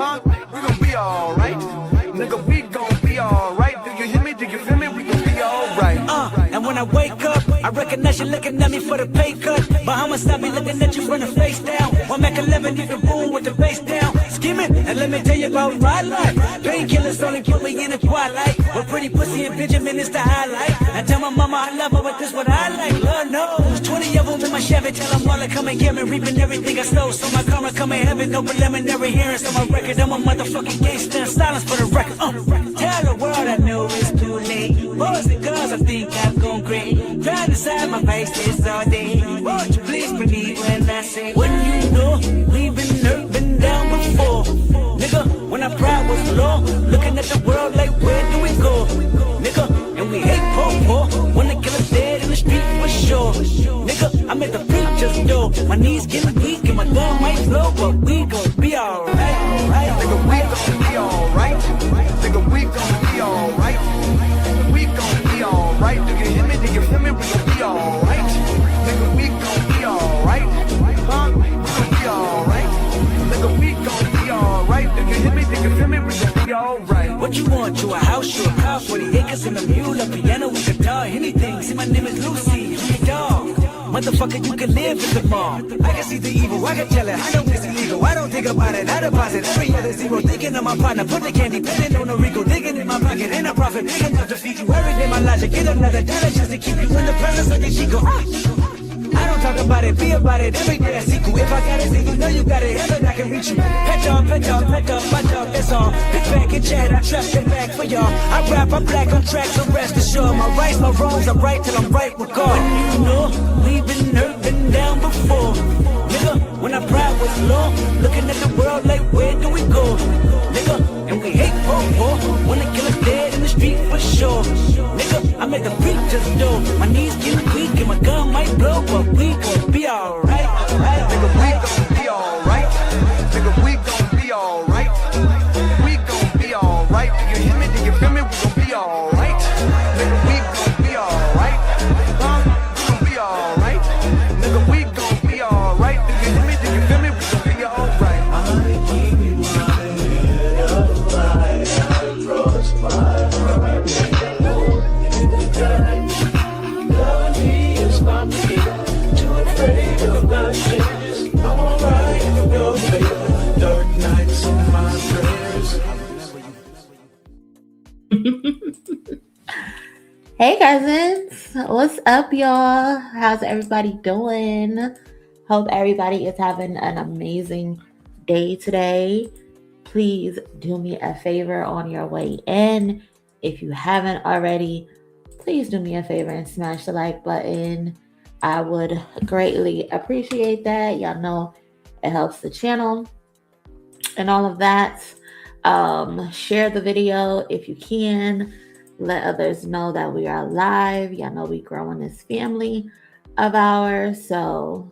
huh? We gon' be alright. Nigga, we gon' be alright. Do you hear me? Do you feel me? We gon' be alright. And when I wake up, I recognize you looking at me for the pay cut. Bahamas stop me looking at you from the face down. One Mac 11, you can boom with the face down. Skimming, and let me tell you about my life. Painkillers only put me in the twilight. But pretty pussy and Benjamin is the highlight. I tell my mama I love her, but this what I like. Lord knows, 20 of them in my Chevy. Tell them all to come and get me, reaping everything I stole. So my karma come in heaven, no preliminary hearings on my record. I'm a motherfucking gangster, silence for the record. Tell the world I know it's too late. Boys and girls, I think I've gone great. Trying to decide my vices all day. Won't you please believe when I say, when you know we've been hurt, been down before. Nigga, when our pride was low, looking at the world like, where do we go? Nigga, and we hate poor. Wanna kill us dead in the street for sure. Nigga, I'm at the preacher's door. My knees getting weak and my gun might blow, but we gon' be alright. Nigga, we gon' be alright. Nigga, we gon' be alright. We gon' be alright. Do you hear me? Do you feel me? We gon' be alright. Nigga, we gon' be alright. Huh? We gon' be alright. Nigga, we gon' be alright. Do you hear me? Do you feel me? We gon' be alright. What you want? You a house, you a car, 40 acres and a mule, a piano with guitar, anything. See, my name is Lucy, I'm your dog. Motherfucker, you can live in the mall. I can see the evil, I can tell it. I know it's illegal. I don't think about it. I deposit every other zero. Thinking of my partner, put the candy, pinning on the Rico, digging in my pocket, ain't a profit big enough to feed you. Every day my logic, get another dollar just to keep you in the presence of your Chico. I don't talk about it, be about it. Every day I see you. If I got it, then you know you got it. Heaven, I can reach you. Pet dog, my dog, that's all. Big back and chat, I trust it back for y'all. I rap, I'm black on track, so rest assured. My rights, my wrongs, I'm right till I'm right with God. When you know we've been hurt, been down before. Nigga, when our pride was low, looking at the world like, where do we go? Nigga, and we hate poor. Wanna kill us dead in the street for sure. Nigga, I'm at the preacher's door. My knees getting weak and my gun might blow, but we gon' be alright. Nigga, we gon' be alright. Nigga, we gon' be alright. We gon' be alright. Do you hear me? Do you feel me? We gon' be alright. Nigga, we gon' be alright. Huh? We gon' be alright. Nigga, we gon' be alright. Do you hear me? Do you feel me? We gon' be alright. I keep my head up high, across my heart. Love me is my need. Too afraid of my changes. I'm alright in your favor. Dark nights in my prayers. Hey cousins, what's up y'all? How's everybody doing? Hope everybody is having an amazing day today. Please do me a favor on your way in. If you haven't already, please do me a favor and smash the like button. I would greatly appreciate that. Y'all know it helps the channel and all of that. Share the video if you can. Let others know that we are live. Y'all know we growing this family of ours. So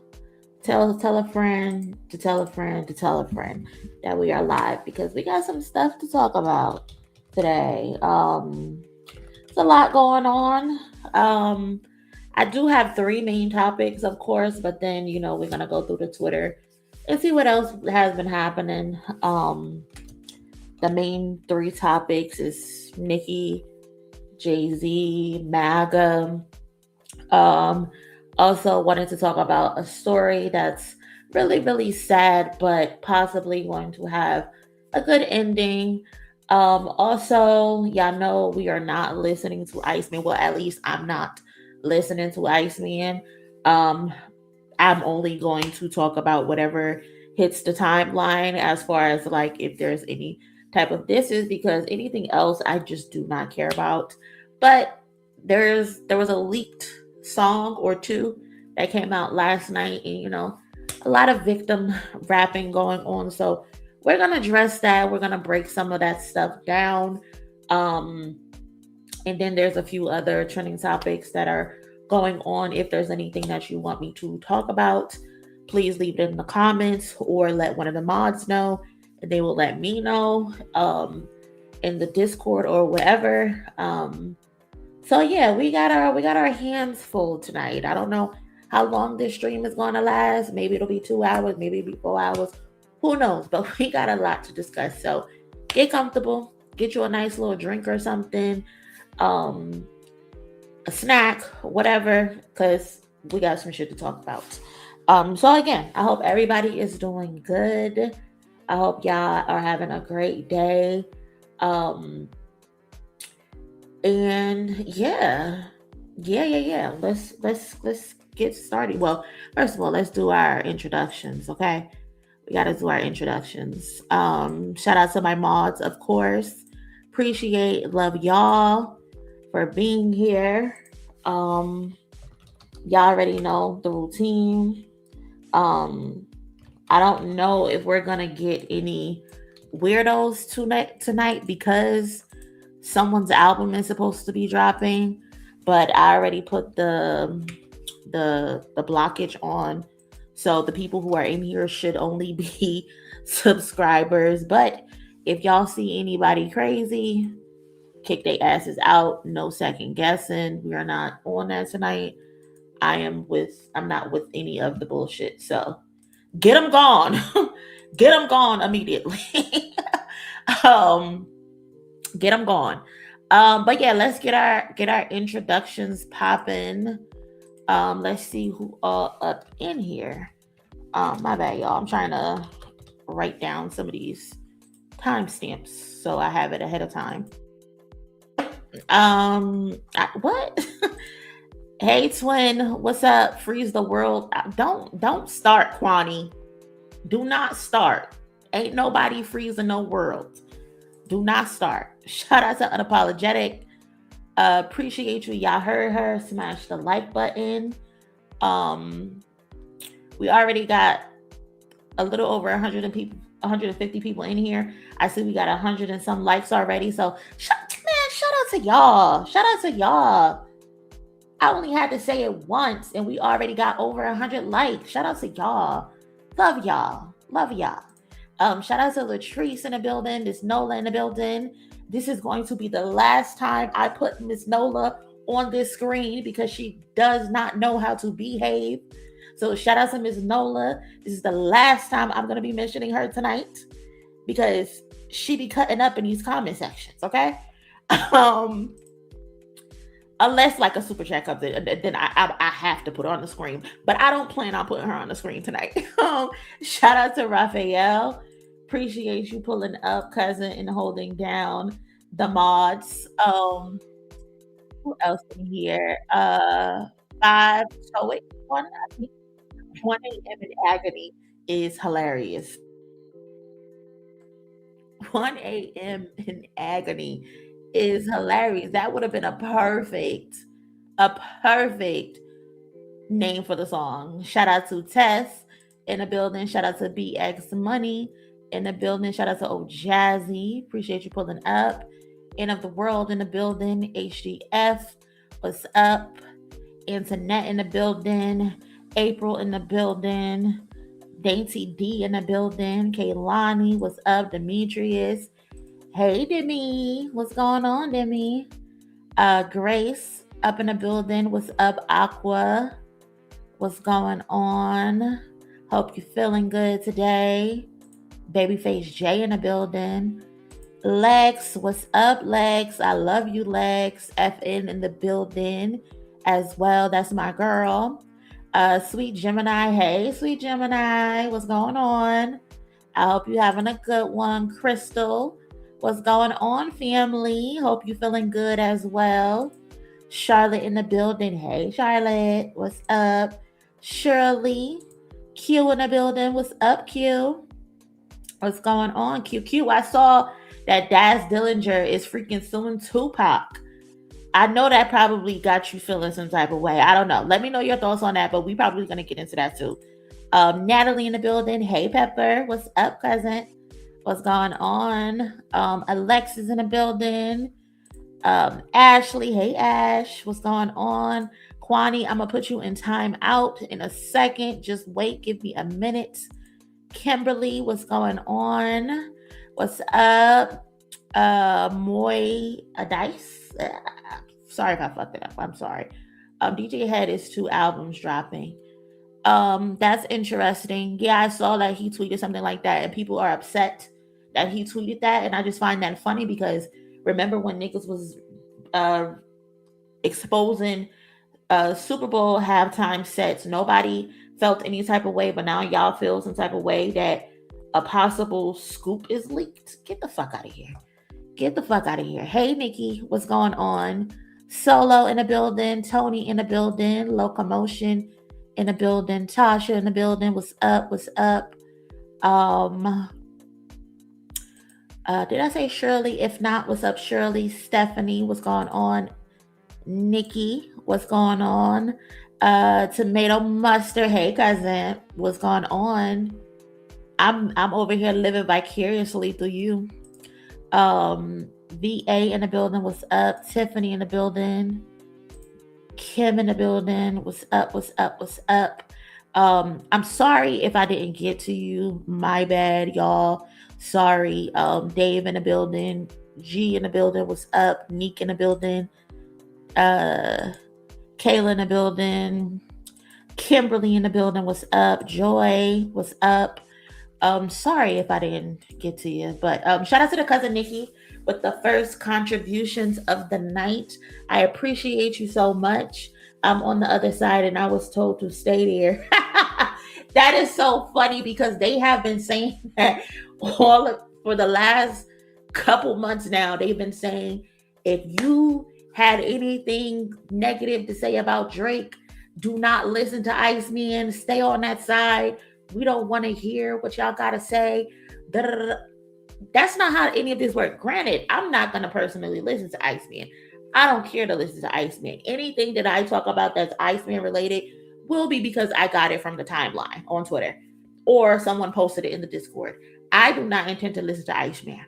tell a friend to tell a friend to tell a friend that we are live, because we got some stuff to talk about today. There's a lot going on. I do have 3 main topics, of course, but then, you know, we're going to go through the Twitter and see what else has been happening. The main 3 topics is Nicki, Jay-Z, MAGA. Also wanted to talk about a story that's really, really sad, but possibly going to have a good ending. Also, y'all know we are not listening to Iceman. Well, at least I'm not listening to Iceman. I'm only going to talk about whatever hits the timeline as far as like if there's any type of disses, because anything else I just do not care about. But there was a leaked song or 2 that came out last night, and you know, a lot of victim rapping going on. So we're gonna address that. We're gonna break some of that stuff down. And then there's a few other trending topics that are going on. If there's anything that you want me to talk about, please leave it in the comments or let one of the mods know, and they will let me know in the Discord or whatever. So yeah, we got our hands full tonight. I don't know how long this stream is going to last. Maybe it'll be 2 hours, maybe it'll be 4 hours. Who knows? But we got a lot to discuss. So get comfortable, get you a nice little drink or something, a snack, whatever, because we got some shit to talk about. So again, I hope everybody is doing good. I hope y'all are having a great day. And yeah. Let's get started. Well, first of all, let's do our introductions, okay? We gotta do our introductions. Shout out to my mods, of course. Appreciate, love y'all for being here. Y'all already know the routine. I don't know if we're gonna get any weirdos tonight because someone's album is supposed to be dropping, but I already put the blockage on, so the people who are in here should only be subscribers. But if y'all see anybody crazy, kick their asses out. No second guessing. We are not on that tonight. I'm not with any of the bullshit. So get them gone. Get them gone immediately. Get them gone. But yeah, let's get our introductions popping. Let's see who all up in here. My bad, y'all. I'm trying to write down some of these timestamps so I have it ahead of time. What? Hey, twin, what's up? Freeze the world. Don't start, Kwani. Do not start. Ain't nobody freezing no world. Do not start. Shout out to Unapologetic. Appreciate you. Y'all heard her. Smash the like button. We already got a little over 150 people in here. I see we got 100 and some likes already. So, shout out to y'all. Shout out to y'all. I only had to say it once, and we already got over 100 likes. Shout out to y'all. Love y'all. Love y'all. Shout out to Latrice in the building. Miss Nola in the building. This is going to be the last time I put Miss Nola on this screen because she does not know how to behave. So shout out to Miss Nola. This is the last time I'm going to be mentioning her tonight because she be cutting up in these comment sections, okay? Unless like a super chat comes in, then I have to put her on the screen. But I don't plan on putting her on the screen tonight. Shout out to Raphael. Appreciate you pulling up, cousin, and holding down the mods. Who else in here? 5 Stoic 1 a.m. in agony is hilarious. 1 a.m. in agony is hilarious. That would have been a perfect name for the song. Shout out to Tess in the building. Shout out to BX Money in the building. Shout out to Old Jazzy. Appreciate you pulling up. End of the World in the building. HDF. What's up? Antoinette in the building. April in the building. Dainty D in the building. Kaylani. What's up? Demetrius. Hey, Demi. What's going on, Demi? Grace up in the building. What's up, Aqua? What's going on? Hope you're feeling good today. Babyface J in the building. Lex, what's up, Lex? I love you, Lex. FN in the building as well. That's my girl. Sweet Gemini. Hey, Sweet Gemini. What's going on? I hope you're having a good one. Crystal. What's going on, family? Hope you're feeling good as well. Charlotte in the building. Hey, Charlotte. What's up? Shirley. Q in the building. What's up, Q? What's going on, Q? I saw that Daz Dillinger is freaking suing Tupac. I know that probably got you feeling some type of way. I don't know. Let me know your thoughts on that, but we probably going to get into that too. Natalie in the building. Hey, Pepper. What's up, cousin? What's going on? Alexis in the building. Ashley. Hey, Ash. What's going on? Kwani, I'm going to put you in time out in a second. Just wait. Give me a minute. Kimberly, what's going on? What's up? Moy Dice. Sorry if I fucked it up. I'm sorry. DJ Head is 2 albums dropping. That's interesting. Yeah, I saw that he tweeted something like that, and people are upset that he tweeted that, and I just find that funny because remember when niggas was uh exposing Super Bowl halftime sets, nobody felt any type of way, but now y'all feel some type of way that a possible scoop is leaked. Get the fuck out of here. Get the fuck out of here. Hey, Nikki, what's going on? Solo in the building, Tony in the building, Locomotion in the building, Tasha in the building. What's up? What's up? Did I say Shirley? If not, what's up, Shirley? Stephanie, what's going on? Nikki, what's going on? Tomato mustard, hey cousin, what's going on? I'm over here living vicariously through you. VA in the building, what's up? Tiffany in the building. Kim in the building, what's up? What's up? What's up? I'm sorry if I didn't get to you. My bad, y'all. Sorry. Dave in the building. G in the building, what's up? Neek in the building. Kayla in the building. Kimberly in the building, what's up? Joy, what's up? Sorry if I didn't get to you, but shout out to the cousin Nikki with the first contributions of the night. I appreciate you so much. I'm on the other side and I was told to stay there. That is so funny because they have been saying that for the last couple months now. They've been saying if you had anything negative to say about Drake, do not listen to Iceman. Stay on that side. We don't want to hear what y'all got to say. Da-da-da-da. That's not how any of this works. Granted, I'm not going to personally listen to Iceman. I don't care to listen to Iceman. Anything that I talk about that's Iceman related will be because I got it from the timeline on Twitter or someone posted it in the Discord. I do not intend to listen to Iceman.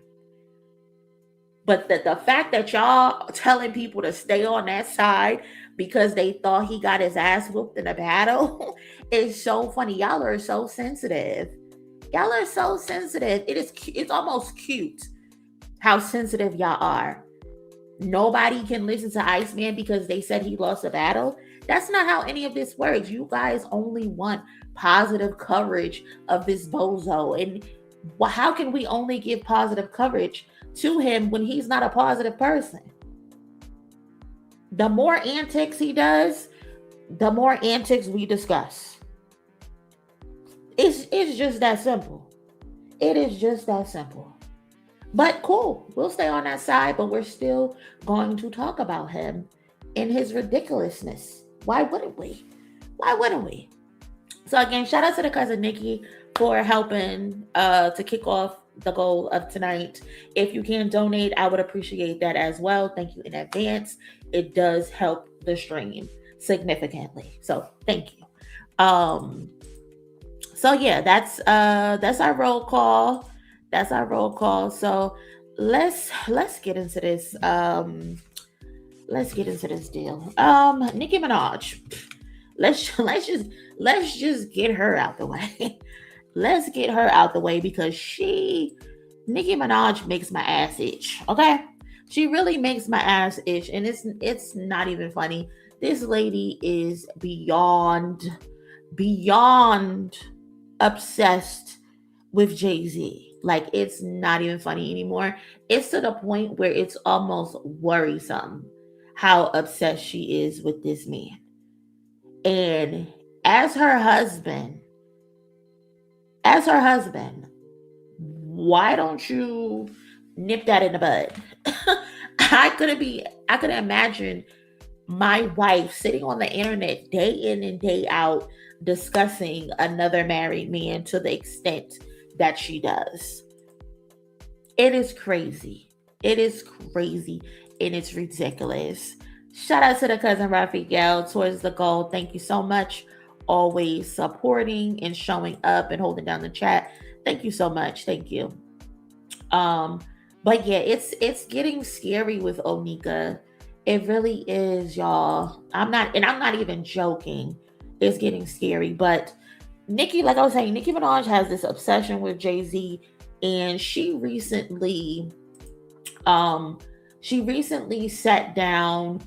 But the fact that y'all telling people to stay on that side because they thought he got his ass whooped in a battle is so funny. Y'all are so sensitive. Y'all are so sensitive. It's almost cute how sensitive y'all are. Nobody can listen to Iceman because they said he lost a battle. That's not how any of this works. You guys only want positive coverage of this bozo. And how can we only give positive coverage to him when he's not a positive person? The more antics he does, the more antics we discuss. It's just that simple. It is just that simple. But cool, we'll stay on that side, but we're still going to talk about him and his ridiculousness. Why wouldn't we? Why wouldn't we? So again, shout out to the cousin Nikki for helping to kick off the goal of tonight. If you can donate, I would appreciate that as well. Thank you in advance. It does help the stream significantly. So thank you. So yeah, that's our roll call. That's our roll call. So let's get into this. Let's get into this deal. Nicki Minaj. Let's just get her out the way. Let's get her out the way because Nicki Minaj makes my ass itch. Okay, she really makes my ass itch, and it's not even funny. This lady is beyond obsessed with Jay-Z. Like, it's not even funny anymore. It's to the point where it's almost worrisome how obsessed she is with this man. And as her husband, why don't you nip that in the bud? I could imagine my wife sitting on the internet day in and day out discussing another married man to the extent that she does. It is crazy. It is crazy and it's ridiculous. Shout out to the cousin Raphael towards the goal. Thank you so much. Always supporting and showing up and holding down the chat. Thank you so much. Thank you. But yeah, it's getting scary with Onika. It really is, y'all. I'm not even joking. It's getting scary. But Nicki, like I was saying, Nicki Minaj has this obsession with Jay-Z, and she recently sat down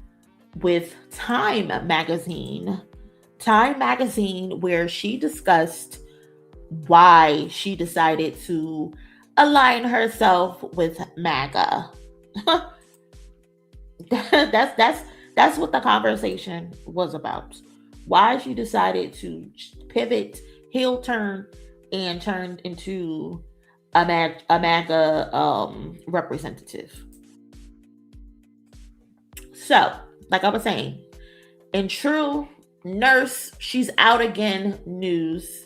with Time magazine Time magazine, where she discussed why she decided to align herself with MAGA. that's what the conversation was about. Why she decided to pivot, heel turn, and turned into a MAGA representative. So, like I was saying, in true nurse, she's out again news,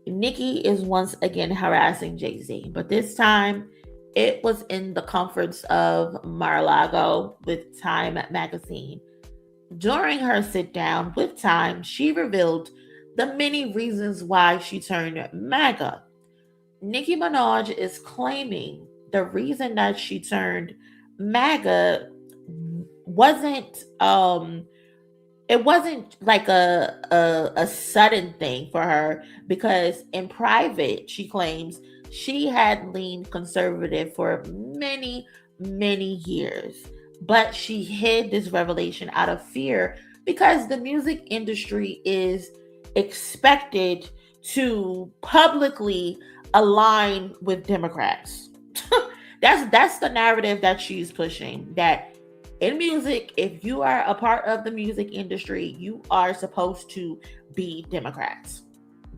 Nicki is once again harassing Jay-Z, but this time it was in the comforts of Mar-a-Lago with Time magazine. During her sit down with Time, she revealed the many reasons why she turned MAGA. Nicki Minaj is claiming the reason that she turned MAGA wasn't it wasn't like a sudden thing for her, because in private she claims she had leaned conservative for many years, but she hid this revelation out of fear because the music industry is expected to publicly align with Democrats. That's the narrative that she's pushing, that in music, if you are a part of the music industry, you are supposed to be Democrats.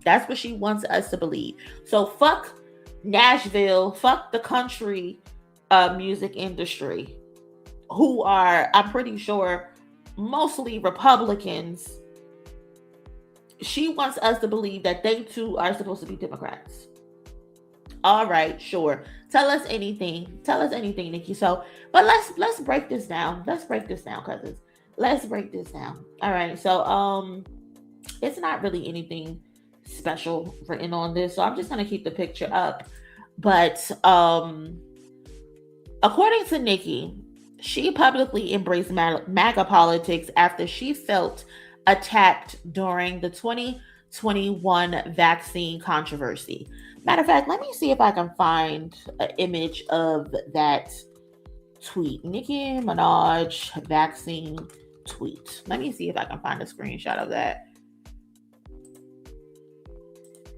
That's what she wants us to believe. So fuck Nashville, fuck the country music industry, who are, I'm pretty sure, mostly Republicans. She wants us to believe that they too are supposed to be Democrats. All right, sure. Tell us anything, Nicki. So, but let's break this down. Cousins. Let's break this down. All right. So, it's not really anything special written on this, so I'm just gonna keep the picture up. But according to Nicki, she publicly embraced MAGA politics after she felt attacked during the 2021 vaccine controversy. Matter of fact, let me see if I can find an image of that tweet. Nicki Minaj vaccine tweet. Let me see if I can find a screenshot of that.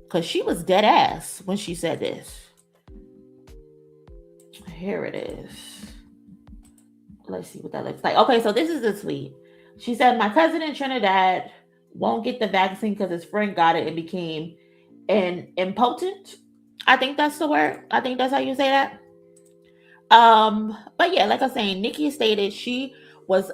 Because she was dead ass when she said this. Here it is. Let's see what that looks like. Okay, so this is the tweet. She said, my cousin in Trinidad won't get the vaccine because his friend got it and became impotent. I think that's the word. I think that's how you say that. But yeah, like I was saying, Nicki stated she was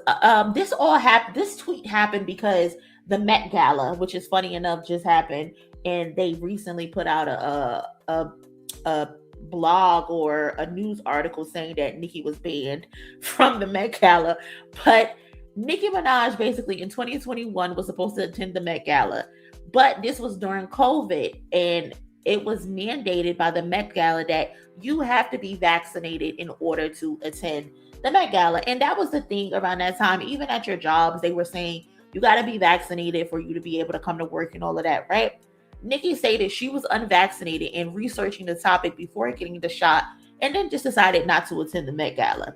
this tweet happened because the Met Gala, which is funny enough, just happened, and they recently put out a blog or a news article saying that Nicki was banned from the Met Gala. But Nicki Minaj basically in 2021 was supposed to attend the Met Gala, but this was during COVID, and it was mandated by the Met Gala that you have to be vaccinated in order to attend the Met Gala. And that was the thing around that time. Even at your jobs, they were saying you got to be vaccinated for you to be able to come to work and all of that, right? Nicki stated she was unvaccinated and researching the topic before getting the shot, and then just decided not to attend the Met Gala.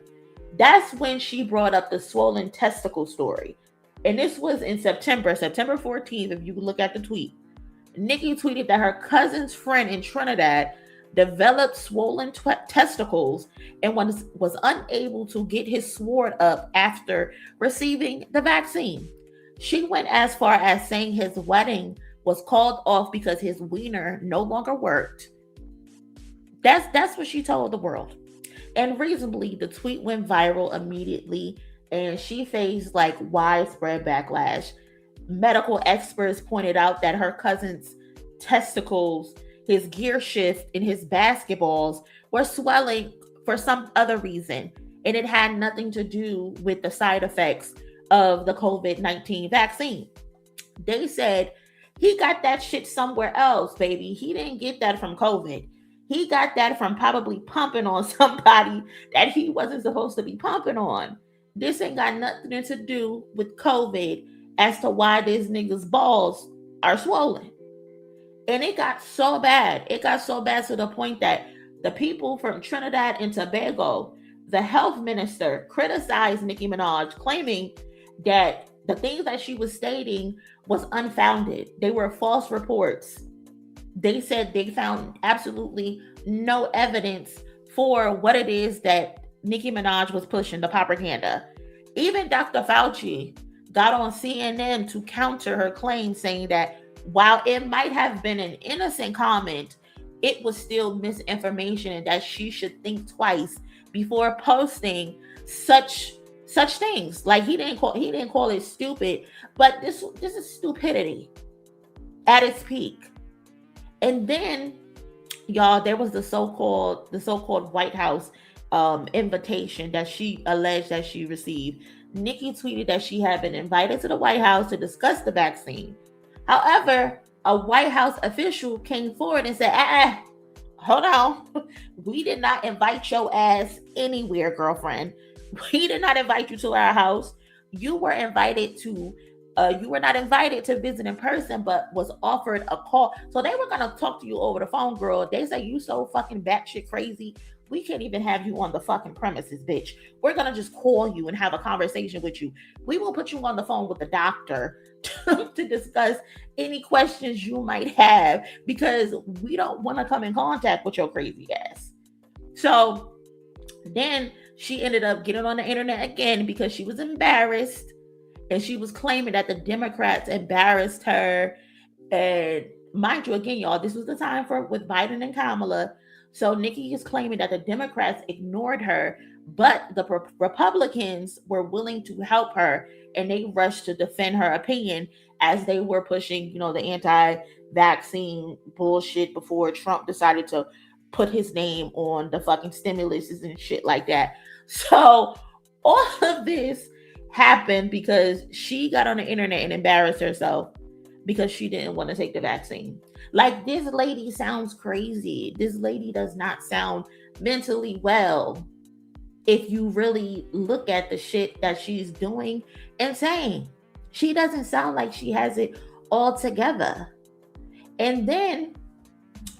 That's when she brought up the swollen testicle story. And this was in September 14th, if you look at the tweet. Nicki tweeted that her cousin's friend in Trinidad developed swollen testicles and was unable to get his sword up after receiving the vaccine. She went as far as saying his wedding was called off because his wiener no longer worked. That's what she told the world. And reasonably, the tweet went viral immediately, and she faced like widespread backlash. Medical experts pointed out that her cousin's testicles, his gear shift, and his basketballs were swelling for some other reason, and it had nothing to do with the side effects of the COVID-19 vaccine. They said he got that shit somewhere else, baby. He didn't get that from COVID. He got that from probably pumping on somebody that he wasn't supposed to be pumping on. This ain't got nothing to do with COVID as to why this nigga's balls are swollen. And it got so bad. It got so bad to the point that the people from Trinidad and Tobago, the health minister, criticized Nicki Minaj, claiming that The things that she was stating was unfounded. They were false reports. They said they found absolutely no evidence for what it is that Nicki Minaj was pushing, the propaganda. Even Dr. Fauci got on CNN to counter her claim, saying that while it might have been an innocent comment, it was still misinformation and that she should think twice before posting such things. Like he didn't call it stupid, but this is stupidity at its peak. And then, y'all, there was the so-called White House invitation that she alleged that she received. Nicki tweeted that she had been invited to the White House to discuss the vaccine. However, a White House official came forward and said, hold on. We did not invite your ass anywhere, girlfriend. We did not invite you to our house. You were invited to you were not invited to visit in person, but was offered a call. So they were gonna talk to you over the phone, girl. They say you so fucking batshit crazy. We can't even have you on the fucking premises, bitch. We're gonna just call you and have a conversation with you. We will put you on the phone with the doctor to discuss any questions you might have, because we don't want to come in contact with your crazy ass. So then she ended up getting on the internet again because she was embarrassed. And she was claiming that the Democrats embarrassed her. And mind you, again, y'all, this was the time with Biden and Kamala. So Nicki is claiming that the Democrats ignored her, but the Republicans were willing to help her, and they rushed to defend her opinion as they were pushing, the anti-vaccine bullshit before Trump decided to put his name on the fucking stimuluses and shit like that. So all of this happened because she got on the internet and embarrassed herself because she didn't want to take the vaccine. Like, this lady sounds crazy. This lady does not sound mentally well if you really look at the shit that she's doing and saying. She doesn't sound like she has it all together. And then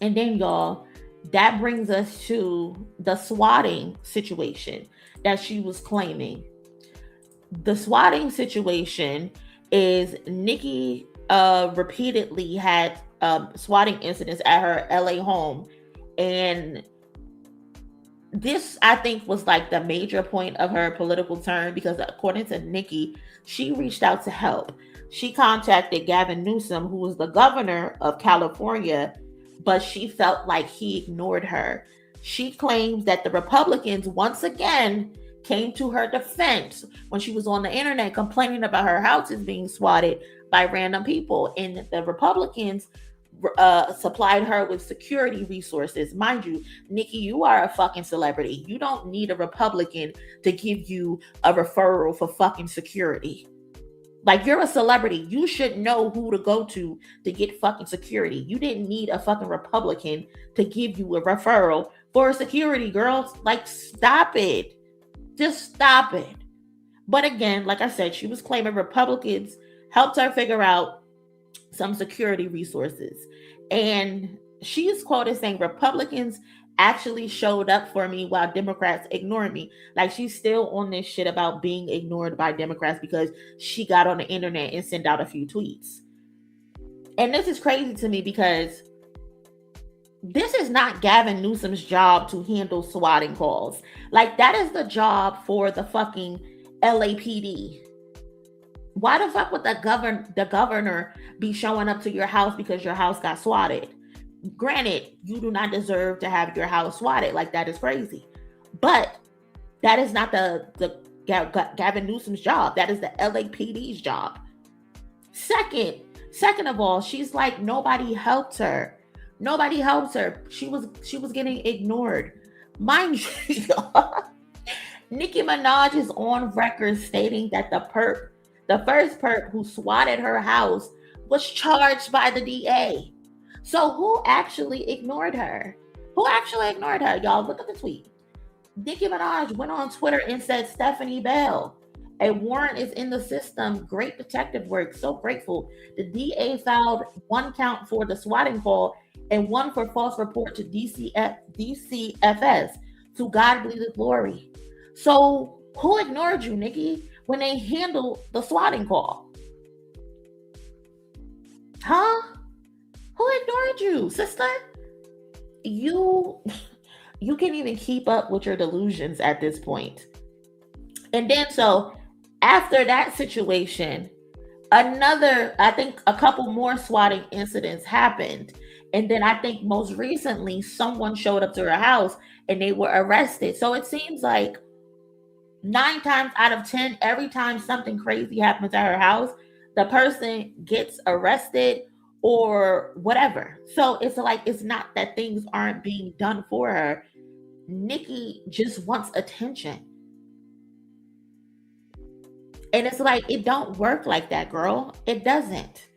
y'all, that brings us to the swatting situation that she was claiming. The swatting situation is Nicki repeatedly had swatting incidents at her LA home. And this, I think, was like the major point of her political turn, because according to Nicki, she reached out to help. She contacted Gavin Newsom, who was the governor of California, but she felt like he ignored her. She claims that the Republicans once again came to her defense when she was on the internet complaining about her houses being swatted by random people. And the Republicans supplied her with security resources. Mind you, Nicki, you are a fucking celebrity. You don't need a Republican to give you a referral for fucking security. Like, you're a celebrity. You should know who to go to get fucking security. You didn't need a fucking Republican to give you a referral for security, girls. Like, stop it. Just stop it. But again, like I said, she was claiming Republicans helped her figure out some security resources. And she's quoted saying, Republicans actually showed up for me while Democrats ignored me. Like, she's still on this shit about being ignored by Democrats because she got on the internet and sent out a few tweets. And this is crazy to me because this is not Gavin Newsom's job to handle swatting calls. Like, that is the job for the fucking LAPD. Why the fuck would the governor be showing up to your house because your house got swatted? Granted, you do not deserve to have your house swatted. Like, that is crazy. But that is not the Gavin Newsom's job. That is the LAPD's job. Second of all, she's like, nobody helped her. Nobody helped her. She was getting ignored. Mind you, Nicki Minaj is on record stating that the first perp who swatted her house was charged by the DA. So who actually ignored her? Y'all, look at the tweet. Nicki Minaj went on Twitter and said, Stephanie Bell, a warrant is in the system. Great detective work. So grateful. The DA filed one count for the swatting call and one for false report to DCFS. To God be the glory. So who ignored you, Nicki? when they handled the swatting call? Huh? Who ignored you, sister? You can't even keep up with your delusions at this point. And then so after that situation, I think a couple more swatting incidents happened. And then I think most recently someone showed up to her house and they were arrested. So it seems like 9 times out of 10, every time something crazy happens at her house, the person gets arrested or whatever. So it's like, it's not that things aren't being done for her. Nicki just wants attention. And it's like, it don't work like that, girl. It doesn't.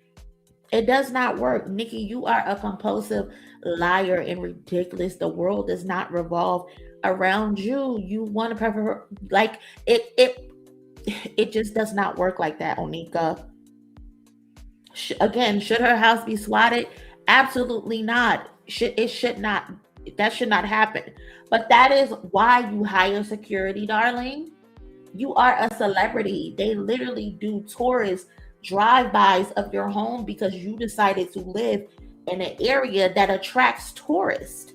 It does not work. Nicki, you are a compulsive liar and ridiculous. The world does not revolve around you. You want to prefer, like, it just does not work like that, Onika. Again, should her house be swatted? Absolutely not. It should not. That should not happen. But that is why you hire security, darling. You are a celebrity. They literally do tourist drive-bys of your home because you decided to live in an area that attracts tourists.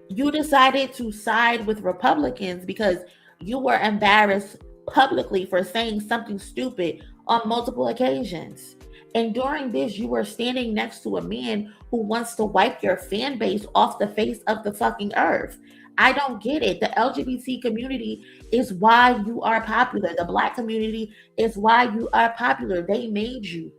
You decided to side with Republicans because you were embarrassed publicly for saying something stupid on multiple occasions. And during this, you were standing next to a man who wants to wipe your fan base off the face of the fucking earth. I don't get it. The LGBT community is why you are popular. The Black community is why you are popular. They made you.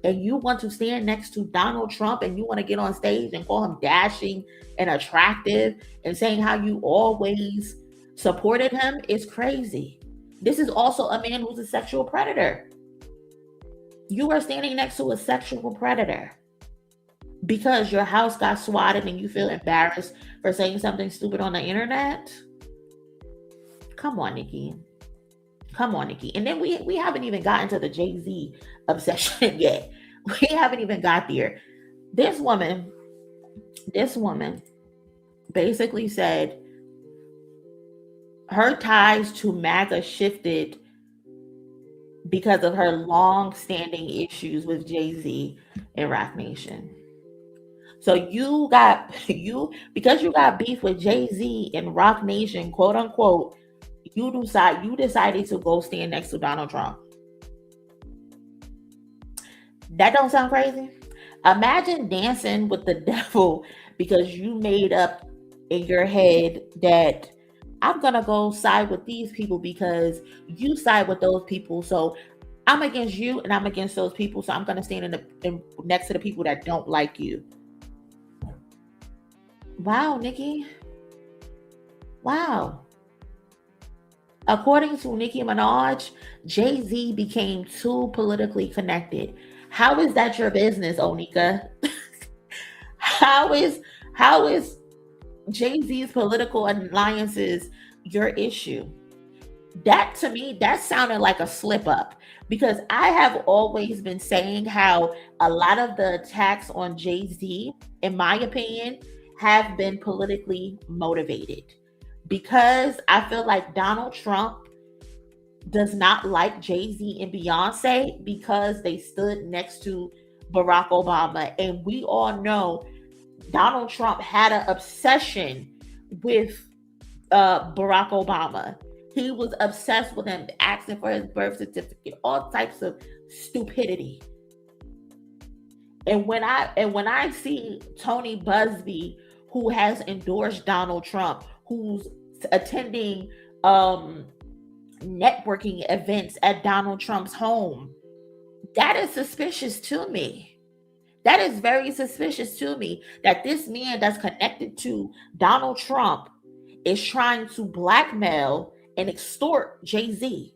And you want to stand next to Donald Trump and you want to get on stage and call him dashing and attractive and saying how you always supported him is crazy. This is also a man who's a sexual predator. You are standing next to a sexual predator because your house got swatted and you feel embarrassed for saying something stupid on the internet. Come on, Nicki. Come on, Nicki. And then we haven't even gotten to the Jay-Z obsession yet. We haven't even got there. This woman basically said her ties to MAGA shifted because of her long-standing issues with Jay-Z and Roc Nation. So because you got beef with Jay-Z and Roc Nation, quote unquote, you decided to go stand next to Donald Trump. That don't sound crazy? Imagine dancing with the devil because you made up in your head that I'm gonna go side with these people because you side with those people. So I'm against you and I'm against those people. So I'm gonna stand next to the people that don't like you. Wow, Nicki. Wow. According to Nicki Minaj, Jay-Z became too politically connected. How is that your business, Onika? How is Jay-Z's political alliances your issue? That to me, that sounded like a slip up because I have always been saying how a lot of the attacks on Jay-Z, in my opinion, have been politically motivated because I feel like Donald Trump does not like Jay-Z and Beyonce because they stood next to Barack Obama. And we all know Donald Trump had an obsession with Barack Obama. He was obsessed with him, asking for his birth certificate, all types of stupidity. And when I see Tony Busby, who has endorsed Donald Trump, who's attending networking events at Donald Trump's home, that is suspicious to me. That is very suspicious to me that this man that's connected to Donald Trump is trying to blackmail and extort Jay-Z.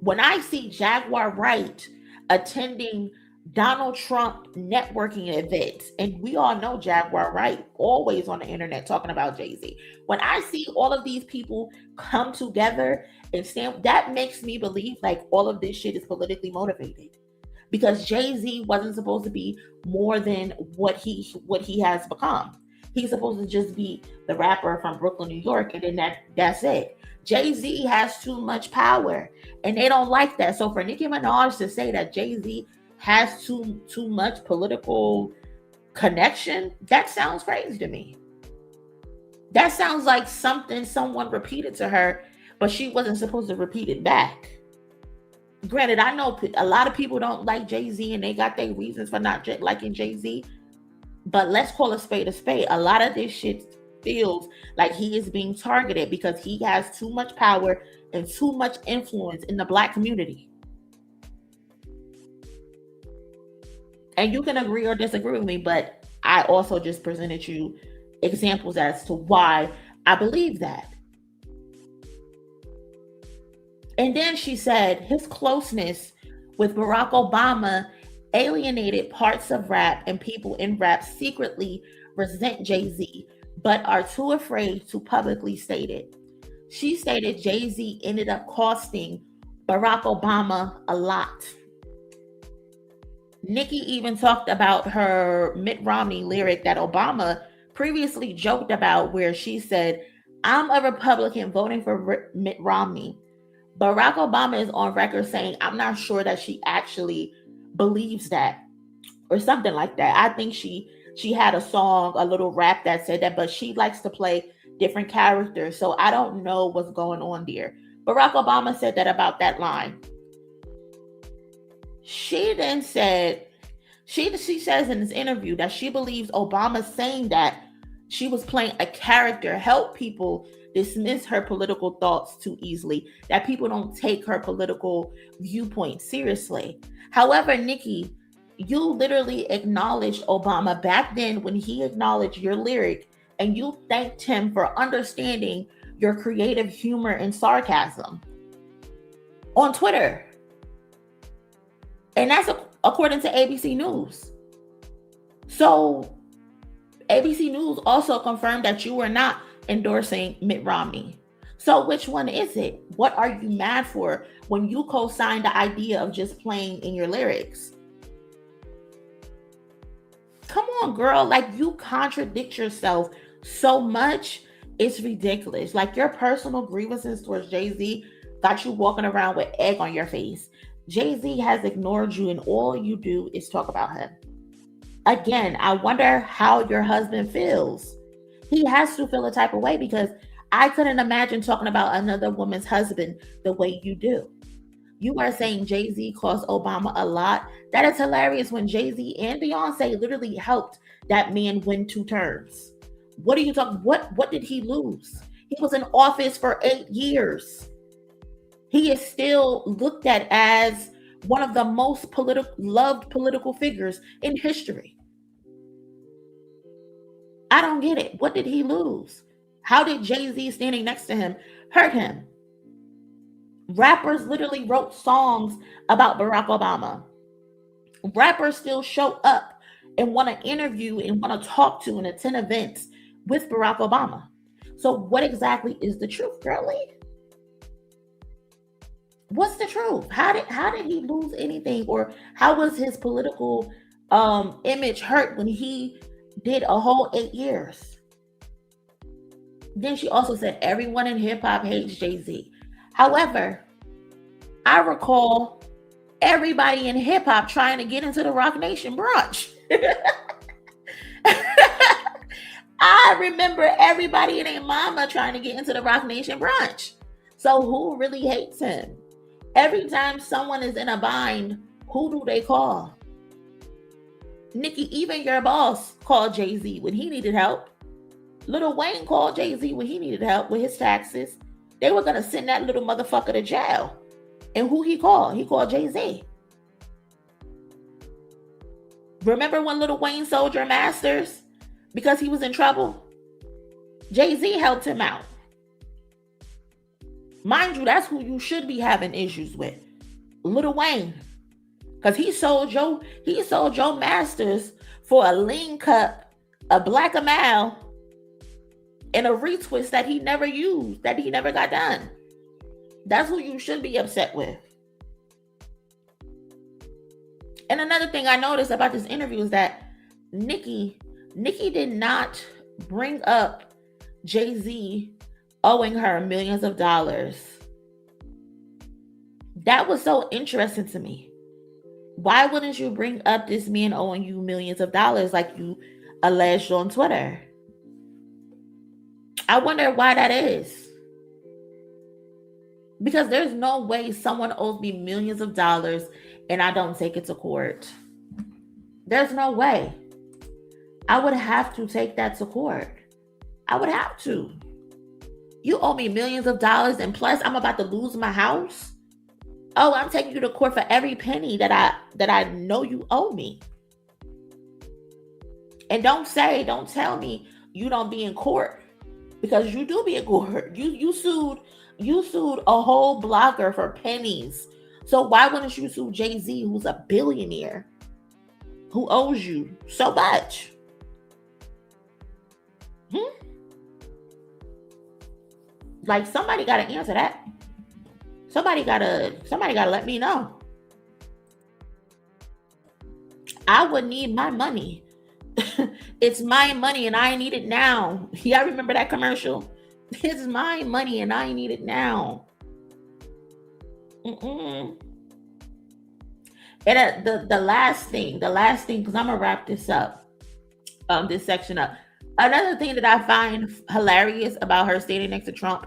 When I see Jaguar Wright attending Donald Trump networking events, and we all know Jaguar Wright always on the internet talking about Jay-Z. When I see all of these people come together and stand, that makes me believe like all of this shit is politically motivated. Because Jay-Z wasn't supposed to be more than what he has become. He's supposed to just be the rapper from Brooklyn, New York, and then that's it. Jay-Z has too much power, and they don't like that. So for Nicki Minaj to say that Jay-Z has too much political connection, that sounds crazy to me. That sounds like something someone repeated to her, but she wasn't supposed to repeat it back. Granted, I know a lot of people don't like Jay-Z and they got their reasons for not liking Jay-Z, but let's call a spade a spade. A lot of this shit feels like he is being targeted because he has too much power and too much influence in the Black community. And you can agree or disagree with me, but I also just presented you examples as to why I believe that. And then she said his closeness with Barack Obama alienated parts of rap, and people in rap secretly resent Jay-Z, but are too afraid to publicly state it. She stated Jay-Z ended up costing Barack Obama a lot. Nicki even talked about her Mitt Romney lyric that Obama previously joked about, where she said, "I'm a Republican voting for Mitt Romney." Barack Obama is on record saying, "I'm not sure that she actually believes that," or something like that. I think she had a song, a little rap that said that, but she likes to play different characters. So I don't know what's going on there. Barack Obama said that about that line. She then said, she says in this interview that she believes Obama saying that she was playing a character helped people dismiss her political thoughts too easily, that people don't take her political viewpoint seriously. However, Nicki, you literally acknowledged Obama back then when he acknowledged your lyric, and you thanked him for understanding your creative humor and sarcasm on Twitter. And that's according to ABC News. So ABC News also confirmed that you were not endorsing Mitt Romney. So which one is it? What are you mad for when you co-signed the idea of just playing in your lyrics? Come on, girl. Like, you contradict yourself so much. It's ridiculous. Like, your personal grievances towards Jay-Z got you walking around with egg on your face. Jay-Z has ignored you, and all you do is talk about him. Again, I wonder how your husband feels. He has to feel a type of way, because I couldn't imagine talking about another woman's husband the way you do. You are saying Jay-Z cost Obama a lot. That is hilarious when Jay-Z and Beyonce literally helped that man win 2 terms. What are you talking? What did he lose? He was in office for 8 years. He is still looked at as one of the most loved political figures in history. I don't get it. What did he lose? How did Jay-Z standing next to him hurt him? Rappers literally wrote songs about Barack Obama. Rappers still show up and want to interview and want to talk to and attend events with Barack Obama. So what exactly is the truth, girlie? What's the truth? How did he lose anything? Or how was his political image hurt when he did a whole 8 years? Then she also said everyone in hip-hop hates Jay-Z. However, I recall everybody in hip-hop trying to get into the Rock Nation brunch. I remember everybody and their mama trying to get into the Rock Nation brunch. So who really hates him? Every time someone is in a bind, who do they call? Nicki, even your boss called Jay-Z when he needed help. Lil Wayne called Jay-Z when he needed help with his taxes. They were going to send that little motherfucker to jail. And who he called? He called Jay-Z. Remember when Lil Wayne sold your masters because he was in trouble? Jay-Z helped him out. Mind you, that's who you should be having issues with. Lil Wayne. Because he sold your masters for a lean cup, a black Amal, and a retwist that he never used, that he never got done. That's who you should be upset with. And another thing I noticed about this interview is that Nicki did not bring up Jay-Z owing her millions of dollars? That was so interesting to me. Why wouldn't you bring up this man owing you millions of dollars like you alleged on Twitter? I wonder why that is. Because there's no way someone owes me millions of dollars and I don't take it to court. There's no way. I would have to take that to court. I would have to. You owe me millions of dollars and plus I'm about to lose my house. Oh, I'm taking you to court for every penny that I know you owe me. And don't tell me you don't be in court, because you do be in court. You sued a whole blogger for pennies. So why wouldn't you sue Jay-Z, who's a billionaire, who owes you so much? Like, somebody got to answer that. Somebody gotta let me know. I would need my money. It's my money and I need it now. Y'all remember that commercial? It's my money and I need it now. And the last thing, because I'm gonna wrap this up, this section up. Another thing that I find hilarious about her standing next to Trump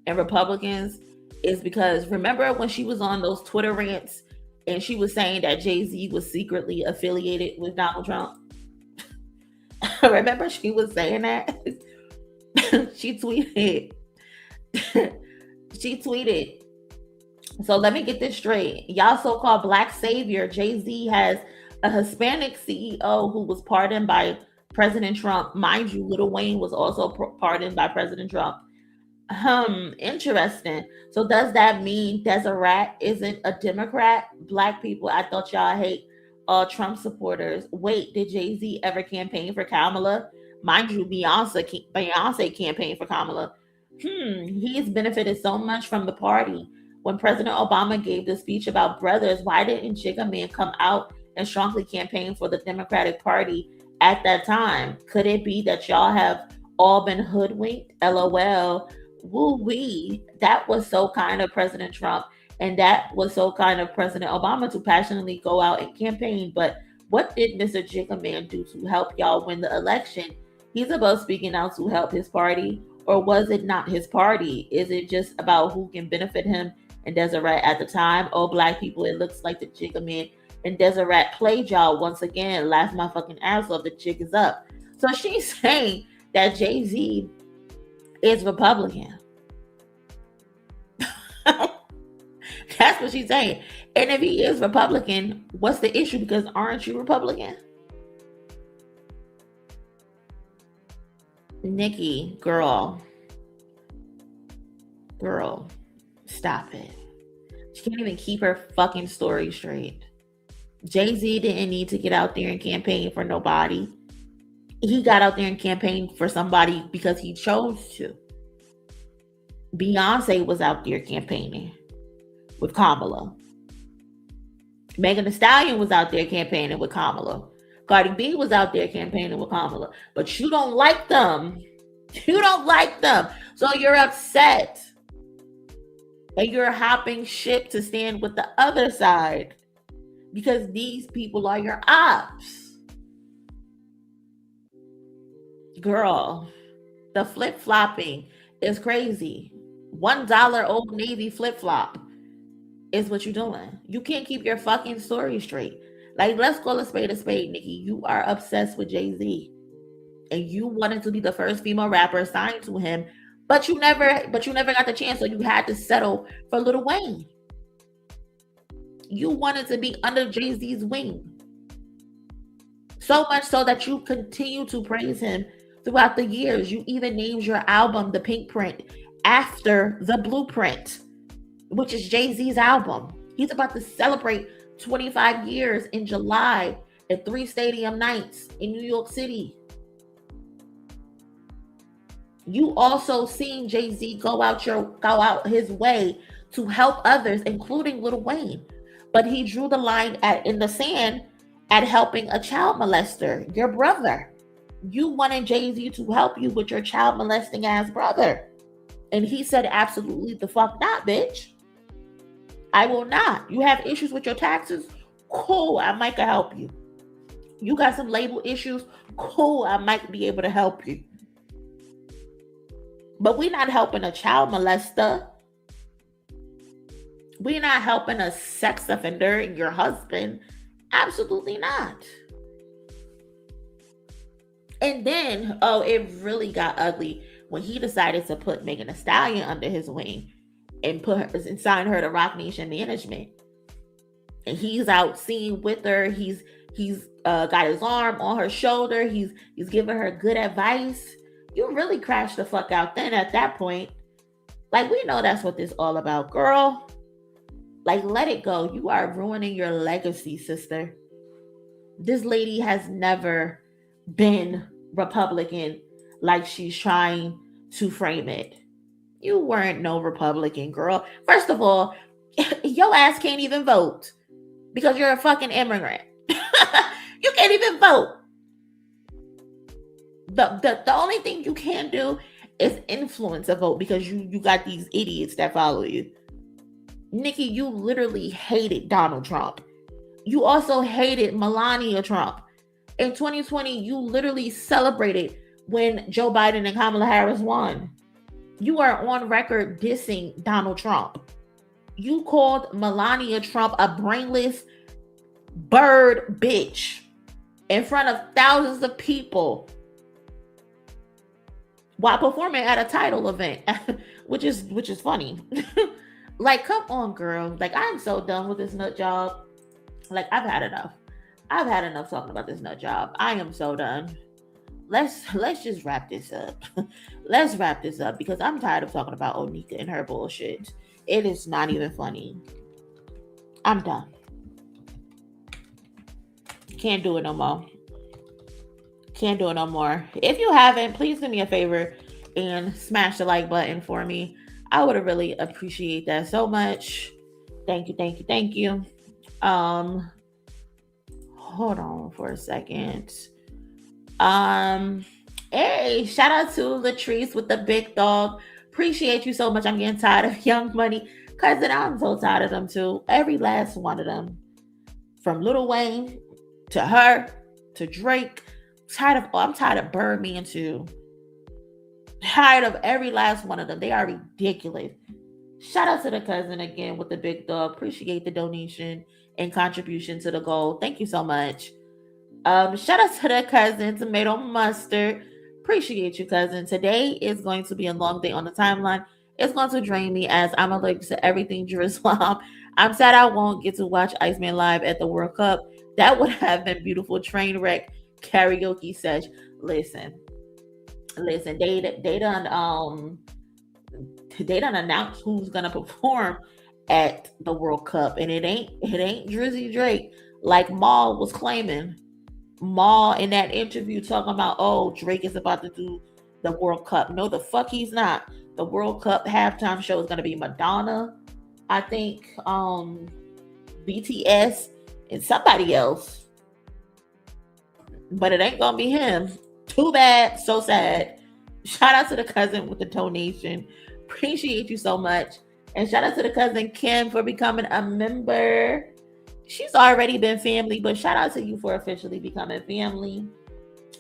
and Republicans is because, remember when she was on those Twitter rants and she was saying that Jay-Z was secretly affiliated with Donald Trump? Remember she was saying that? She tweeted. So let me get this straight. Y'all so-called black savior, Jay-Z has a Hispanic CEO who was pardoned by President Trump. Mind you, Lil Wayne was also pardoned by President Trump. Interesting. So does that mean Deseret isn't a Democrat? Black people, I thought y'all hate all Trump supporters. Wait, did Jay-Z ever campaign for Kamala? Mind you, Beyonce campaigned for Kamala. He's benefited so much from the party. When President Obama gave the speech about brothers, why didn't Chike Man come out and strongly campaign for the Democratic Party at that time? Could it be that y'all have all been hoodwinked? LOL. Woo-wee. That was so kind of President Trump, and that was so kind of President Obama to passionately go out and campaign. But what did Mr. Chike Man do to help y'all win the election? He's about speaking out to help his party, or was it not his party? Is it just about who can benefit him and Deseret at the time? Oh, black people, it looks like the Chike Man and Deseret played y'all once again. Laugh my fucking ass off. The chick is up. So she's saying that Jay-Z is Republican. That's what she's saying. And if he is Republican, what's the issue? Because aren't you Republican? Nicki, girl, stop it. She can't even keep her fucking story straight. Jay-Z didn't need to get out there and campaign for nobody. He got out there and campaigned for somebody because he chose to. Beyonce was out there campaigning with Kamala. Megan Thee Stallion was out there campaigning with Kamala. Cardi B was out there campaigning with Kamala. But you don't like them. You don't like them. So you're upset. And you're hopping ship to stand with the other side. Because these people are your ops. Girl, the flip-flopping is crazy. $1 Old Navy flip-flop is what you're doing. You can't keep your fucking story straight. Like, let's call a spade, Nicki. You are obsessed with Jay-Z. And you wanted to be the first female rapper signed to him, but you never got the chance, so you had to settle for Lil Wayne. You wanted to be under Jay-Z's wing. So much so that you continue to praise him throughout the years. You even named your album The Pink Print after The Blueprint, which is Jay-Z's album. He's about to celebrate 25 years in July at 3 stadium nights in New York City. You also seen Jay-Z go out his way to help others, including Lil Wayne. But he drew the line in the sand at helping a child molester, your brother. You wanted Jay-Z to help you with your child molesting ass brother. And he said, absolutely the fuck not, bitch. I will not. You have issues with your taxes? Cool, I might can help you. You got some label issues? Cool, I might be able to help you. But we're not helping a child molester. We're not helping a sex offender and your husband. Absolutely not. And then, it really got ugly when he decided to put Megan Thee Stallion under his wing and sign her to Roc Nation Management. And he's out seen with her. He's got his arm on her shoulder. He's giving her good advice. You really crashed the fuck out then at that point. Like, we know that's what this all about, girl. Like, let it go. You are ruining your legacy, sister. This lady has never been Republican like she's trying to frame it. You weren't no Republican, girl. First of all, your ass can't even vote because you're a fucking immigrant. You can't even vote. The only thing you can do is influence a vote because you got these idiots that follow you. Nicki, you literally hated Donald Trump. You also hated Melania Trump. In 2020, you literally celebrated when Joe Biden and Kamala Harris won. You are on record dissing Donald Trump. You called Melania Trump a brainless bird bitch in front of thousands of people while performing at a title event, which is funny. Like, come on, girl. Like, I'm so done with this nut job. Like, I've had enough. I've had enough talking about this nut job. I am so done. Let's just wrap this up. Let's wrap this up because I'm tired of talking about Onika and her bullshit. It is not even funny. I'm done. Can't do it no more. Can't do it no more. If you haven't, please do me a favor and smash the like button for me. I would really appreciate that so much. Thank you, thank you, thank you. Hold on for a second. Hey, shout out to Latrice with the big dog. Appreciate you so much. I'm getting tired of Young Money. Cousin, I'm so tired of them too. Every last one of them. From Lil Wayne to her to Drake. I'm tired of Birdman too. Tired of every last one of them. They are ridiculous. Shout out to the cousin again with the big dog. Appreciate the donation and contribution to the goal. Thank you so much. Shout out to the cousin Tomato Mustard. Appreciate you, cousin. Today is going to be a long day on the timeline. It's going to drain me as I'm allergic to everything Jerusalem. I'm sad I won't get to watch Iceman live at the World Cup. That would have been beautiful. Train wreck karaoke sesh. Listen. They done announced who's gonna perform at the World Cup, and it ain't Drizzy Drake like Maul was claiming. Maul in that interview talking about, oh, Drake is about to do the World Cup. No, the fuck he's not. The World Cup halftime show is gonna be Madonna, I think, BTS, and somebody else. But it ain't gonna be him. Too bad, so sad. Shout out to the cousin with the donation. Appreciate you so much. And shout out to the cousin Kim for becoming a member. She's already been family, but shout out to you for officially becoming family.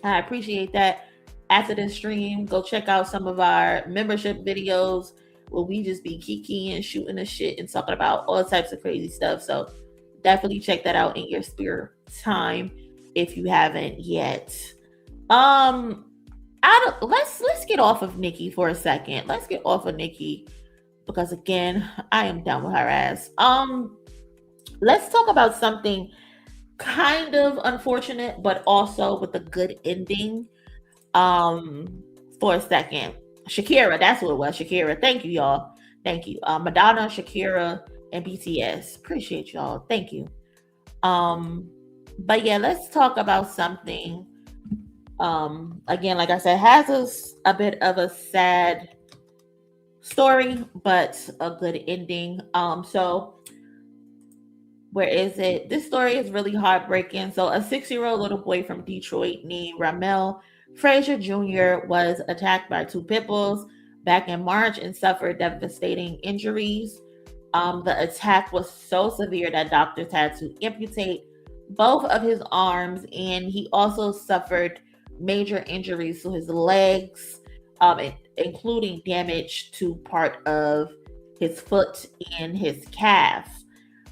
I appreciate that. After the stream, go check out some of our membership videos where we just be kikiing and shooting the shit and talking about all types of crazy stuff. So definitely check that out in your spare time if you haven't yet. Let's get off of Nicki for a second. Let's get off of Nicki because again, I am done with her ass. Let's talk about something kind of unfortunate, but also with a good ending. For a second, Shakira, that's what it was. Shakira, thank you, y'all. Thank you. Madonna, Shakira, and BTS. Appreciate y'all. Thank you. But yeah, let's talk about something. Again, like I said, has a bit of a sad story, but a good ending. So where is it? This story is really heartbreaking. So a 6-year-old little boy from Detroit named Ramel Frazier Jr. was attacked by two pit bulls back in March and suffered devastating injuries. The attack was so severe that doctors had to amputate both of his arms, and he also suffered major injuries to his legs, including damage to part of his foot and his calf.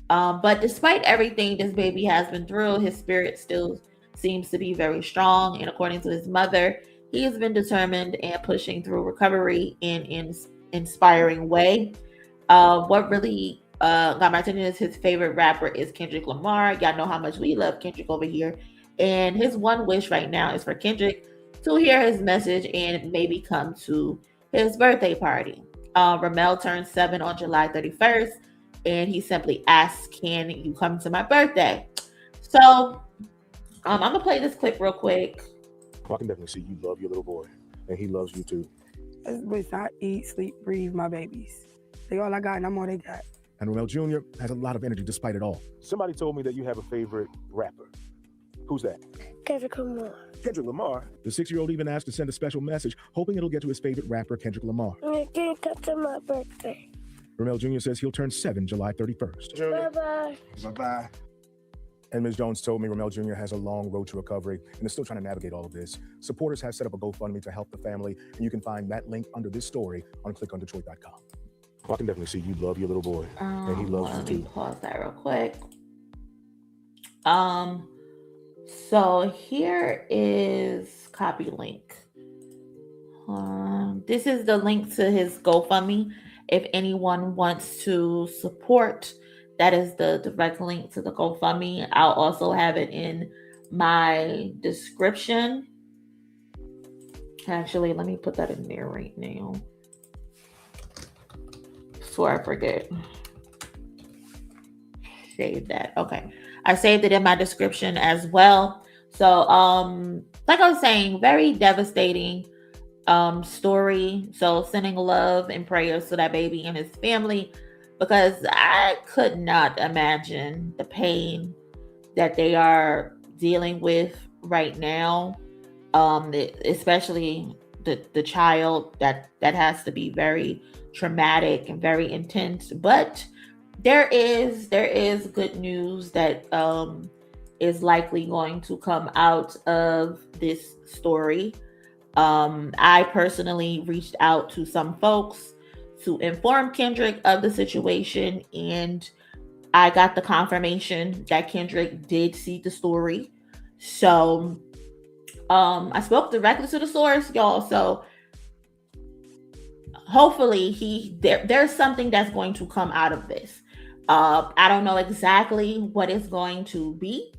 But despite everything this baby has been through, his spirit still seems to be very strong. And according to his mother, he has been determined and pushing through recovery in an inspiring way. What really got my attention is his favorite rapper is Kendrick Lamar. Y'all know how much we love Kendrick over here. And his one wish right now is for Kendrick to hear his message and maybe come to his birthday party. Ramel turned 7 on July 31st, and he simply asked, "Can you come to my birthday?" So I'm gonna play this clip real quick. I can definitely see you love your little boy, and he loves you too. That's what I eat, sleep, breathe my babies. They all I got, and I'm all they got. And Ramel Jr. has a lot of energy despite it all. Somebody told me that you have a favorite rapper. Who's that? Kendrick Lamar. Kendrick Lamar? The 6-year-old even asked to send a special message, hoping it'll get to his favorite rapper, Kendrick Lamar. You can't come to my birthday. Ramel Jr. says he'll turn 7 July 31st. Bye-bye. Bye-bye. And Ms. Jones told me Ramel Jr. has a long road to recovery and is still trying to navigate all of this. Supporters have set up a GoFundMe to help the family, and you can find that link under this story on clickondetroit.com. I can definitely see you love your little boy, and he loves you too. Let me pause that real quick. So here is copy link. This is the link to his GoFundMe. If anyone wants to support, that is the direct link to the GoFundMe. I'll also have it in my description. Actually, let me put that in there right now before I forget. Save that. Okay. I saved it in my description as well. So, like I was saying, very devastating story. So sending love and prayers to that baby and his family, because I could not imagine the pain that they are dealing with right now. Especially the child, that has to be very traumatic and very intense. But there is good news that is likely going to come out of this story. I personally reached out to some folks to inform Kendrick of the situation, and I got the confirmation that Kendrick did see the story. So I spoke directly to the source, y'all. So hopefully there's something that's going to come out of this. I don't know exactly what it's going to be.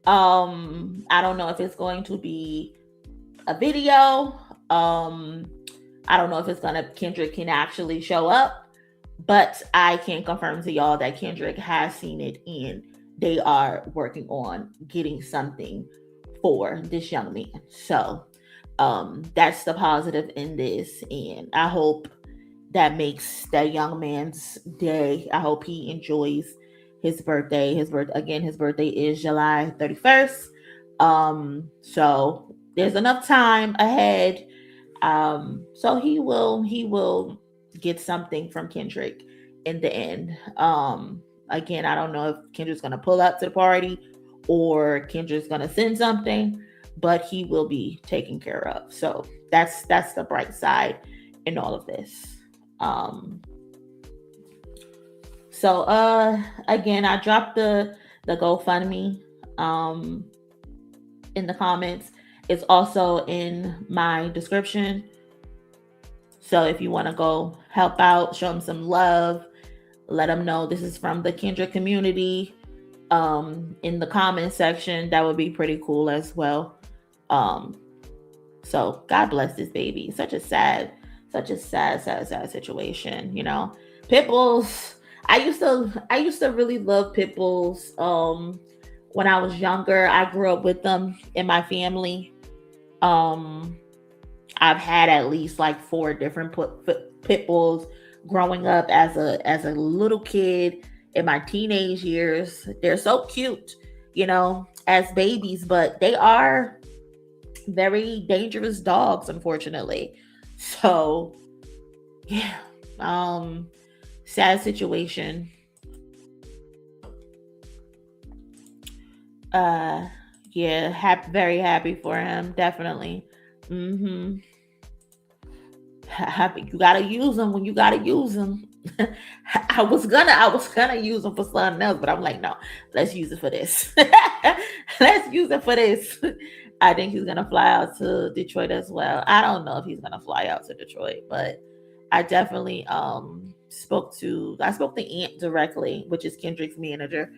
I don't know if it's going to be a video. I don't know if Kendrick can actually show up, but I can confirm to y'all that Kendrick has seen it and they are working on getting something for this young man. So that's the positive in this, and I hope that makes that young man's day. I hope he enjoys his birthday. His birthday is July 31st. So there's enough time ahead. So he will get something from Kendrick in the end. Again, I don't know if Kendrick's gonna pull up to the party or Kendrick's gonna send something, but he will be taken care of. So that's the bright side in all of this. So again, I dropped the GoFundMe in the comments. It's also in my description. So if you want to go help out, show them some love, let them know this is from the Kendrick community in the comment section, that would be pretty cool as well. So God bless this baby. Such a sad situation, you know. Pit bulls. I used to really love pit bulls. When I was younger, I grew up with them in my family. I've had at least like 4 different pit bulls growing up as a little kid in my teenage years. They're so cute, you know, as babies, but they are very dangerous dogs, unfortunately. So yeah, sad situation. Yeah, very happy for him, definitely. Mm-hmm. Happy. You gotta use them when you gotta use them. I was gonna use them for something else, but I'm like, no, let's use it for this. Let's use it for this. I think he's gonna fly out to Detroit as well. I don't know if he's gonna fly out to Detroit, but I definitely spoke to Ant directly, which is Kendrick's manager.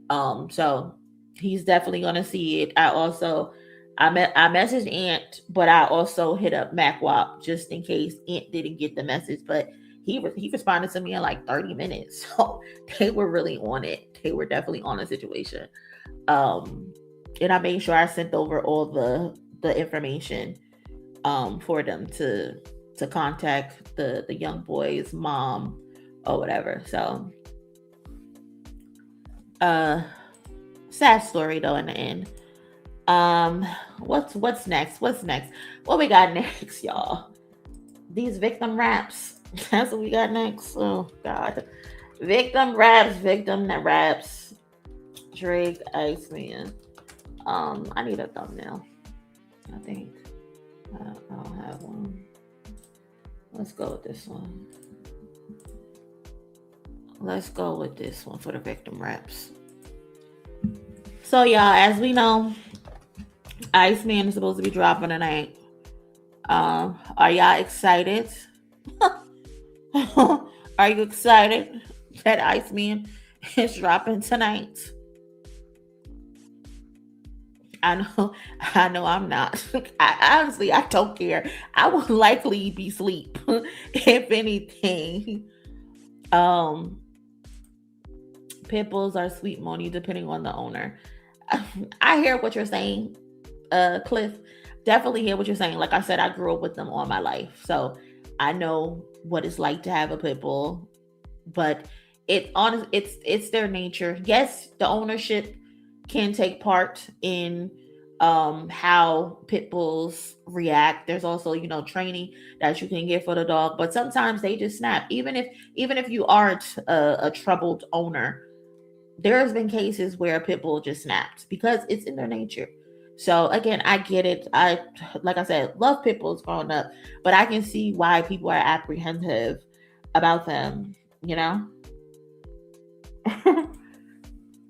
So he's definitely gonna see it. I messaged Ant, but I also hit up MacWop just in case Ant didn't get the message. But he responded to me in like 30 minutes. So they were really on it. They were definitely on the situation. And I made sure I sent over all the information for them to contact the young boy's mom or whatever. So sad story though in the end. What's next? What we got next, y'all? These victim raps. That's what we got next. Oh God. Victim raps. Drake, Iceman. I need a thumbnail. I think I don't have one. Let's go with this one. Let's go with this one for the victim raps. So y'all, as we know, Iceman is supposed to be dropping tonight. Are y'all excited? Are you excited that Iceman is dropping tonight? I know I'm not. Honestly, I don't care. I would likely be asleep, if anything. Pit bulls are sweet, Monie, depending on the owner. I hear what you're saying, Cliff. Definitely hear what you're saying. Like I said, I grew up with them all my life, so I know what it's like to have a pit bull. But it's their nature. Yes, the ownership can take part in how pit bulls react. There's also, training that you can get for the dog, but sometimes they just snap. Even if you aren't a troubled owner, there has been cases where a pit bull just snapped because it's in their nature. So again, I get it. Like I said, love pit bulls growing up, but I can see why people are apprehensive about them,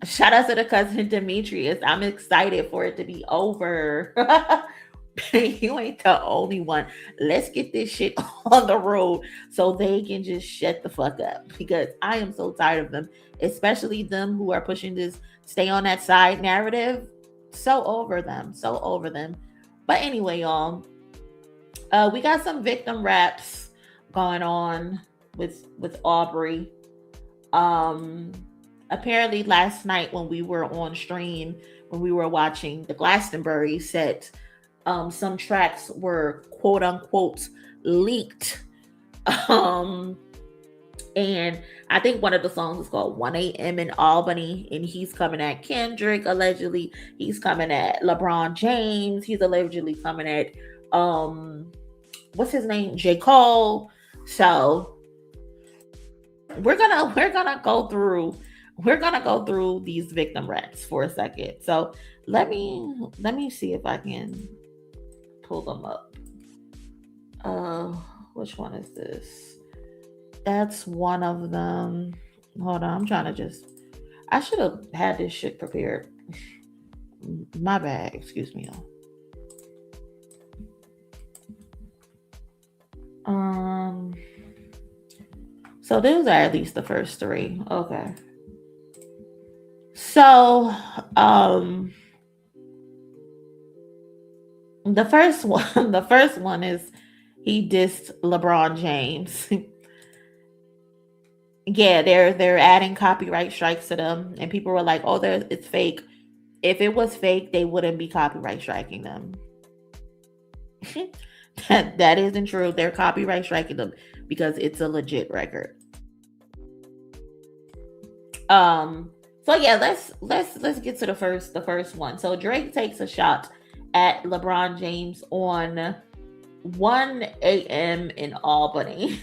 Shout out to the cousin Demetrius. I'm excited for it to be over. You ain't the only one. Let's get this shit on the road so they can just shut the fuck up, because I am so tired of them, especially them who are pushing this stay on that side narrative. So over them. But anyway, y'all, we got some victim raps going on with Aubrey. Apparently last night when we were on stream, when we were watching the Glastonbury set, some tracks were quote unquote leaked. And I think one of the songs is called 1 a.m. in Albany, and he's coming at Kendrick allegedly. He's coming at LeBron James. He's allegedly coming at what's his name? J. Cole. So we're gonna go through these victim raps for a second. So let me see if I can pull them up. Which one is this? That's one of them. Hold on, I should have had this shit prepared. My bad, excuse me. So those are at least the first three. Okay. So, the first one is he dissed LeBron James. Yeah, they're adding copyright strikes to them, and people were like, "Oh, it's fake." If it was fake, they wouldn't be copyright striking them. That isn't true. They're copyright striking them because it's a legit record. So yeah, let's get to the first one. So Drake takes a shot at LeBron James on 1 a.m. in Albany.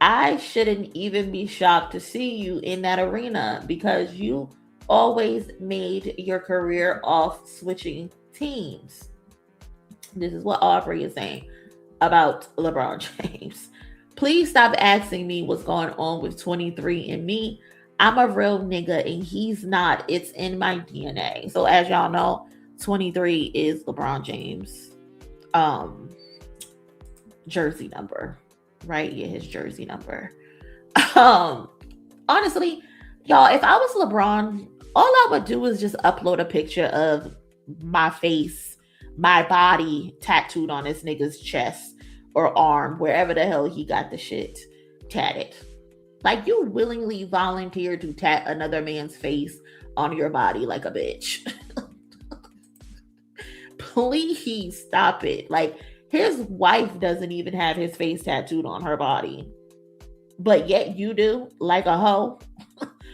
I shouldn't even be shocked to see you in that arena because you always made your career off switching teams. This is what Aubrey is saying about LeBron James. Please stop asking me what's going on with 23 and me. I'm a real nigga and he's not. It's in my DNA. So as y'all know, 23 is LeBron James' jersey number. Right? Yeah, his jersey number. Honestly, y'all, if I was LeBron, all I would do is just upload a picture of my face, my body tattooed on this nigga's chest or arm, wherever the hell he got the shit tatted. Like, you willingly volunteered to tat another man's face on your body like a bitch. Please stop it. Like, his wife doesn't even have his face tattooed on her body. But yet you do, like a hoe,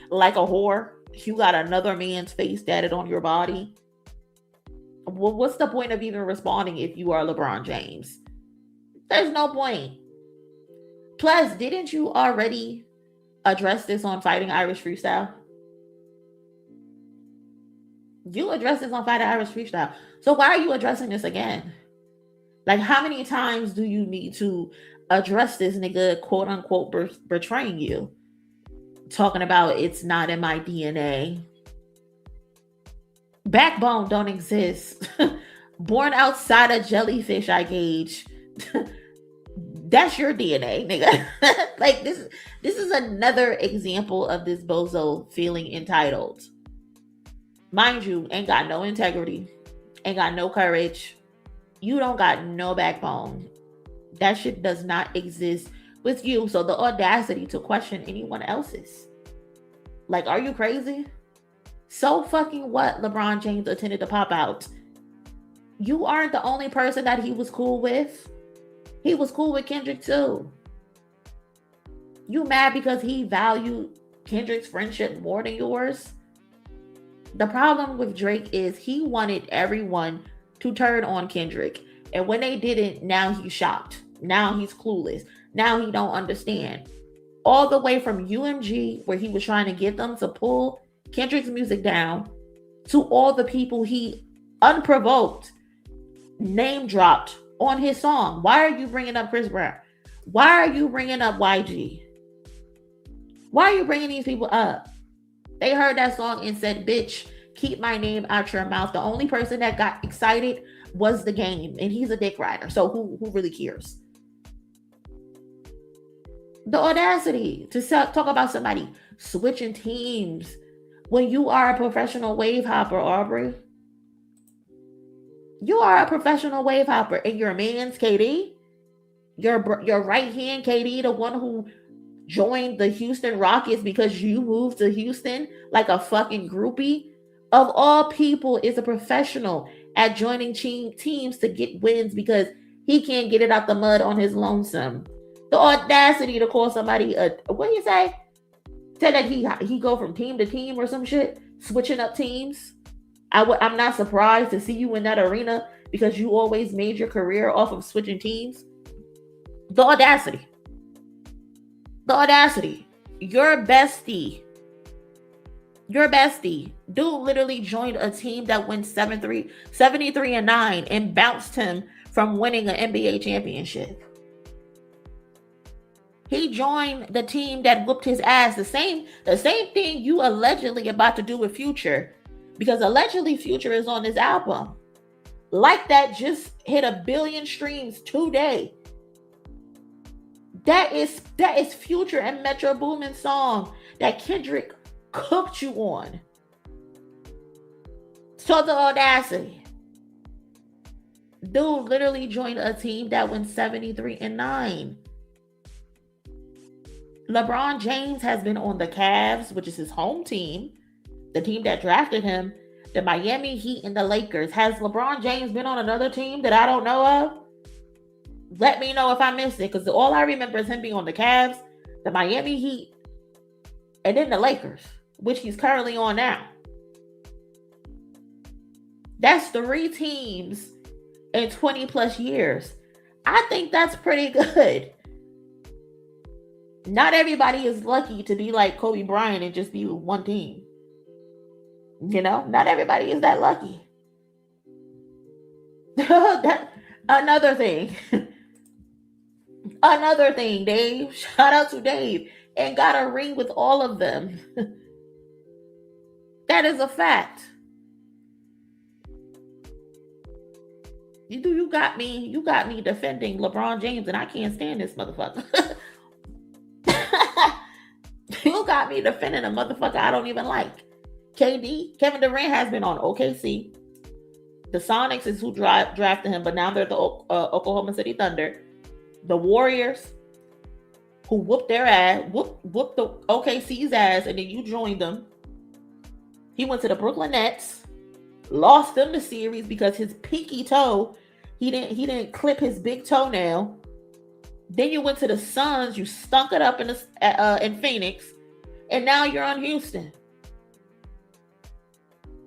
like a whore. You got another man's face tatted on your body. Well, what's the point of even responding if you are LeBron James? There's no point. Plus, didn't you already address this on Fighting Irish Freestyle? You addressed this on Fighting Irish Freestyle. So why are you addressing this again? Like, how many times do you need to address this nigga, quote unquote, betraying you? Talking about it's not in my DNA. Backbone don't exist. Born outside a jellyfish, I gauge. That's your DNA, nigga. Like, this is another example of this bozo feeling entitled. Mind you, ain't got no integrity, ain't got no courage. You don't got no backbone. That shit does not exist with you. So the audacity to question anyone else's. Like, are you crazy? So fucking what? LeBron James attended the pop out. You aren't the only person that he was cool with. He was cool with Kendrick too. You mad because he valued Kendrick's friendship more than yours? The problem with Drake is he wanted everyone to turn on Kendrick. And when they didn't, now he's shocked. Now he's clueless. Now he don't understand. All the way from UMG, where he was trying to get them to pull Kendrick's music down, to all the people he unprovoked name dropped on his song. Why are you bringing up Chris Brown? Why are you bringing up YG? Why are you bringing these people up? They heard that song and said, bitch, keep my name out your mouth. The only person that got excited was the game, and he's a dick rider. So who really cares? The audacity to talk about somebody switching teams when you are a professional wave hopper, Aubrey. You are a professional wave hopper, and your man's KD, your right hand KD, the one who joined the Houston Rockets because you moved to Houston like a fucking groupie, of all people, is a professional at joining teams to get wins because he can't get it out the mud on his lonesome. The audacity to call somebody what do you say? Said that he go from team to team or some shit, switching up teams. I'm not surprised to see you in that arena because you always made your career off of switching teams. The audacity. The audacity. Your bestie. Dude literally joined a team that went 73-9 and bounced him from winning an NBA championship. He joined the team that whooped his ass. The same thing you allegedly about to do with Future. Because allegedly Future is on this album. Like that just hit 1 billion streams today. That is Future and Metro Boomin's song that Kendrick cooked you on. So the audacity. Dude literally joined a team that went 73-9. LeBron James has been on the Cavs, which is his home team, the team that drafted him, the Miami Heat, and the Lakers. Has LeBron James been on another team that I don't know of? Let me know if I missed it, because all I remember is him being on the Cavs, the Miami Heat, and then the Lakers, which he's currently on now. That's 3 teams in 20 plus years. I think that's pretty good. Not everybody is lucky to be like Kobe Bryant and just be with one team. You know, not everybody is that lucky. Another thing. Another thing, Dave. Shout out to Dave. And got a ring with all of them. That is a fact. You got me defending LeBron James, and I can't stand this motherfucker. You got me defending a motherfucker I don't even like. KD, Kevin Durant has been on OKC. The Sonics is who drafted him, but now they're the Oklahoma City Thunder. The Warriors, who whooped their ass, whooped the OKC's ass, and then you joined them. He went to the Brooklyn Nets, lost them the series because his pinky toe, he didn't clip his big toenail. Then you went to the Suns, you stunk it up in Phoenix, and now you're on Houston.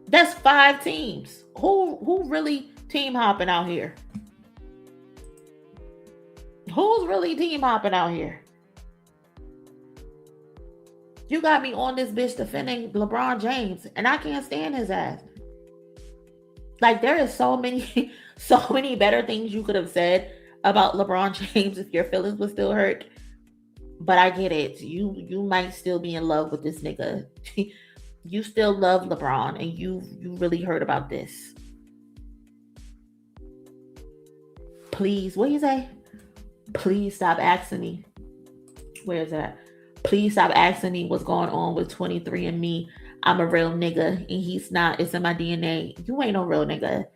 That's 5 teams. Who really team hopping out here? Who's really team hopping out here? You got me on this bitch defending LeBron James, and I can't stand his ass. Like, there is so many better things you could have said about LeBron James if your feelings were still hurt. But I get it. You might still be in love with this nigga. You still love LeBron, and you really heard about this. Please, what do you say? Please stop asking me. Where is that? Please stop asking me what's going on with 23andMe. I'm a real nigga, and he's not. It's in my DNA. You ain't no real nigga.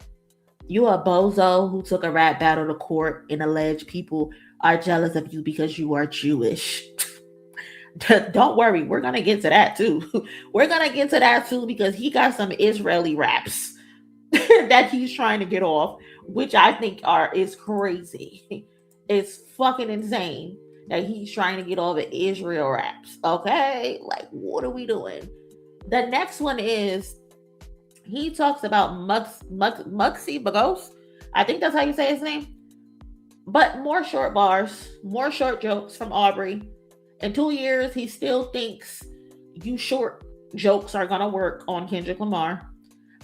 You a bozo who took a rap battle to court and alleged people are jealous of you because you are Jewish. Don't worry, we're gonna get to that too. We're gonna get to that too because he got some Israeli raps that he's trying to get off, which I think is crazy. It's fucking insane that he's trying to get all the Israel raps. Okay, like what are we doing? The next one is he talks about Muggsy Bogues. I think that's how you say his name. But more short bars, more short jokes from Aubrey. In 2 years, he still thinks you short jokes are gonna work on Kendrick Lamar.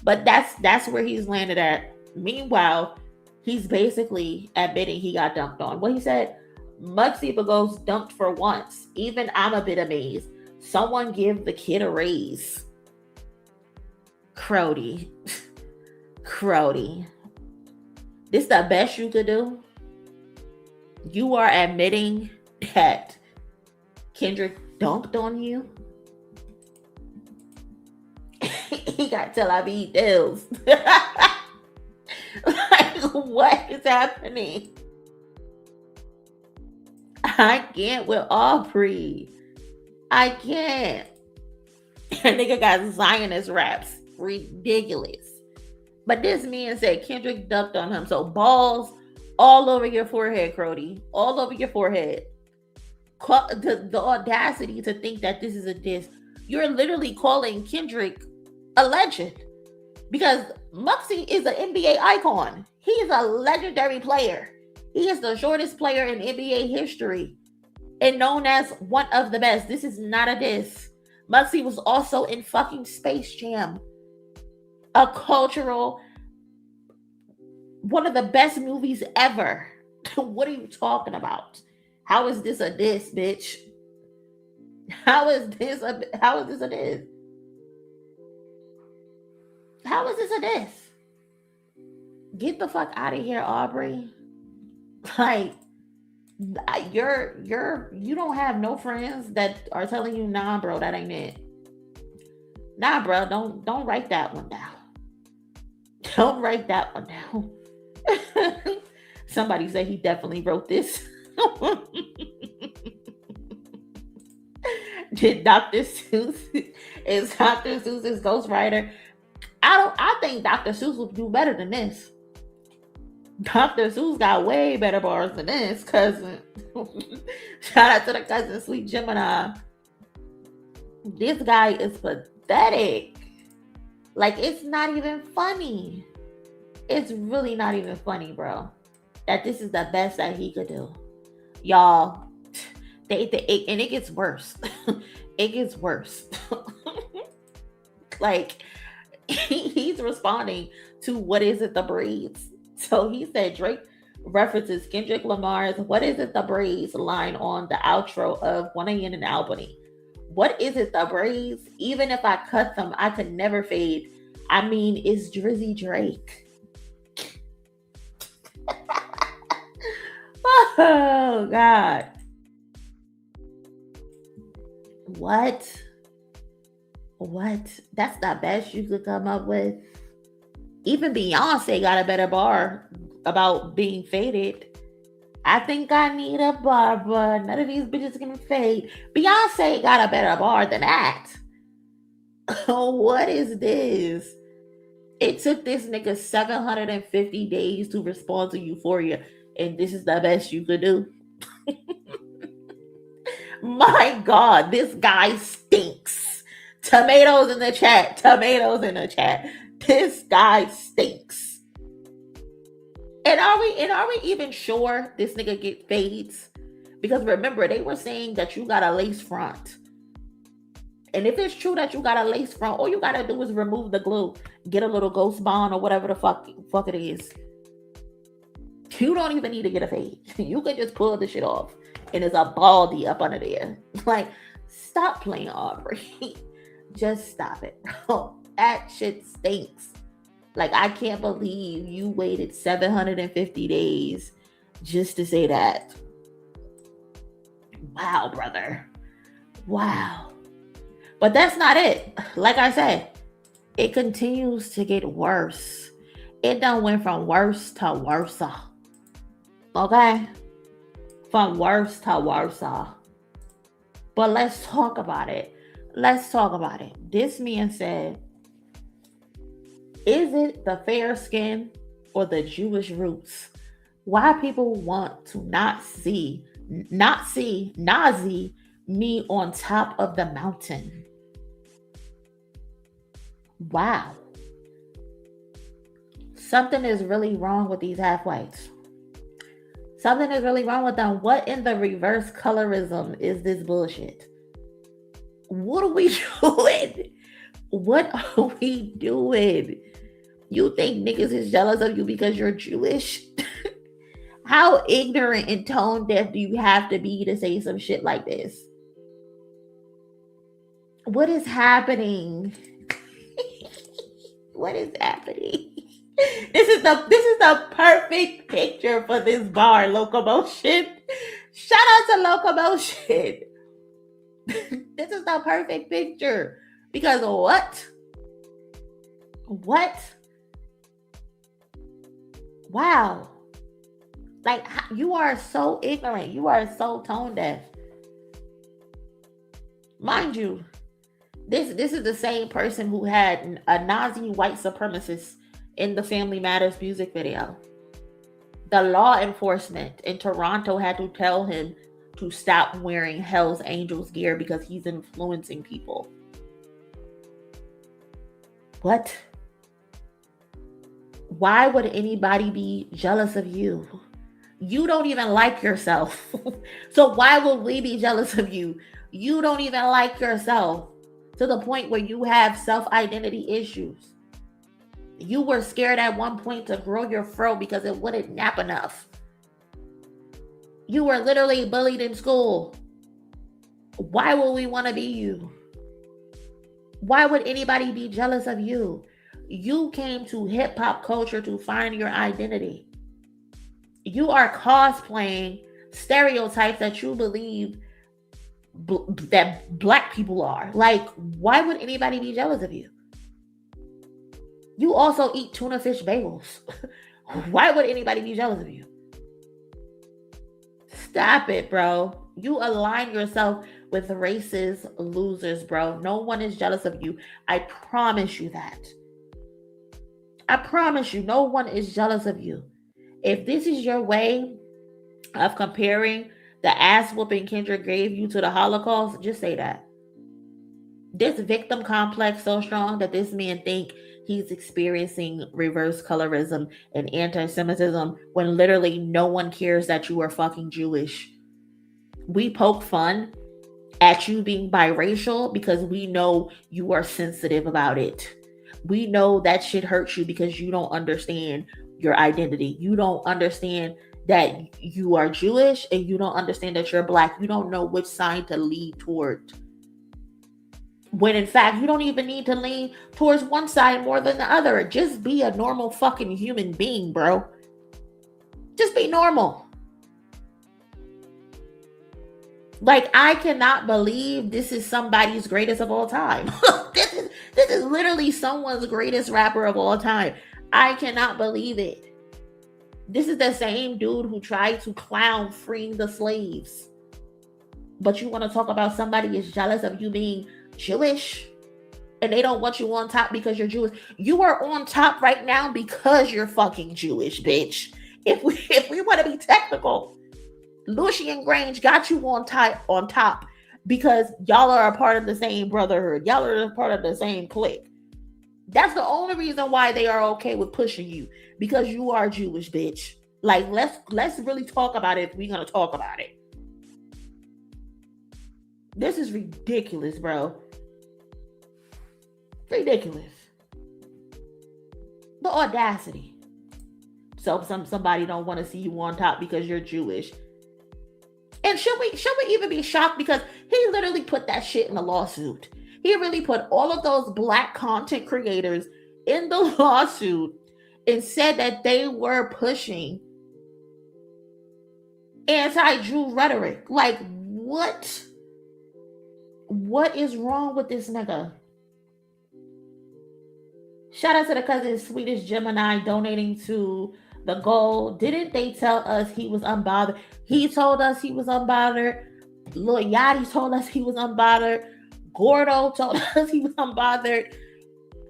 But that's where he's landed at. Meanwhile, he's basically admitting he got dunked on. What he said, Muggsy Bogues dunked for once. Even I'm a bit amazed. Someone give the kid a raise. Crody. This the best you could do? You are admitting that Kendrick dunked on you? He got Tel Aviv deals. Like, what is happening? I can't with Aubrey. I can't. That nigga got Zionist raps. Ridiculous. But this man said Kendrick dunked on him. So balls all over your forehead, Crody. All over your forehead. The audacity to think that this is a diss. You're literally calling Kendrick a legend. Because Muggsy is an NBA icon. He is a legendary player. He is the shortest player in NBA history. And known as one of the best. This is not a diss. Muggsy was also in fucking Space Jam. A cultural, one of the best movies ever. What are you talking about? How is this a diss, bitch? How is this a diss? How is this a diss? Get the fuck out of here, Aubrey. Like, you don't have no friends that are telling you, nah, bro, that ain't it. Nah, bro, don't write that one down. Don't write that one down. Somebody said he definitely wrote this. Did Dr. Seuss is Dr. Seuss's ghostwriter? I think Dr. Seuss would do better than this. Dr. Seuss got way better bars than this, cousin. Shout out to the cousin, Sweet Gemini. This guy is pathetic. Like, it's not even funny. It's really not even funny, bro. That this is the best that he could do. Y'all, and it gets worse. It gets worse. Like, he's responding to What Is It The Breeze. So he said Drake references Kendrick Lamar's What Is It The Breeze line on the outro of 1AM in Albany. What is it, the breeze? Even if I cut them, I could never fade. I mean, it's Drizzy Drake. Oh, God. What? That's the best you could come up with? Even Beyonce got a better bar about being faded. I think I need a bar, but none of these bitches can fade. Beyonce got a better bar than that. What is this? It took this nigga 750 days to respond to Euphoria, and this is the best you could do? My God, this guy stinks. Tomatoes in the chat. Tomatoes in the chat. This guy stinks. And are we even sure this nigga get fades? Because remember, they were saying that you got a lace front. And if it's true that you got a lace front, all you gotta do is remove the glue, get a little ghost bond or whatever the fuck it is. You don't even need to get a fade. You can just pull the shit off. And there's a baldy up under there. Like, stop playing, Aubrey. Just stop it, bro. That shit stinks. Like, I can't believe you waited 750 days just to say that. Wow, brother. Wow. But that's not it. Like I said, it continues to get worse. It done went from worse to worse. Okay? From worse to worse. But let's talk about it. This man said, is it the fair skin or the Jewish roots? Why people want to not see Nazi me on top of the mountain? Wow. Something is really wrong with these half-whites. Something is really wrong with them. What in the reverse colorism is this bullshit? What are we doing? What are we doing? You think niggas is jealous of you because you're Jewish? How ignorant and tone deaf do you have to be to say some shit like this? What is happening? What is happening? This is the perfect picture for this bar, Locomotion. Shout out to Locomotion. This is the perfect picture. Because what? Wow. Like, you are so ignorant. You are so tone deaf. Mind you, this is the same person who had a Nazi white supremacist in the Family Matters music video. The law enforcement in Toronto had to tell him to stop wearing Hell's Angels gear because he's influencing people. What? Why would anybody be jealous of you? You don't even like yourself. So why would we be jealous of you? You don't even like yourself to the point where you have self-identity issues. You were scared at one point to grow your fro because it wouldn't nap enough. You were literally bullied in school. Why would we want to be you? Why would anybody be jealous of you? You came to hip hop culture to find your identity. You are cosplaying stereotypes that you believe that black people are. Like, why would anybody be jealous of you? You also eat tuna fish bagels. Why would anybody be jealous of you? Stop it, bro. You align yourself with racist losers, bro. No one is jealous of you. I promise you that. I promise you, no one is jealous of you. If this is your way of comparing the ass whooping Kendrick gave you to the Holocaust, just say that. This victim complex so strong that this man think he's experiencing reverse colorism and anti-Semitism when literally no one cares that you are fucking Jewish. We poke fun at you being biracial because we know you are sensitive about it. We know that shit hurts you because you don't understand your identity. You don't understand that you are Jewish, and you don't understand that you're black. You don't know which side to lean toward. When in fact, you don't even need to lean towards one side more than the other. Just be a normal fucking human being, bro. Just be normal. Like, I cannot believe this is somebody's greatest of all time. This is literally someone's greatest rapper of all time. I cannot believe it. This is the same dude who tried to clown freeing the slaves. But you want to talk about somebody is jealous of you being Jewish, and they don't want you on top because you're Jewish. You are on top right now because you're fucking Jewish, bitch. If we want to be technical, Lucian Grange got you on top because y'all are a part of the same brotherhood. Y'all are a part of the same clique. That's the only reason why they are okay with pushing you, because you are Jewish, bitch. Like, let's really talk about it if we're gonna talk about it. This is ridiculous, bro. Ridiculous. The audacity. So somebody don't want to see you on top because you're Jewish. And should we even be shocked because he literally put that shit in a lawsuit. He really put all of those black content creators in the lawsuit and said that they were pushing anti-Jew rhetoric. Like, what? What is wrong with this nigga? Shout out to the cousin Swedish Gemini donating to the goal. Didn't they tell us he was unbothered? He told us he was unbothered. Lil Yachty told us he was unbothered. Gordo told us he was unbothered.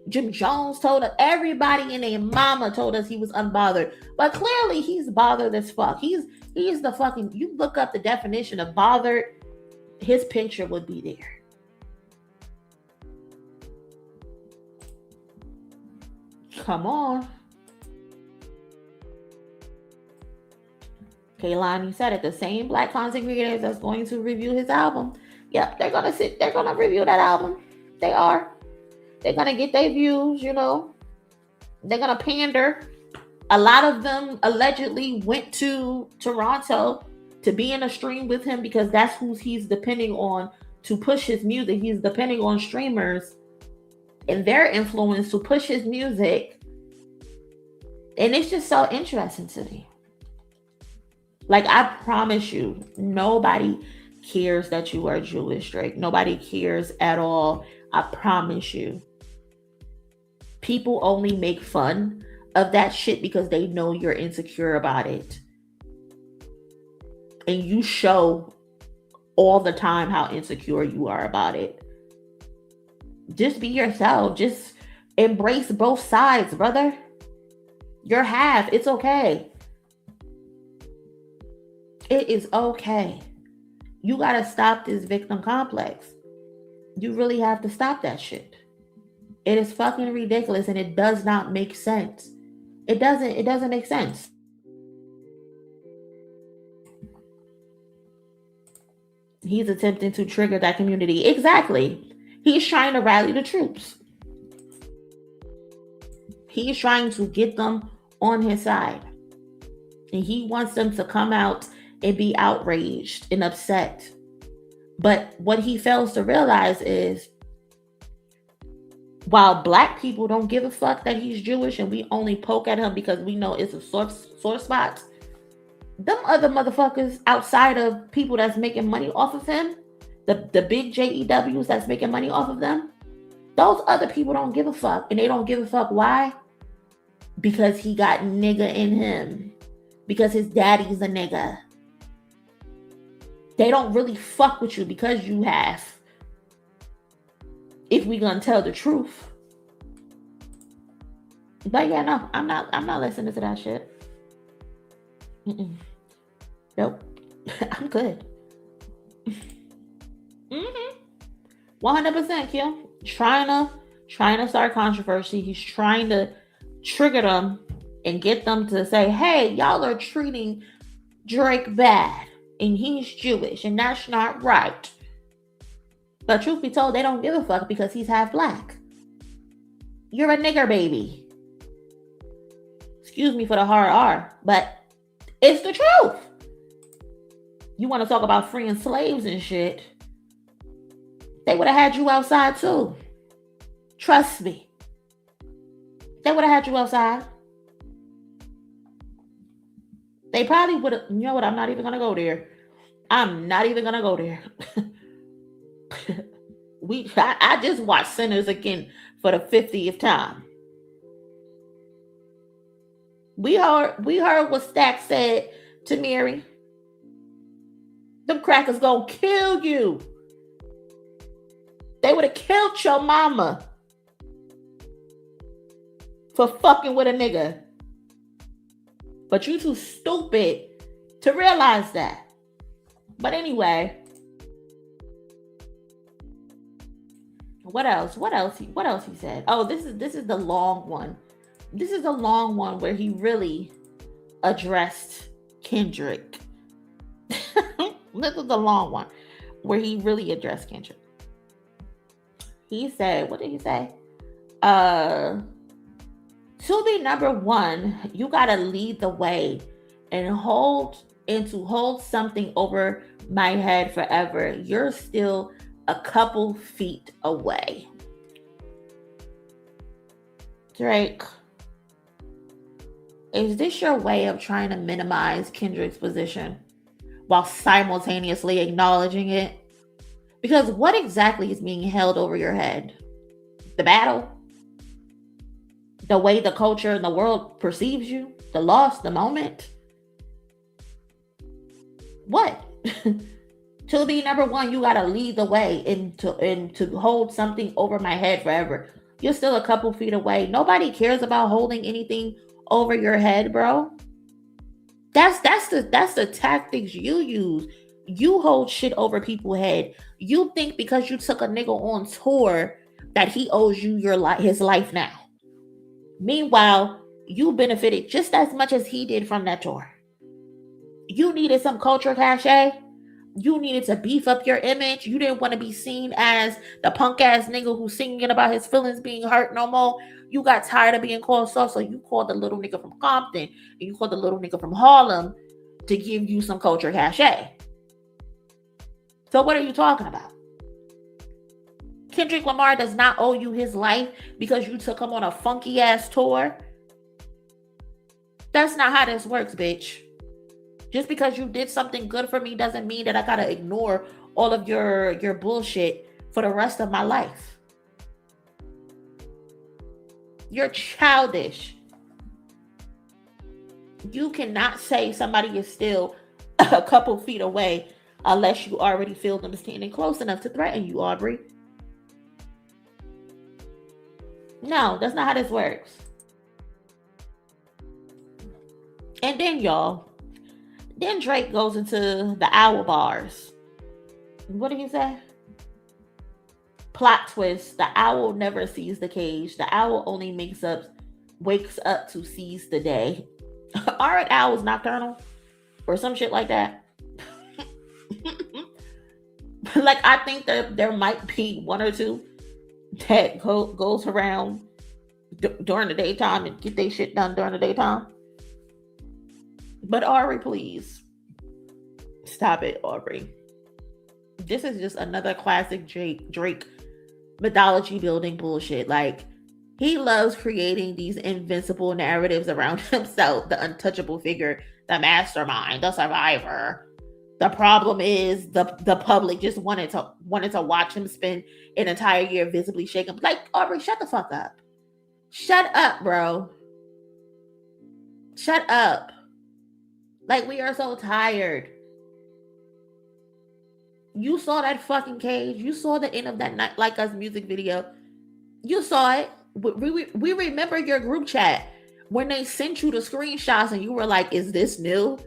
Jim Jones told us. Everybody and their mama told us he was unbothered. But clearly he's bothered as fuck. He's the fucking, you look up the definition of bothered, his picture would be there. Come on. Kaylani said it. The same black content creators that's going to review his album. Yep, they're gonna review that album. They are. They're gonna get their views, you know. They're gonna pander. A lot of them allegedly went to Toronto to be in a stream with him because that's who he's depending on to push his music. He's depending on streamers and their influence to push his music. And it's just so interesting to me. Like, I promise you, nobody cares that you are Jewish, Drake. Nobody cares at all. I promise you. People only make fun of that shit because they know you're insecure about it. And you show all the time how insecure you are about it. Just be yourself. Just embrace both sides, brother. You're half. It's okay. It is okay. You gotta stop this victim complex. You really have to stop that shit. It is fucking ridiculous and it does not make sense. It doesn't make sense. He's attempting to trigger that community. Exactly. He's trying to rally the troops. He's trying to get them on his side. And he wants them to come out and be outraged and upset. But what he fails to realize is, while black people don't give a fuck that he's Jewish and we only poke at him because we know it's a sore spot, them other motherfuckers outside of people that's making money off of him, the big JEWs that's making money off of them, those other people don't give a fuck. And they don't give a fuck. Why? Because he got nigga in him. Because his daddy's a nigga. They don't really fuck with you because you have. If we gonna tell the truth. But yeah, no, I'm not listening to that shit. Nope. I'm good. 100% Q. Trying to start controversy. He's trying to trigger them and get them to say, hey, y'all are treating Drake bad and he's Jewish and that's not right. But truth be told, they don't give a fuck because he's half black. You're a nigger baby. Excuse me for the hard R, but it's the truth. You want to talk about freeing slaves and shit, they would have had you outside too. Trust me. They would have had you outside. They probably would have, you know what, I'm not even going to go there. I'm not even going to go there. I just watched Sinners again for the 50th time. We heard what Stack said to Mary. Them crackers gonna kill you. They would have killed your mama for fucking with a nigga. But you too stupid to realize that. But anyway, what else he said? Oh, this is the long one. This is the long one where he really addressed Kendrick. This is the long one where he really addressed Kendrick. He said, what did he say? To be number one, you gotta lead the way and to hold something over my head forever. You're still a couple feet away. Drake, is this your way of trying to minimize Kendrick's position while simultaneously acknowledging it? Because what exactly is being held over your head? The battle? The way the culture and the world perceives you? The loss, the moment? What? To be number one, you gotta lead the way and to hold something over my head forever. You're still a couple feet away. Nobody cares about holding anything over your head, bro. That's the tactics you use. You hold shit over people's head. You think because you took a nigga on tour that he owes you his life now. Meanwhile, you benefited just as much as he did from that tour. You needed some culture cachet. You needed to beef up your image. You didn't want to be seen as the punk ass nigga who's singing about his feelings being hurt no more. You got tired of being called soft, so you called the little nigga from Compton and you called the little nigga from Harlem to give you some culture cachet. So what are you talking about? Kendrick Lamar does not owe you his life because you took him on a funky ass tour. That's not how this works, bitch. Just because you did something good for me doesn't mean that I gotta ignore all of your bullshit for the rest of my life. You're childish. You cannot say somebody is still a couple feet away unless you already feel them standing close enough to threaten you, Aubrey. No, that's not how this works. And then, y'all, then Drake goes into the owl bars. What did he say? Plot twist. The owl never sees the cage. The owl only wakes up to seize the day. Aren't owls nocturnal? Or some shit like that? Like, I think that there might be one or two that goes around during the daytime and get their shit done during the daytime. But Aubrey, please. Stop it, Aubrey. This is just another classic Drake mythology building bullshit. Like, he loves creating these invincible narratives around himself, the untouchable figure, the mastermind, the survivor. The problem is the public just wanted to watch him spend an entire year visibly shaken. Like, Aubrey, shut the fuck up. Shut up, bro. Shut up. Like, we are so tired. You saw that fucking cage. You saw the end of that Night Like Us music video. You saw it. We remember your group chat when they sent you the screenshots and you were like, is this new?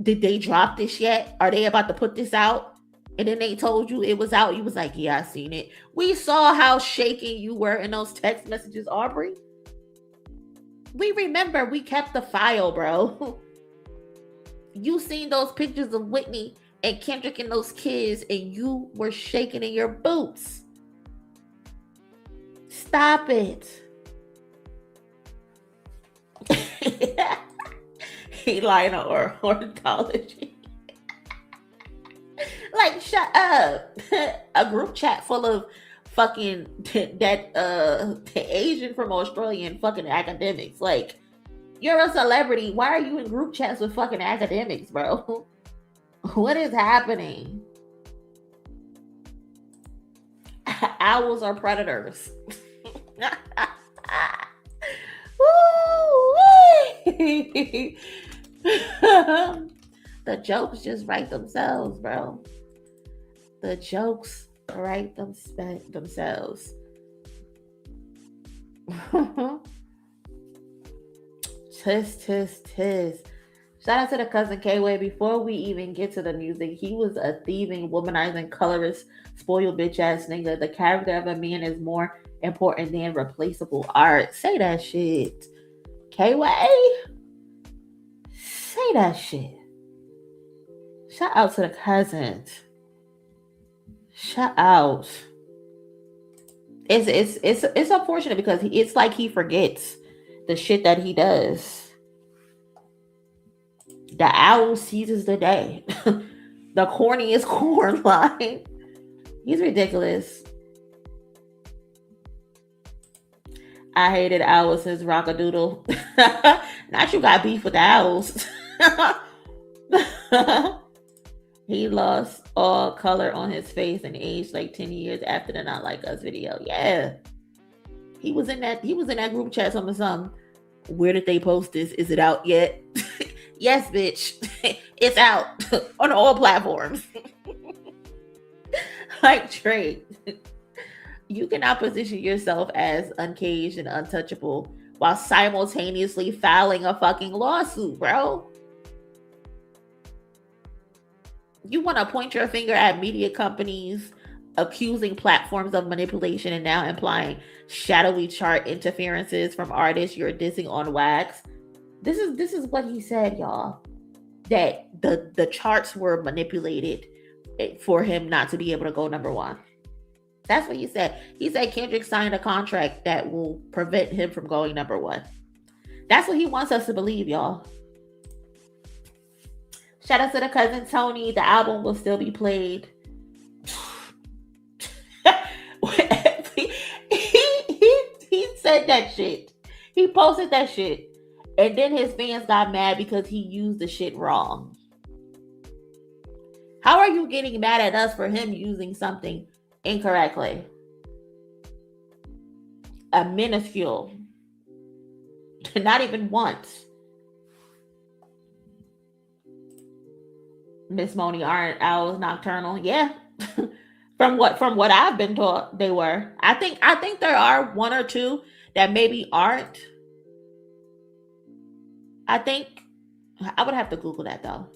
Did they drop this yet? Are they about to put this out? And then they told you it was out. You was like, yeah, I seen it. We saw how shaking you were in those text messages, Aubrey. We remember. We kept the file, bro. You seen those pictures of Whitney and Kendrick and those kids, and you were shaking in your boots. Stop it. He lying on ornithology. Like, shut up. A group chat full of fucking the Asian from Australia and fucking academics. Like, you're a celebrity. Why are you in group chats with fucking academics, bro? What is happening? Owls are predators. The jokes just write themselves, bro. The jokes write themselves. Tis. Shout out to the cousin K-Way. Before we even get to the music, he was a thieving, womanizing, colorist, spoiled bitch ass nigga. The character of a man is more important than replaceable art. Say that shit. K-Way. Say that shit. Shout out to the cousins. Shout out. It's unfortunate because it's like he forgets the shit that he does. The owl seizes the day. The corniest corn line. He's ridiculous. I hated owls since Rockadoodle. Not you got beef with the owls. He lost all color on his face and aged like 10 years after the Not Like Us video. Yeah. He was in that group chat some. Where did they post this? Is it out yet? Yes, bitch. It's out on all platforms. Like Drake. You cannot position yourself as uncaged and untouchable while simultaneously filing a fucking lawsuit, bro. You want to point your finger at media companies accusing platforms of manipulation and now implying shadowy chart interferences from artists you're dissing on wax. This is what he said, y'all. That the charts were manipulated for him not to be able to go number one. That's what he said. He said Kendrick signed a contract that will prevent him from going number one. That's what he wants us to believe, y'all. Shout out to the cousin Tony. The album will still be played. He said that shit. He posted that shit. And then his fans got mad because he used the shit wrong. How are you getting mad at us for him using something incorrectly? A minuscule. Not even once. Miss Monie, aren't owls nocturnal? Yeah. From what I've been taught, they were. I think there are one or two that maybe aren't. I think I would have to Google that though.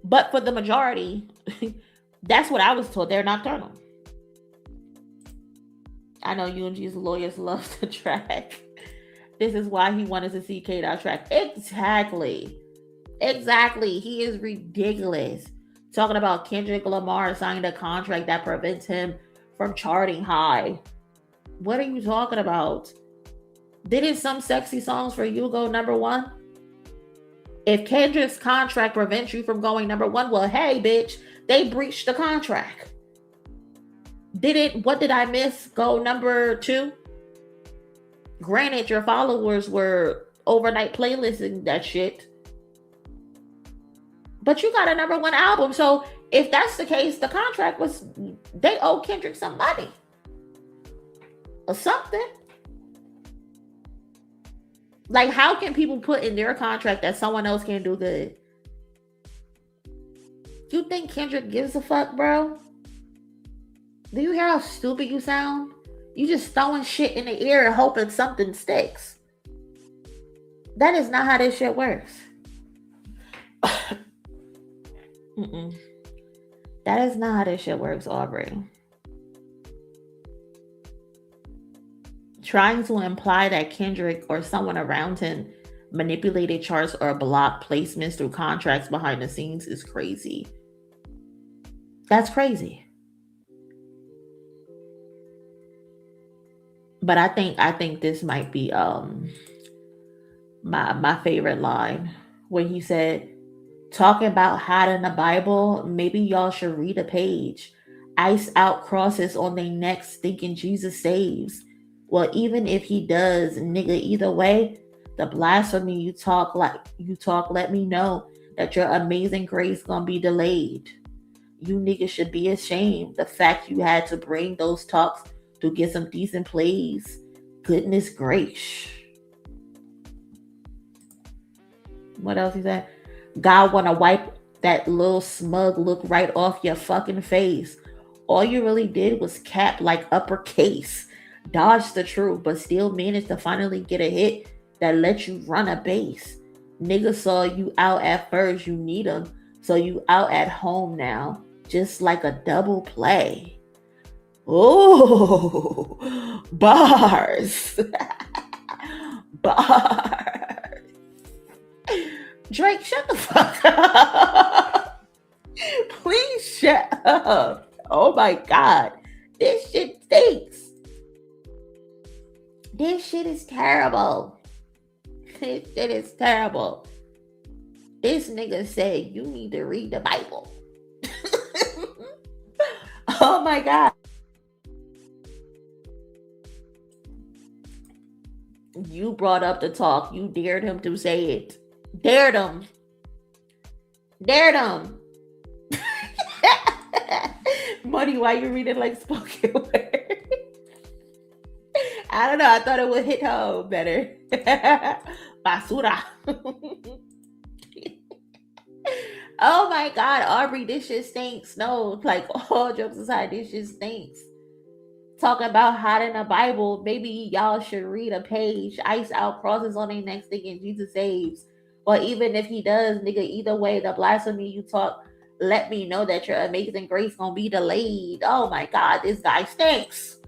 But for the majority, that's what I was told. They're nocturnal. I know UMG's lawyers love the track. This is why he wanted to see K-Dot track. Exactly. He is ridiculous. Talking about Kendrick Lamar signed a contract that prevents him from charting high. What are you talking about? Didn't some sexy songs for you go number one? If Kendrick's contract prevents you from going number one, well, hey, bitch, they breached the contract. What did I miss? Go number two? Granted, your followers were overnight playlisting that shit. But you got a number one album. So if that's the case, the contract was, they owe Kendrick some money. Or something. Like, how can people put in their contract that someone else can do good? You think Kendrick gives a fuck, bro? Do you hear how stupid you sound? You just throwing shit in the air and hoping something sticks. That is not how this shit works. That is not how this shit works, Aubrey. Trying to imply that Kendrick or someone around him manipulated charts or blocked placements through contracts behind the scenes is crazy. That's crazy. But I think this might be my favorite line when he said, talking about hiding the Bible, maybe y'all should read a page. Ice out crosses on their necks thinking Jesus saves. Well, even if he does, nigga, either way, the blasphemy you talk, let me know that your amazing grace gonna be delayed. You niggas should be ashamed. The fact you had to bring those talks to get some decent plays. Goodness gracious. What else he said? God wanna wipe that little smug look right off your fucking face. All you really did was cap like uppercase. Dodged the truth, but still managed to finally get a hit that let you run a base. Niggas saw you out at first, you need them, so you out at home now, just like a double play. Oh, bars. Bars. Drake, shut the fuck up. Please shut up. Oh my God. This shit stinks. This shit is terrible. This shit is terrible. This nigga said you need to read the Bible. Oh my God. You brought up the talk. You dared him to say it. Dared him. Dared him. Monie, why you reading like spoken word? I don't know. I thought it would hit home better. Basura. Oh my God, Aubrey, this shit stinks. No, like all jokes aside, this shit stinks. Talking about hiding the Bible, maybe y'all should read a page. Ice out crosses on their necks thinking Jesus saves. Or even if he does, nigga, either way, the blasphemy you talk, let me know that your amazing grace gonna be delayed. Oh my God, this guy stinks.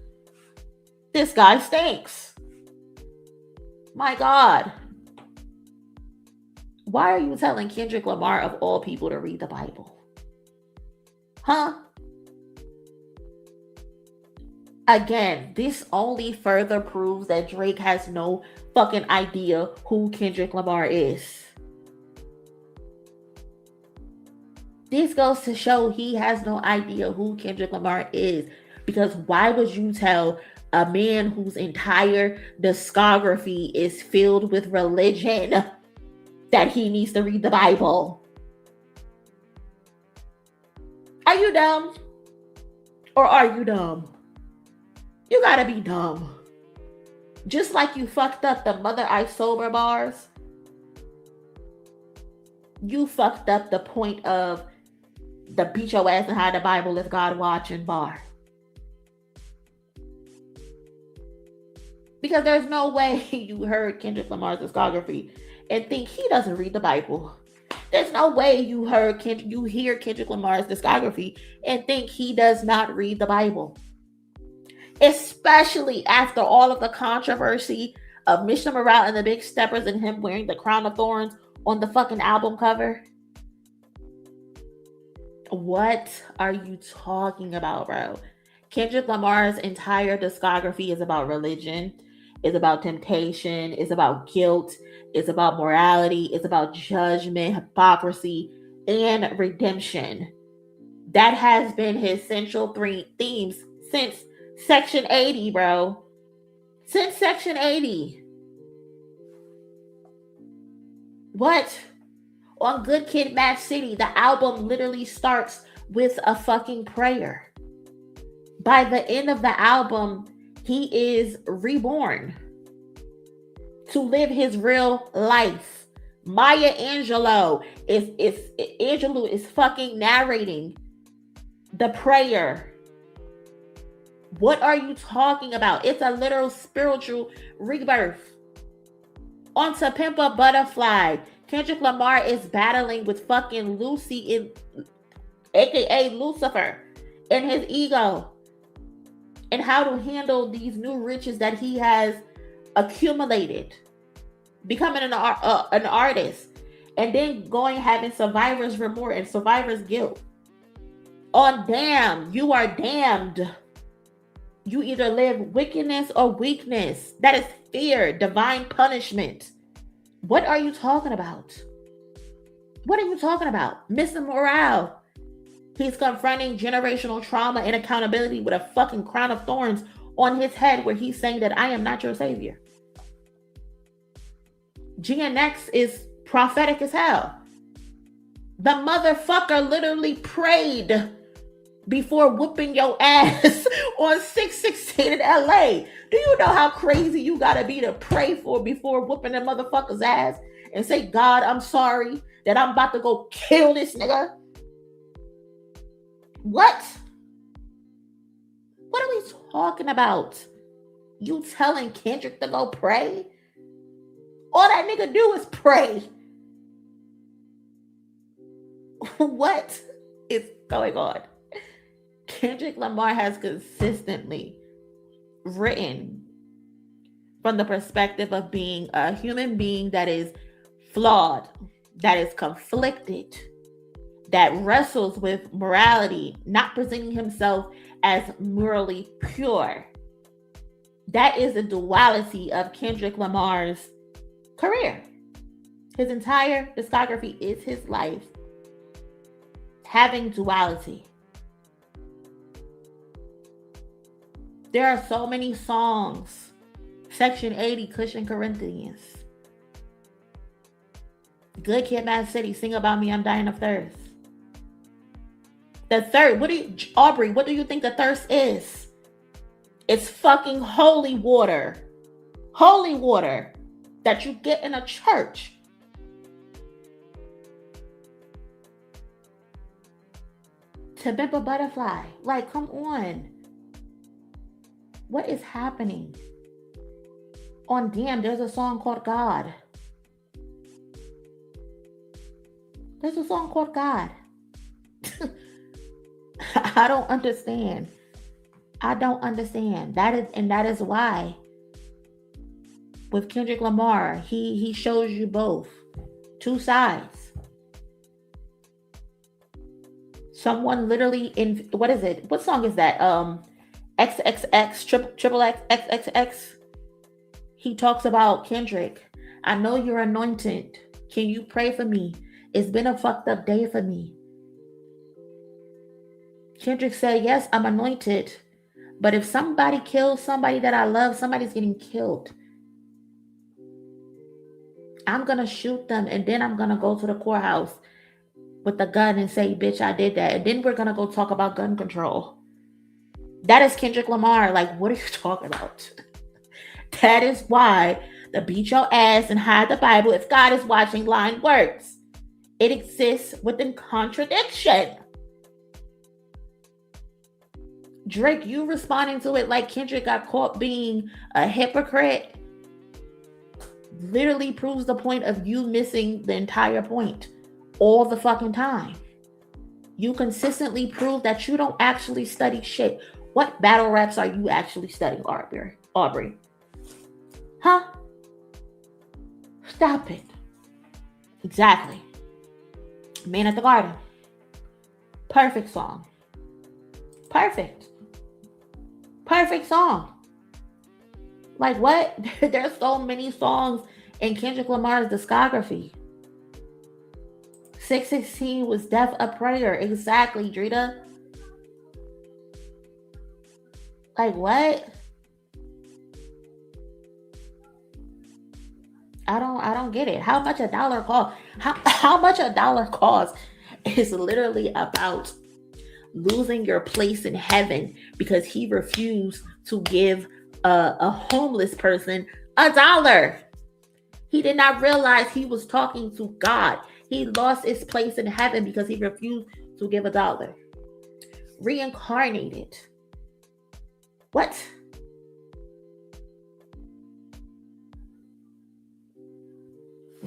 This guy stinks. My God. Why are you telling Kendrick Lamar of all people to read the Bible? Huh? Again, this only further proves that Drake has no fucking idea who Kendrick Lamar is. This goes to show he has no idea who Kendrick Lamar is. Because why would you tell a man whose entire discography is filled with religion that he needs to read the Bible? Are you dumb? Or are you dumb? You gotta be dumb. Just like you fucked up the Mother I Sober bars, you fucked up the point of the beat your ass and hide the Bible if God watching bar. Because there's no way you heard Kendrick Lamar's discography and think he doesn't read the Bible. There's no way you hear Kendrick Lamar's discography and think he does not read the Bible. Especially after all of the controversy of Mr. Morale and the Big Steppers and him wearing the crown of thorns on the fucking album cover. What are you talking about, bro? Kendrick Lamar's entire discography is about religion, is about temptation, is about guilt, is about morality, is about judgment, hypocrisy, and redemption. That has been his central three themes since Section 80, bro. Since Section 80. What? On Good Kid, Mad City, the album literally starts with a fucking prayer. By the end of the album, he is reborn to live his real life. Maya Angelou is fucking narrating the prayer. What are you talking about? It's a literal spiritual rebirth. On To Pimp a Butterfly, Kendrick Lamar is battling with fucking Lucy in aka Lucifer, and his ego, and how to handle these new riches that he has accumulated, becoming an artist, and then going having survivor's remorse and survivor's guilt. On damn, you are damned. You either live wickedness or weakness. That is fear, divine punishment. What are you talking about? What are you talking about? Mr. Morale. He's confronting generational trauma and accountability with a fucking crown of thorns on his head, where he's saying that I am not your savior. GNX is prophetic as hell. The motherfucker literally prayed before whooping your ass on 616 in LA. Do you know how crazy you gotta be to pray for before whooping a motherfucker's ass and say, God, I'm sorry that I'm about to go kill this nigga? What? What are we talking about? You telling Kendrick to go pray? All that nigga do is pray. What is going on? Kendrick Lamar has consistently written from the perspective of being a human being that is flawed, that is conflicted, that wrestles with morality, not presenting himself as morally pure. That is the duality of Kendrick Lamar's career. His entire discography is his life having duality. There are so many songs. Section 80, Cushion Corinthians. Good Kid, Mad City, Sing About Me, I'm Dying of Thirst. The third, Aubrey, what do you think the thirst is? It's fucking holy water. Holy water that you get in a church. To Pimp a Butterfly. Like, come on. What is happening? On Damn, there's a song called God. There's a song called God. I don't understand. I don't understand. That is why with Kendrick Lamar, he shows you both. Two sides. Someone literally in, what is it? What song is that? XXX, triple X, XXX. He talks about Kendrick. I know you're anointed. Can you pray for me? It's been a fucked up day for me. Kendrick said, yes, I'm anointed. But if somebody kills somebody that I love, somebody's getting killed. I'm going to shoot them, and then I'm going to go to the courthouse with the gun and say, bitch, I did that. And then we're going to go talk about gun control. That is Kendrick Lamar. Like, what are you talking about? That is why the beat your ass and hide the Bible if God is watching line works. It exists within contradiction. Drake, you responding to it like Kendrick got caught being a hypocrite literally proves the point of you missing the entire point all the fucking time. You consistently prove that you don't actually study shit. What battle raps are you actually studying, Aubrey? Huh? Stop it. Exactly. Man at the Garden. Perfect song. Perfect song. Like what? There's so many songs in Kendrick Lamar's discography. 616 was Death a Prayer. Exactly, Drita. Like what? I don't get it. How much a dollar cost? How much a dollar cost is literally about losing your place in heaven because he refused to give a homeless person $1. He did not realize he was talking to God. He lost his place in heaven because he refused to give $1. Reincarnated. What?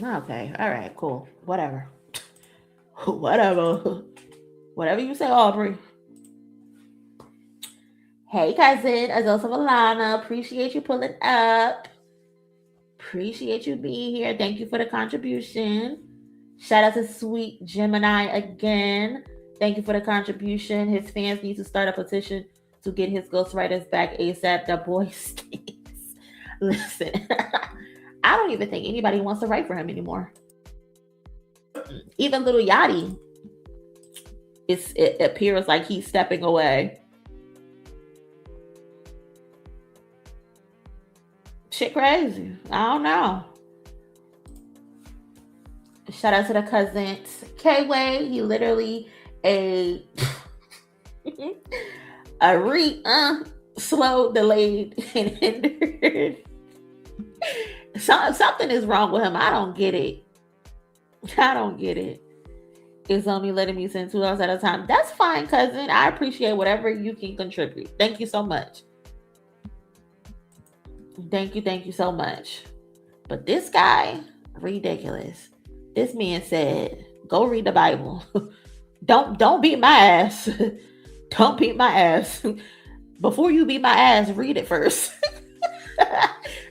Okay. All right. Cool. Whatever. Whatever. Whatever you say, Aubrey. Hey, cousin, Azosa Valana. Appreciate you pulling up. Appreciate you being here. Thank you for the contribution. Shout out to Sweet Gemini again. Thank you for the contribution. His fans need to start a petition to get his ghostwriters back ASAP. The boy stinks. Listen, I don't even think anybody wants to write for him anymore. Even Lil Yachty, it appears like he's stepping away. Shit crazy. I don't know. Shout out to the cousins. K-Way, he literally slow, delayed, and hindered. Something is wrong with him. I don't get it. It's only letting me send 2 hours at a time. That's fine, cousin. I appreciate whatever you can contribute. Thank you so much. Thank you so much. But this guy, ridiculous. This man said, go read the Bible. Don't beat my ass. Don't beat my ass. Before you beat my ass, read it first.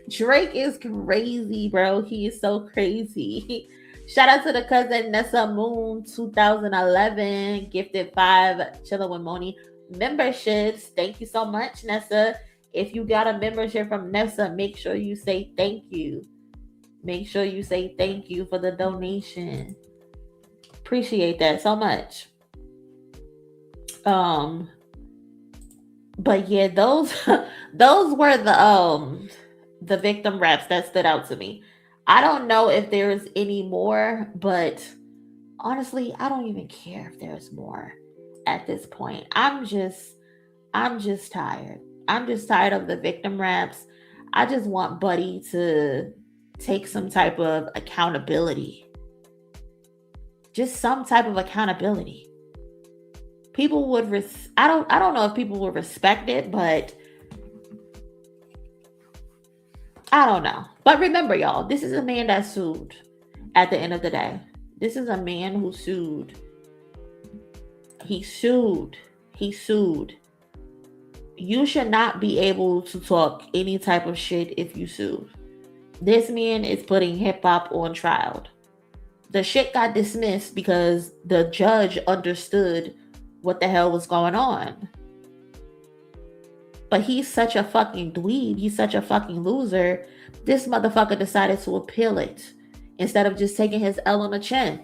Drake is crazy, bro. He is so crazy. Shout out to the cousin Nessa Moon 2011. Gifted 5 Chillin' with Monie memberships. Thank you so much, Nessa. If you got a membership from Nessa, make sure you say thank you. Make sure you say thank you for the donation. Appreciate that so much. But yeah, those were the victim raps that stood out to me. I don't know if there's any more, but honestly, I don't even care if there's more at this point. I'm just tired. I'm just tired of the victim raps. I just want Buddy to take some type of accountability. Just some type of accountability. People would I don't know if people would respect it, but I don't know. But remember, y'all, this is a man that sued at the end of the day. This is a man who sued. He sued. You should not be able to talk any type of shit if you sue. This man is putting hip hop on trial. The shit got dismissed because the judge understood what the hell was going on. But he's such a fucking dweeb. He's such a fucking loser. This motherfucker decided to appeal it instead of just taking his L on the chin.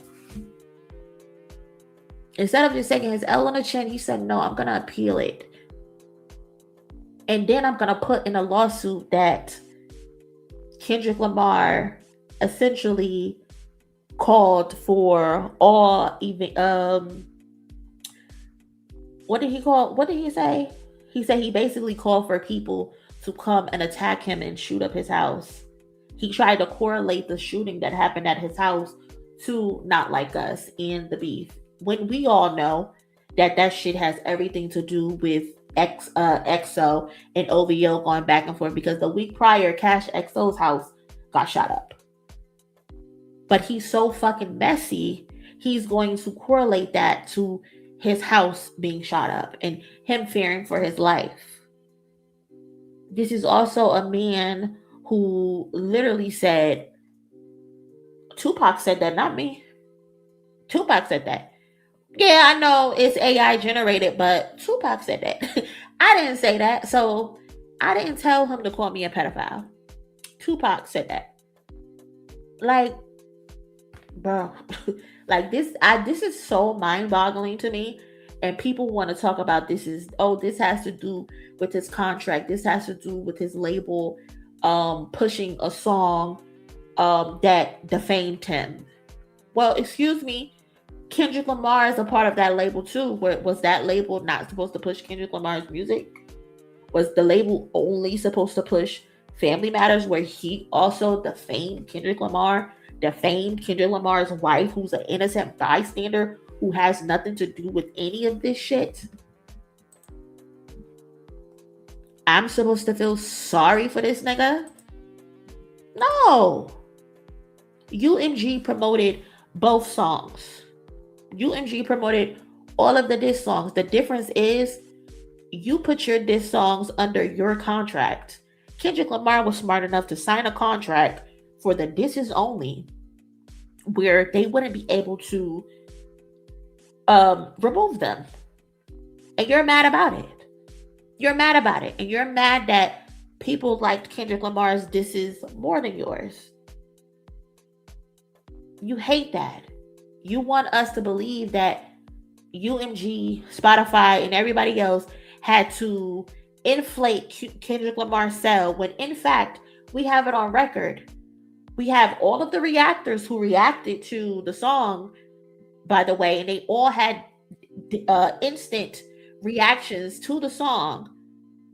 Instead of just taking his L on the chin, he said, no, I'm going to appeal it. And then I'm going to put in a lawsuit that Kendrick Lamar essentially called for all what did he say? He said he basically called for people to come and attack him and shoot up his house. He tried to correlate the shooting that happened at his house to Not Like Us and the beef. When we all know that shit has everything to do with XO and OVO going back and forth, because the week prior, Cash XO's house got shot up. But he's so fucking messy, he's going to correlate that to his house being shot up and him fearing for his life. This is also a man who literally said, Tupac said that, not me. Tupac said that. Yeah, I know it's AI generated, but Tupac said that. I didn't say that, so I didn't tell him to call me a pedophile. Tupac said that. Like, bro, like this is so mind-boggling to me. And people want to talk about this has to do with his contract. This has to do with his label pushing a song that defamed him. Well, excuse me, Kendrick Lamar is a part of that label too. Was that label not supposed to push Kendrick Lamar's music? Was the label only supposed to push Family Matters, where he also defamed Kendrick Lamar, defamed Kendrick Lamar's wife, who's an innocent bystander who has nothing to do with any of this shit? I'm supposed to feel sorry for this nigga? No. UMG promoted both songs. UMG promoted all of the diss songs. The difference is you put your diss songs under your contract. Kendrick Lamar was smart enough to sign a contract for the disses only, where they wouldn't be able to remove them. And you're mad about it. You're mad about it. And you're mad that people liked Kendrick Lamar's disses more than yours. You hate that. You want us to believe that UMG, Spotify, and everybody else had to inflate Kendrick Lamar's sale when in fact we have it on record. We have all of the reactors who reacted to the song, by the way, and they all had instant reactions to the song.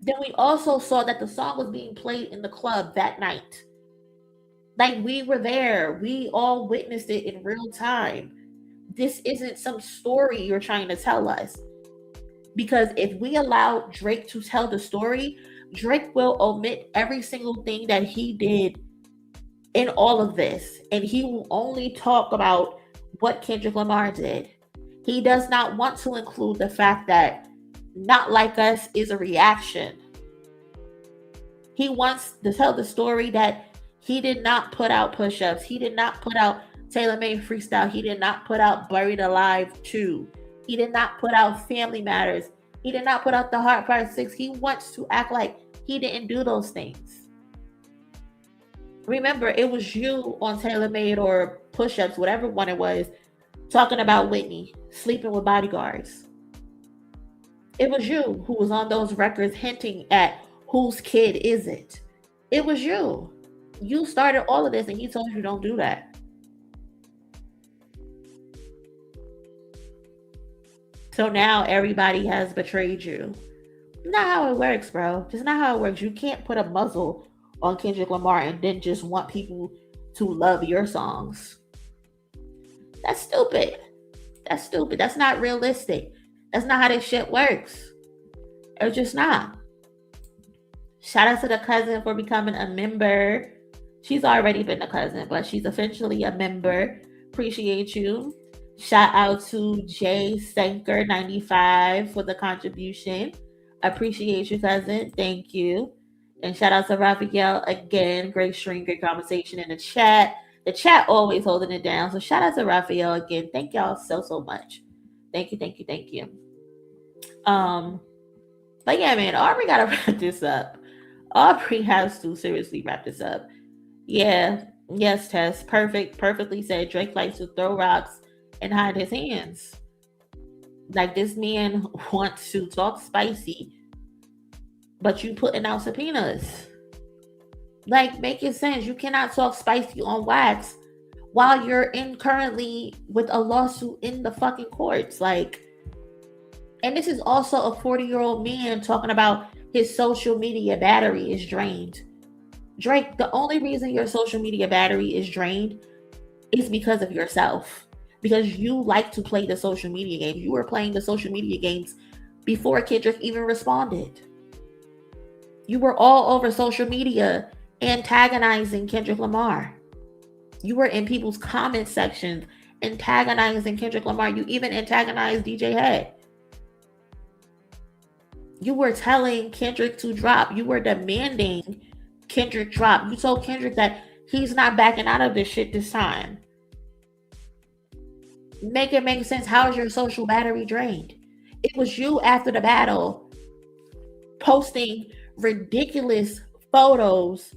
Then we also saw that the song was being played in the club that night. Like, we were there. We all witnessed it in real time. This isn't some story you're trying to tell us. Because if we allow Drake to tell the story, Drake will omit every single thing that he did in all of this. And he will only talk about what Kendrick Lamar did. He does not want to include the fact that Not Like Us is a reaction. He wants to tell the story that he did not put out Push-Ups. He did not put out Taylor Made Freestyle. He did not put out Buried Alive 2. He did not put out Family Matters. He did not put out The Heart Part 6. He wants to act like he didn't do those things. Remember, it was you on Taylor Made or Push-Ups, whatever one it was, talking about Whitney sleeping with bodyguards. It was you who was on those records hinting at whose kid is it. It was you. You started all of this and he told you don't do that. So now everybody has betrayed you. Not how it works, bro. Just not how it works. You can't put a muzzle on Kendrick Lamar and then just want people to love your songs. That's stupid. That's stupid. That's not realistic. That's not how this shit works. It's just not. Shout out to the cousin for becoming a member. She's already been a cousin, but she's officially a member. Appreciate you. Shout out to Jay Sanker 95 for the contribution. Appreciate you, cousin. Thank you. And shout out to Raphael again. Great stream, great conversation in the chat. The chat always holding it down. So shout out to Raphael again. Thank y'all so much. Thank you. But yeah, man, Aubrey gotta wrap this up. Aubrey has to seriously wrap this up. Yeah, yes, Tess. Perfectly said. Drake likes to throw rocks and hide his hands. Like, this man wants to talk spicy, but you putting out subpoenas. Like, make it sense. You cannot talk spicy on wax while you're currently with a lawsuit in the fucking courts. Like, and this is also a 40-year-old man talking about his social media battery is drained. Drake, the only reason your social media battery is drained is because of yourself. Because you like to play the social media games. You were playing the social media games before Kendrick even responded. You were all over social media antagonizing Kendrick Lamar. You were in people's comment sections antagonizing Kendrick Lamar. You even antagonized DJ Head. You were telling Kendrick to drop. You were demanding Kendrick drop. You told Kendrick that he's not backing out of this shit this time. Make it make sense. How is your social battery drained? It was you after the battle posting ridiculous photos,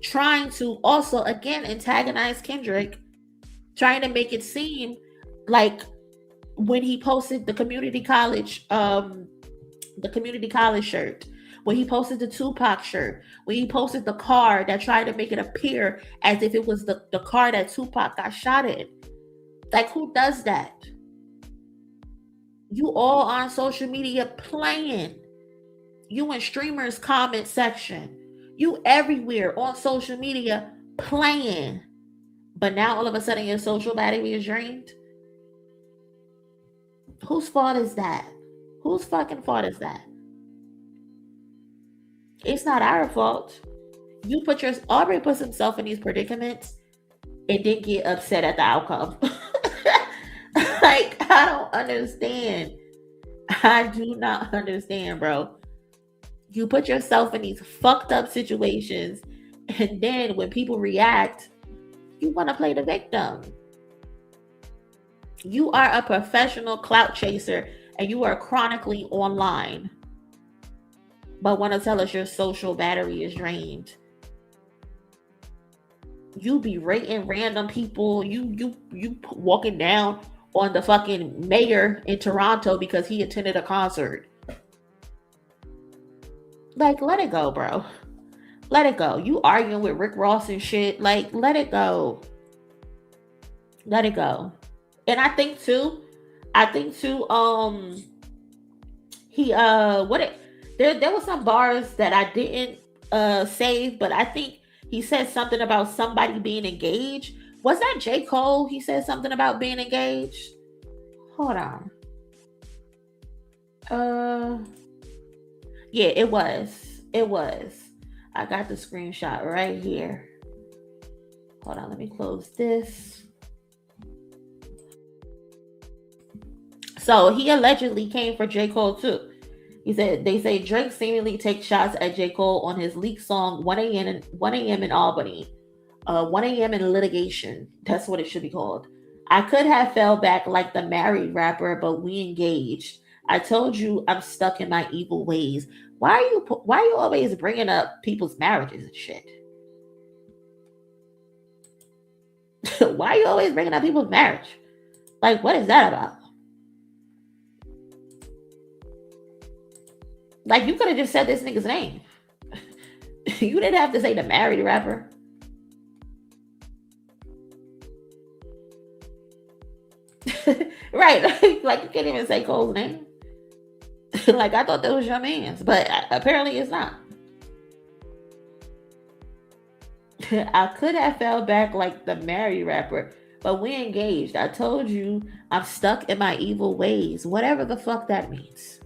trying to also again antagonize Kendrick, trying to make it seem like when he posted the community college shirt, when he posted the Tupac shirt, when he posted the car that tried to make it appear as if it was the car that Tupac got shot in. Like, who does that? You all on social media playing. You in streamers' comment section. You everywhere on social media playing. But now all of a sudden your social battery is drained. Whose fault is that? Whose fucking fault is that? It's not our fault. Aubrey puts himself in these predicaments and didn't get upset at the outcome. Like, I don't understand. I do not understand, bro. You put yourself in these fucked up situations, and then when people react, you want to play the victim. You are a professional clout chaser, and you are chronically online, but want to tell us your social battery is drained. You be rating random people. You walking down on the fucking mayor in Toronto because he attended a concert. Like, let it go, bro. Let it go. You arguing with Rick Ross and shit. Like, let it go. Let it go. And I think too, he there was some bars that I didn't save, but I think he said something about somebody being engaged. Was that J. Cole? He said something about being engaged. Hold on. Yeah, it was. It was. I got the screenshot right here. Hold on, let me close this. So he allegedly came for J. Cole too. He said they say Drake seemingly takes shots at J. Cole on his leaked song 1 a.m. in Albany. 1 a.m. in litigation. That's what it should be called. I could have fell back like the married rapper, but we engaged. I told you I'm stuck in my evil ways. Why are you always bringing up people's marriages and shit? Why are you always bringing up people's marriage? Like, what is that about? Like, you could have just said this nigga's name. You didn't have to say the married rapper. Right. Like, you can't even say Cole's name. Like, I thought that was your man's, but apparently it's not. I could have fell back like the married rapper, but we engaged. I told you I'm stuck in my evil ways. Whatever the fuck that means.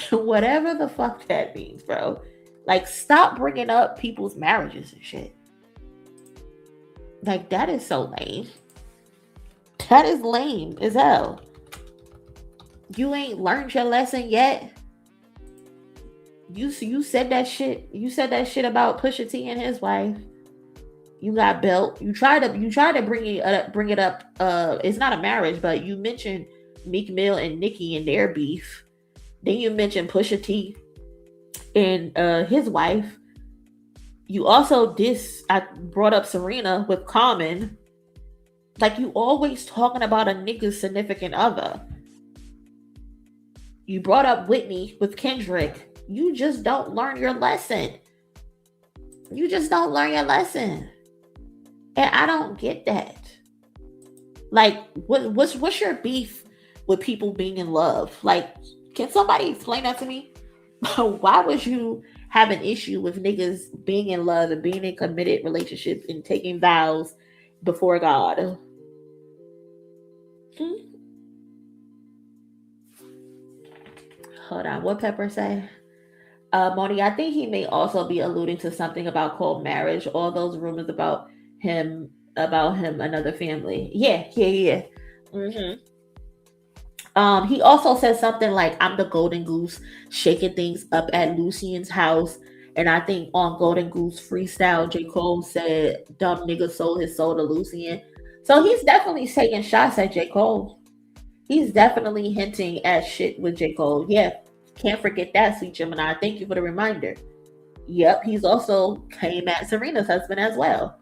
Whatever the fuck that means, bro. Like, stop bringing up people's marriages and shit. Like, that is so lame. That is lame as hell. You ain't learned your lesson yet. You said that shit. You said that shit about Pusha T and his wife. You got built. You tried to bring it up. It's not a marriage, but you mentioned Meek Mill and Nicki and their beef. Then you mentioned Pusha T and his wife. You also I brought up Serena with Common. Like, you always talking about a nigga's significant other. You brought up Whitney with Kendrick. You just don't learn your lesson. You just don't learn your lesson. And I don't get that. Like, what's your beef with people being in love? Like, can somebody explain that to me? Why would you have an issue with niggas being in love and being in committed relationships and taking vows before God? Hold on, what Pepper say? Monie, I think he may also be alluding to something about cold marriage. All those rumors about him, another family. Yeah. Mm-hmm. He also said something like, I'm the golden goose shaking things up at Lucian's house. And I think on Golden Goose Freestyle, J. Cole said, dumb nigga sold his soul to Lucian. So he's definitely taking shots at J. Cole. He's definitely hinting at shit with J. Cole. Yeah, can't forget that, Sweet Gemini. Thank you for the reminder. Yep, he's also came at Serena's husband as well.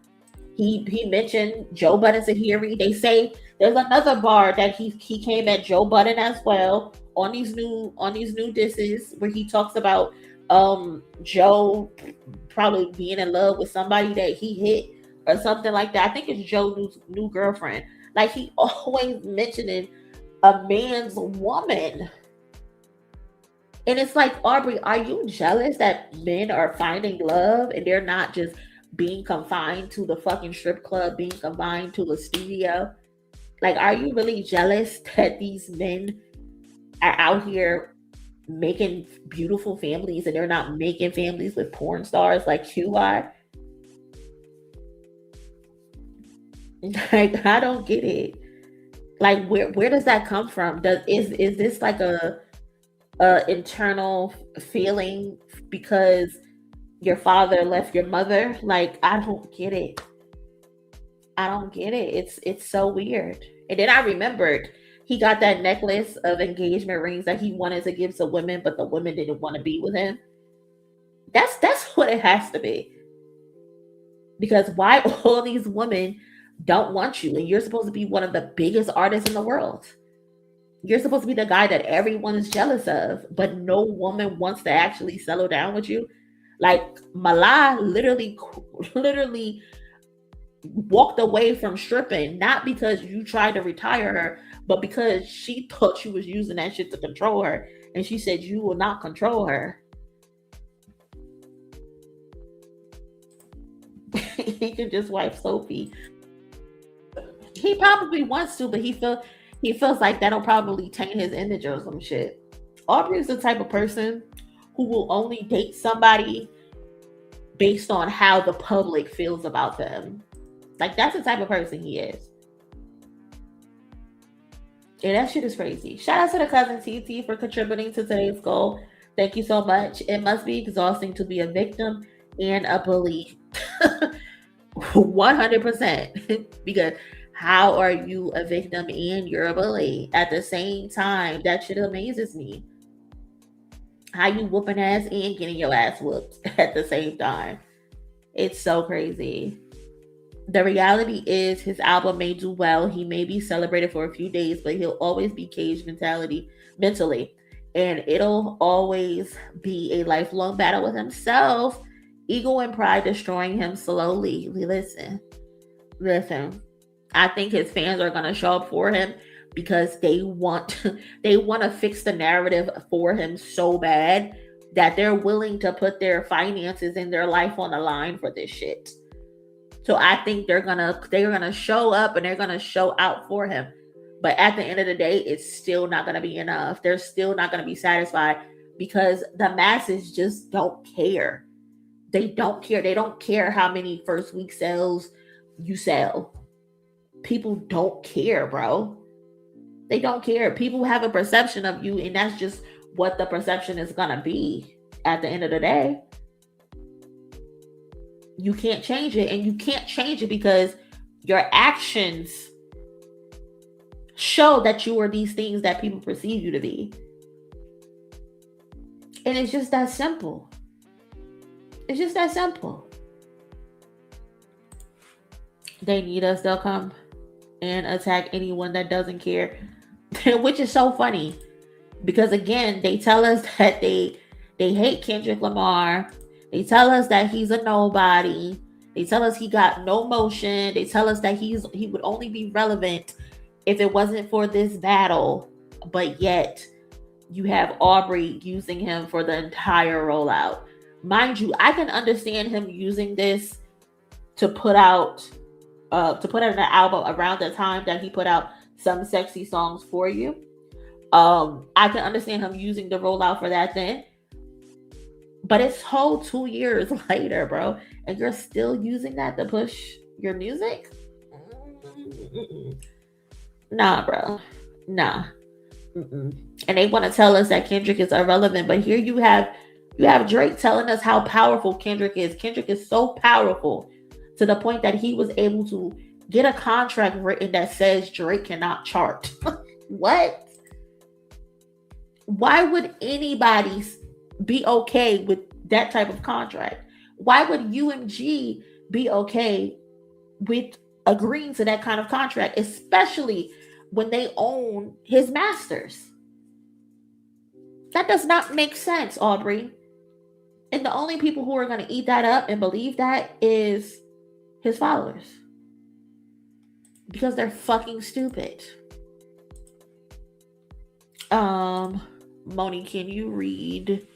He mentioned Joe Budden's a hearing. They say there's another bar that he came at Joe Budden as well on these new disses where he talks about Joe probably being in love with somebody that he hit or something like that. I think it's Joe's new girlfriend. Like, he always mentioning a man's woman. And it's like, Aubrey, are you jealous that men are finding love and they're not just being confined to the fucking strip club, being confined to the studio? Like, are you really jealous that these men are out here making beautiful families and they're not making families with porn stars like Q are? Like, I don't get it. Like, where does that come from? Is this like a internal feeling because your father left your mother? Like, I don't get it. I don't get it. It's so weird. And then I remembered he got that necklace of engagement rings that he wanted to give to women, but the women didn't want to be with him. That's what it has to be. Because why all these women don't want you, and you're supposed to be one of the biggest artists in the world. You're supposed to be the guy that everyone is jealous of, but no woman wants to actually settle down with you. Like Malai literally walked away from stripping, not because you tried to retire her, but because she thought you was using that shit to control her. And she said you will not control her. He can just wipe Sophie. He probably wants to, but he feels like that'll probably taint his image or some shit. Aubrey is the type of person who will only date somebody based on how the public feels about them. Like, that's the type of person he is. And that shit is crazy. Shout out to the cousin TT for contributing to today's goal. Thank you so much. It must be exhausting to be a victim and a bully. 100%. Because how are you a victim and you're a bully at the same time? That shit amazes me. How you whooping ass and getting your ass whooped at the same time. It's so crazy. The reality is his album may do well. He may be celebrated for a few days, but he'll always be caged mentally. And it'll always be a lifelong battle with himself. Ego and pride destroying him slowly. Listen. I think his fans are gonna show up for him because they want to fix the narrative for him so bad that they're willing to put their finances and their life on the line for this shit. So I think they're gonna show up and they're gonna show out for him. But at the end of the day, it's still not gonna be enough. They're still not gonna be satisfied because the masses just don't care. They don't care. They don't care how many first week sales you sell. People don't care, bro. They don't care. People have a perception of you, and that's just what the perception is gonna be at the end of the day. You can't change it, and you can't change it because your actions show that you are these things that people perceive you to be. And it's just that simple. It's just that simple. They need us, they'll come and attack anyone that doesn't care. Which is so funny. Because again, they tell us that they hate Kendrick Lamar. They tell us that he's a nobody. They tell us he got no motion. They tell us that he would only be relevant if it wasn't for this battle. But yet, you have Aubrey using him for the entire rollout. Mind you, I can understand him using this to put out an album around the time that he put out Some Sexy Songs for You. I can understand him using the rollout for that then. But it's whole 2 years later, bro, and you're still using that to push your music? Nah, bro. Nah. And they want to tell us that Kendrick is irrelevant, but here you have Drake telling us how powerful Kendrick is. Kendrick is so powerful to the point that he was able to get a contract written that says Drake cannot chart. What? Why would anybody be okay with that type of contract? Why would UMG be okay with agreeing to that kind of contract, especially when they own his masters? That does not make sense, Aubrey. And the only people who are going to eat that up and believe that is his followers. Because they're fucking stupid. Monie, can you read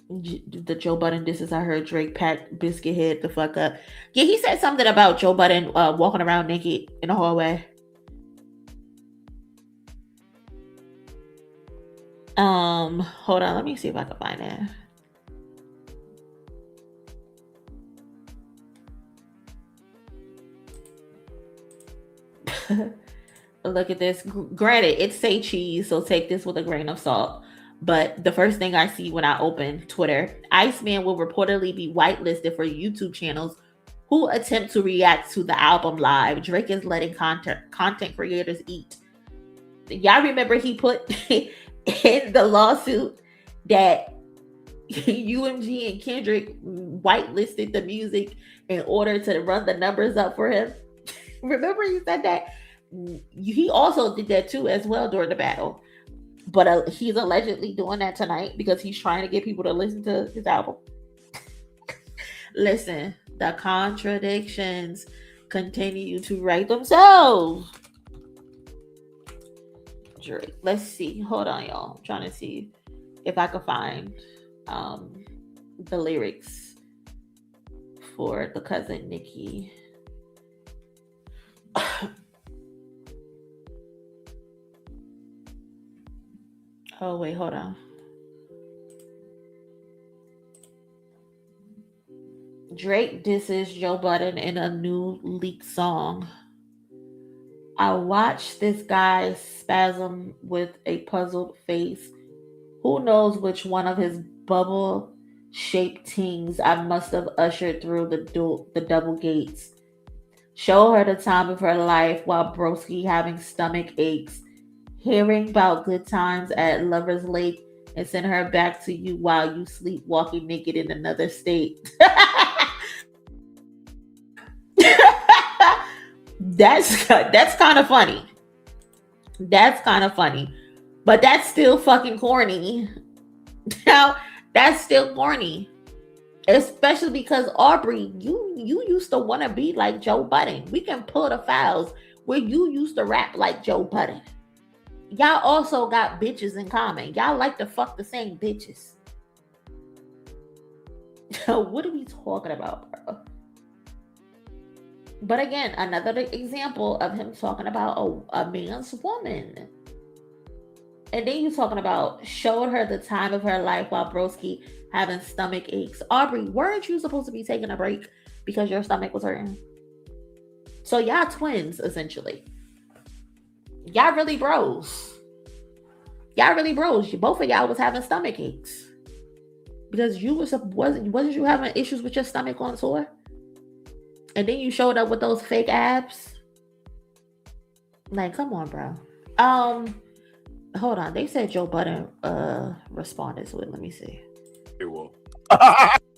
the Joe Budden disses? I heard Drake pat Biscuit Head the fuck up. Yeah, he said something about Joe Budden walking around naked in the hallway. Hold on, let me see if I can find that. Look at this. Granted, it say cheese, so take this with a grain of salt. But the first thing I see when I open Twitter, Iceman will reportedly be whitelisted for YouTube channels who attempt to react to the album live. Drake is letting content creators eat. Y'all remember he put in the lawsuit that UMG and Kendrick whitelisted the music in order to run the numbers up for him? Remember he said that? He also did that too as well during the battle. But he's allegedly doing that tonight because he's trying to get people to listen to his album. Listen, the contradictions continue to write themselves. Drake. Let's see. Hold on, y'all. I'm trying to see if I can find the lyrics for the cousin Nicki. Oh, wait, hold on. Drake disses Joe Budden in a new leaked song. I watched this guy spasm with a puzzled face. Who knows which one of his bubble-shaped tings I must have ushered through the double gates. Show her the time of her life while broski having stomach aches. Hearing about good times at Lover's Lake and send her back to you while you sleepwalking naked in another state. That's kind of funny. That's kind of funny. But that's still fucking corny. Now, that's still corny. Especially because Aubrey, you used to want to be like Joe Budden. We can pull the files where you used to rap like Joe Budden. Y'all also got bitches in common. Y'all like to fuck the same bitches. What are we talking about, bro? But again, another example of him talking about a man's woman. And then you're talking about showed her the time of her life while broski having stomach aches. Aubrey, weren't you supposed to be taking a break because your stomach was hurting? So y'all twins, essentially. Y'all really bros. Both of y'all was having stomach aches. Because wasn't you having issues with your stomach on tour? And then you showed up with those fake abs. Like, come on, bro. Hold on. They said Joe Budden responded to it. Let me see. Paywall.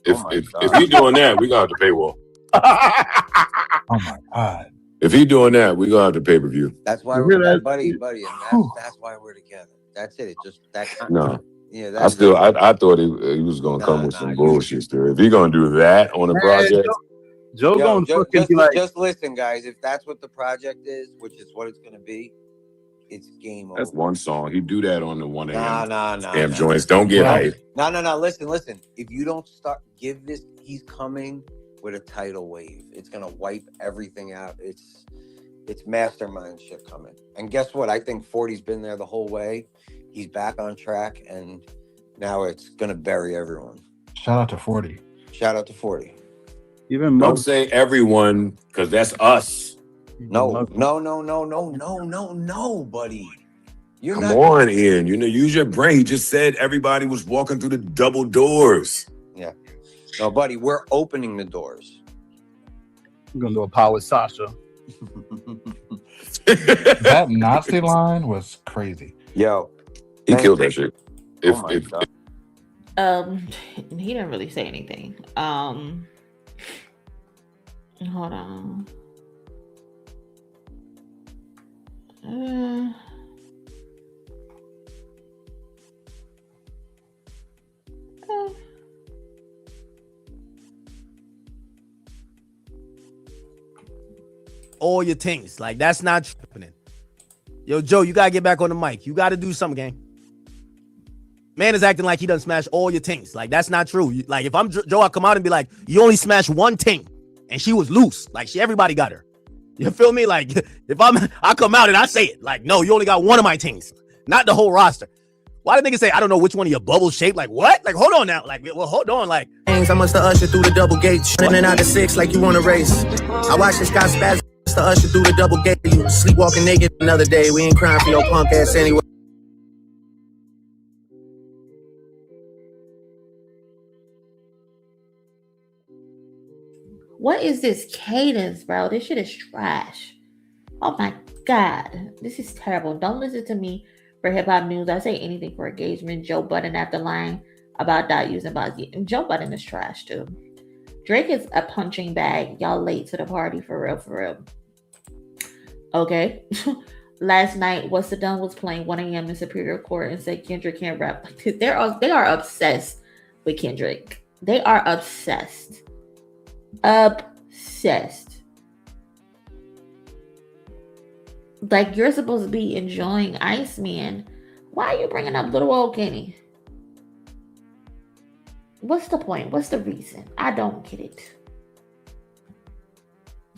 If he doing that, we gonna have to paywall. Oh my God. If he doing that, we gonna have to pay per view. That's why we're buddy, and that's why we're together. That's it. It's just that kind No. Yeah, I thought he was gonna come with some bullshit still. If he gonna do that on a project. Joe gonna fucking be like, just listen, guys. If that's what the project is, which is what it's gonna be, it's game over. That's one song. He do that on the 1 a.m. Nah. joints. Don't get hyped. No. Listen. If you don't give this, he's coming with a tidal wave. It's gonna wipe everything out. It's mastermind shit coming. And guess what? I think 40's been there the whole way. He's back on track, and now it's gonna bury everyone. Shout out to 40. Shout out to 40. Even don't say everyone, because that's us. No, buddy. Come on, Ian. Use your brain. He just said everybody was walking through the double doors. Yeah. No, buddy, we're opening the doors. I'm gonna do a power with Sasha. That Nazi line was crazy. Yo. He killed that shit. He didn't really say anything. Hold on. All your things. Like, that's not happening. Yo, Joe, you gotta get back on the mic. You gotta do something, gang. Man is acting like he done smash all your things. Like, that's not true. Like, if I'm Joe, I'll come out and be like, you only smashed one ting, and she was loose. Like, everybody got her. You feel me? Like, if I come out and I say it, like, no, you only got one of my tings, not the whole roster. Why do niggas say, I don't know which one of your bubble shaped? Like, what? Like, hold on now. Like, well, hold on. Like, I must have ushered through the double gates, in and out of 6 like you want to race. I watch this guy spaz To usher through the double gate. You sleepwalking naked another day. We ain't crying for your punk ass anyway. What is this cadence, bro? This shit is trash. Oh my God. This is terrible. Don't listen to me for hip hop news. I say anything for engagement. Joe Budden at the line about not using Bozzy. Joe Budden is trash too. Drake is a punching bag. Y'all late to the party for real, for real. Okay. Last night, What's the Done was playing 1 a.m. in Superior Court and said Kendrick can't rap. They are obsessed with Kendrick. They are obsessed. Obsessed. Like, you're supposed to be enjoying Iceman. Why are you bringing up little old Kenny? What's the point? What's the reason? I don't get it.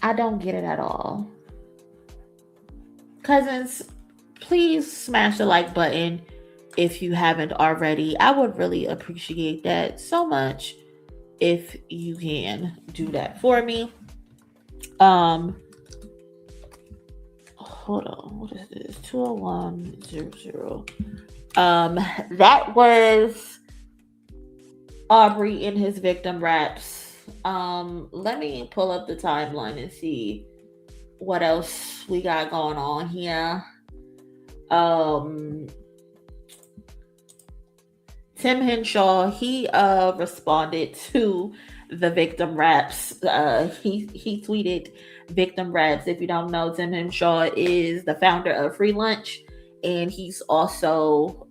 I don't get it at all. Cousins, please smash the like button if you haven't already. I would really appreciate that so much if you can do that for me. Hold on, what is this? 20100. That was Aubrey in his victim raps. Let me pull up the timeline and see what else we got going on here. Tim Henshaw, he responded to the victim raps. He tweeted victim raps. If you don't know, Tim Henshaw is the founder of Free Lunch, and he's also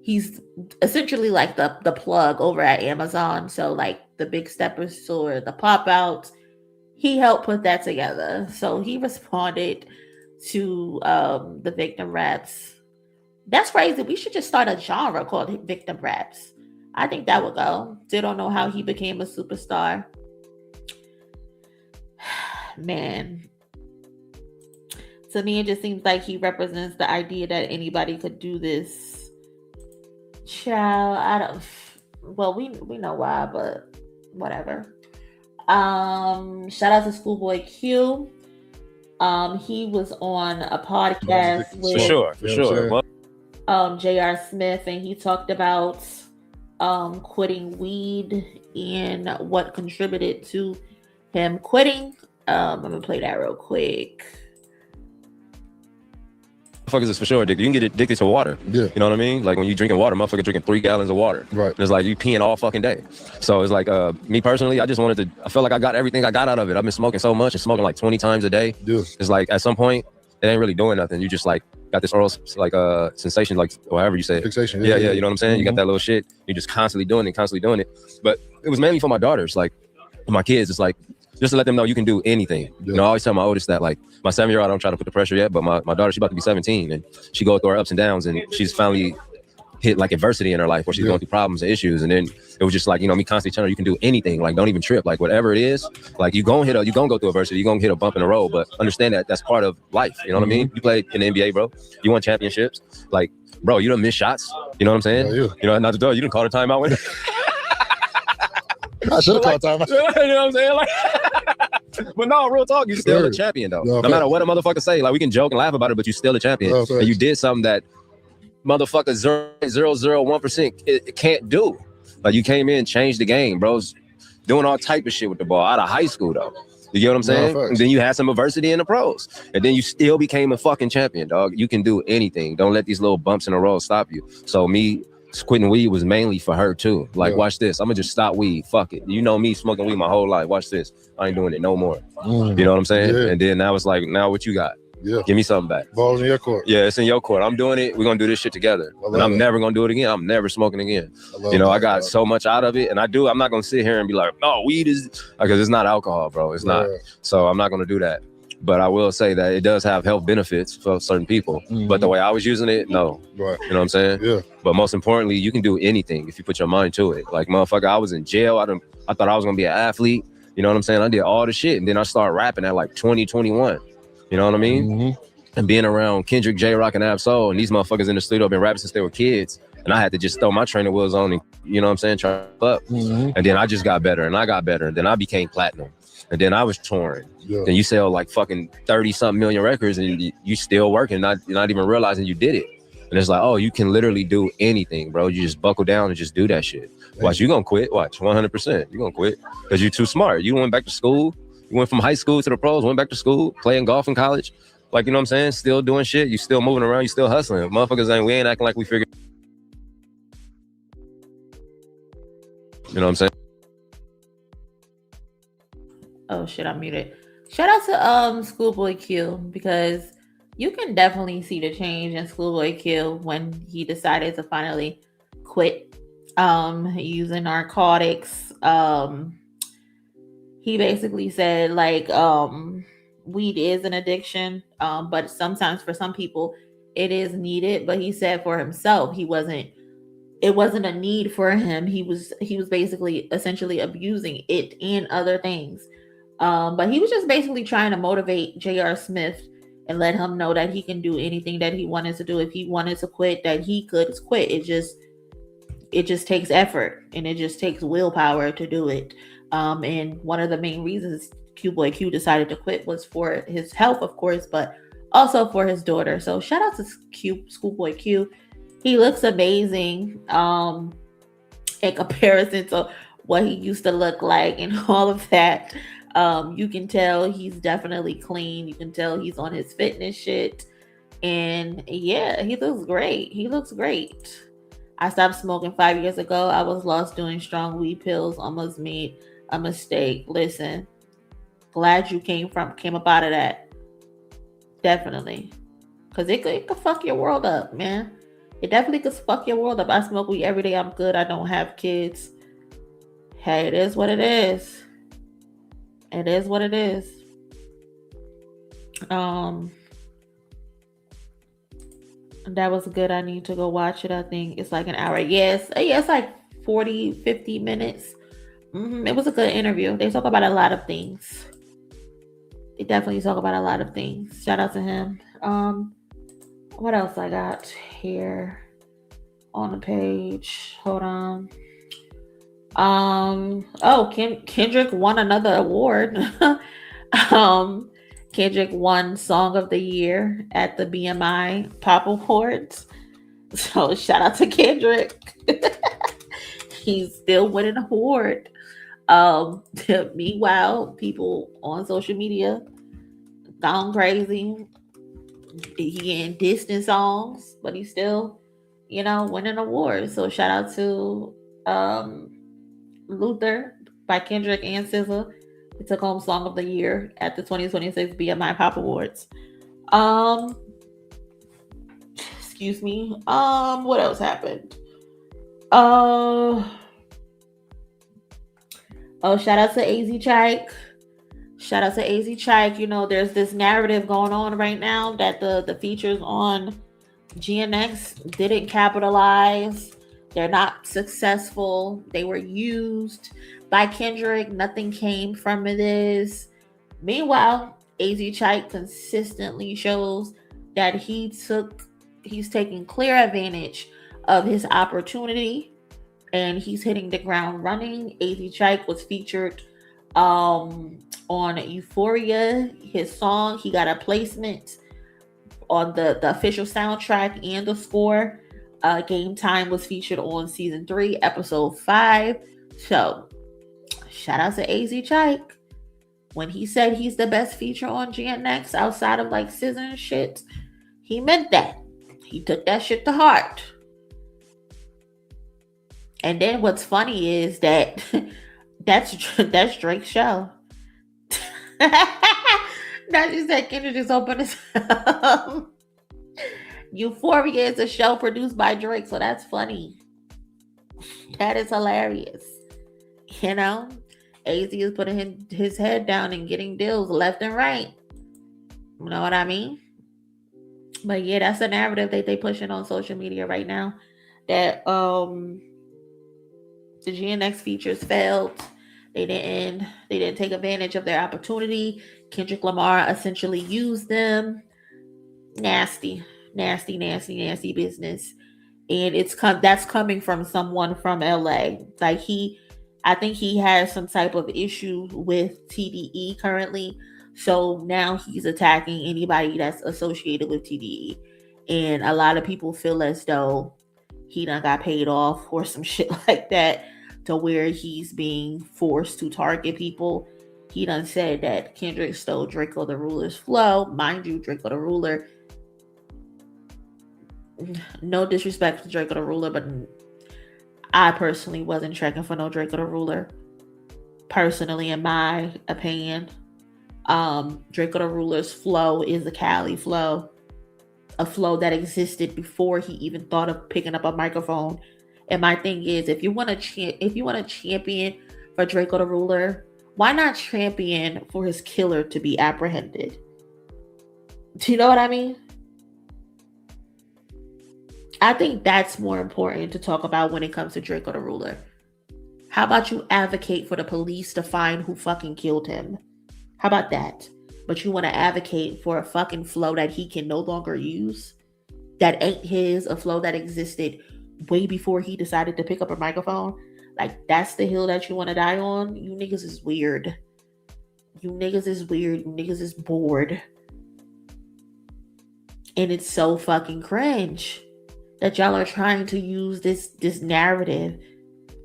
he's essentially like the plug over at Amazon. So like the Big Steppers or the pop outs, he helped put that together. So he responded to the victim raps. That's crazy. We should just start a genre called victim raps. I think that would go. Still don't know how he became a superstar. Man. To me, it just seems like he represents the idea that anybody could do this. Child, I don't. Well, we know why, but whatever. Shout out to Schoolboy Q. He was on a podcast with for sure. J.R. Smith, and he talked about quitting weed and what contributed to him quitting. I'm gonna play that real quick. Motherfuckers is for sure addicted. You can get addicted to water. Yeah. You know what I mean? Like when you drinking water, motherfucker drinking 3 gallons of water. Right. And it's like you peeing all fucking day. So it's like me personally, I felt like I got everything I got out of it. I've been smoking so much and smoking like 20 times a day. Yeah. It's like at some point, it ain't really doing nothing. You just like got this oral like sensation, like or however you say it. Fixation. Yeah, you know what I'm saying? Mm-hmm. You got that little shit. You're just constantly doing it. But it was mainly for my daughters, like my kids. It's like just to let them know you can do anything. Yeah. You know, I always tell my oldest that, like my 7-year-old, I don't try to put the pressure yet, but my daughter, she's about to be 17 and she goes through her ups and downs, and she's finally hit like adversity in her life where she's going through problems and issues. And then it was just like, you know, me constantly telling her you can do anything. Like, don't even trip. Like whatever it is, like you gonna go through adversity. You're gonna hit a bump in the road, but understand that that's part of life. You know what I mean? You played in the NBA, bro. You won championships. Like, bro, you don't miss shots. You know what I'm saying? You know, not to do it. You didn't call the timeout when I should have called timeout. You know what I'm saying? Like, but no, real talk, you still a champion though. No matter what a motherfucker say, like we can joke and laugh about it, but you still a champion. And you did something that motherfucker 0.001% it can't do. Like you came in, changed the game, bros. Doing all type of shit with the ball out of high school though. You get what I'm saying? And then you had some adversity in the pros. And then you still became a fucking champion, dog. You can do anything. Don't let these little bumps in the road stop you. So me quitting weed was mainly for her too. Like, watch this. I'm gonna just stop weed. Fuck it. You know me smoking weed my whole life. Watch this. I ain't doing it no more. You know what I'm saying? Yeah. And then now it's like, now what you got? Yeah. Give me something back. Ball's in your court. Yeah, it's in your court. I'm doing it. We're gonna do this shit together. And I'm never gonna do it again. I'm never smoking again. You know, I got so much out of it. And I'm not gonna sit here and be like, no, weed is, because it's not alcohol, bro. It's not. So I'm not gonna do that. But I will say that it does have health benefits for certain people. But the way I was using it, no. Right. You know what I'm saying? Yeah. But most importantly, you can do anything if you put your mind to it. Like, motherfucker, I was in jail. I thought I was gonna be an athlete. You know what I'm saying? I did all the shit. And then I started rapping at like 20, 21. You know what I mean? And being around Kendrick, J-Rock, and Ab Soul, and these motherfuckers in the studio been rapping since they were kids. And I had to just throw my training wheels on and, you know what I'm saying, try up. And then I just got better and I got better. And then I became platinum. And then I was touring. Then you sell like fucking 30-something million records and you still working, not even realizing you did it. And it's like, oh, you can literally do anything, bro. You just buckle down and just do that shit. Watch, you gonna quit. Watch, 100%. You gonna quit because you're too smart. You went back to school. You went from high school to the pros, went back to school, playing golf in college. Like, you know what I'm saying? Still doing shit. You still moving around. You still hustling. Motherfuckers we ain't acting like we figured. You know what I'm saying? Oh shit, I'm muted. Shout out to Schoolboy Q, because you can definitely see the change in Schoolboy Q when he decided to finally quit using narcotics. He basically said like weed is an addiction, but sometimes for some people it is needed. But he said for himself, it wasn't a need for him. He was basically essentially abusing it and other things. But he was just basically trying to motivate J.R. Smith and let him know that he can do anything that he wanted to do. If he wanted to quit, that he could quit. It just takes effort and it just takes willpower to do it. And one of the main reasons Schoolboy Q decided to quit was for his health, of course, but also for his daughter. So shout out to Schoolboy Q. He looks amazing in comparison to what he used to look like and all of that. You can tell he's definitely clean. You can tell he's on his fitness shit. And yeah, he looks great. He looks great. I stopped smoking 5 years ago. I was lost doing strong weed pills. Almost made a mistake. Listen, glad you came up out of that. Definitely. Because it could fuck your world up, man. It definitely could fuck your world up. I smoke weed every day. I'm good. I don't have kids. Hey, it is what it is. It is what it is. That was good. I need to go watch it. I think it's like an hour. Yes, it's like 40, 50 minutes. It was a good interview. They talk about a lot of things. They definitely talk about a lot of things. Shout out to him. What else I got here on the page? Hold on. Kendrick won another award. Kendrick won Song of the Year at the BMI Pop Awards. So shout out to Kendrick. He's still winning an award. Meanwhile, people on social media gone crazy. He in distant songs, but he's still, winning awards. So shout out to Luther by Kendrick and SZA. He took home Song of the Year at the 2026 BMI Pop Awards. Excuse me. What else happened? Shout out to AZ Chike. Shout out to AZ Chike. There's this narrative going on right now that the features on GNX didn't capitalize. They're not successful. They were used by Kendrick. Nothing came from this. Meanwhile, AZ Chike consistently shows that he's taking clear advantage of his opportunity and he's hitting the ground running. AZ Chike was featured on Euphoria. His song, he got a placement on the official soundtrack and the score. Game Time was featured on season 3, episode 5. So, shout out to AZ Chike. When he said he's the best feature on GNX outside of like SZA and shit, he meant that. He took that shit to heart. And then what's funny is that that's Drake's show. Not just that Kendrick just opened his Euphoria is a show produced by Drake, so that's funny. That is hilarious. AZ is putting his head down and getting deals left and right. You know what I mean? But yeah, that's the narrative that they pushing on social media right now. That the GNX features failed. They didn't take advantage of their opportunity. Kendrick Lamar essentially used them. Nasty business. and that's coming from someone from LA. Like I think he has some type of issue with TDE currently, so now he's attacking anybody that's associated with TDE, and a lot of people feel as though he done got paid off or some shit like that, to where he's being forced to target people. He done said that Kendrick stole Draco the Ruler's flow. Mind you, Draco the Ruler, no disrespect to Draco the Ruler, but I personally wasn't checking for no Draco the Ruler. Personally, in my opinion, Draco the Ruler's flow is the Cali flow, a flow that existed before he even thought of picking up a microphone. And my thing is, if you want to champion for Draco the Ruler, why not champion for his killer to be apprehended? Do you know what I mean? I think that's more important to talk about when it comes to Draco the Ruler. How about you advocate for the police to find who fucking killed him? How about that? But you want to advocate for a fucking flow that he can no longer use? That ain't his, a flow that existed way before he decided to pick up a microphone? Like, that's the hill that you want to die on? You niggas is weird. You niggas is weird. You niggas is bored. And it's so fucking cringe that y'all are trying to use this narrative,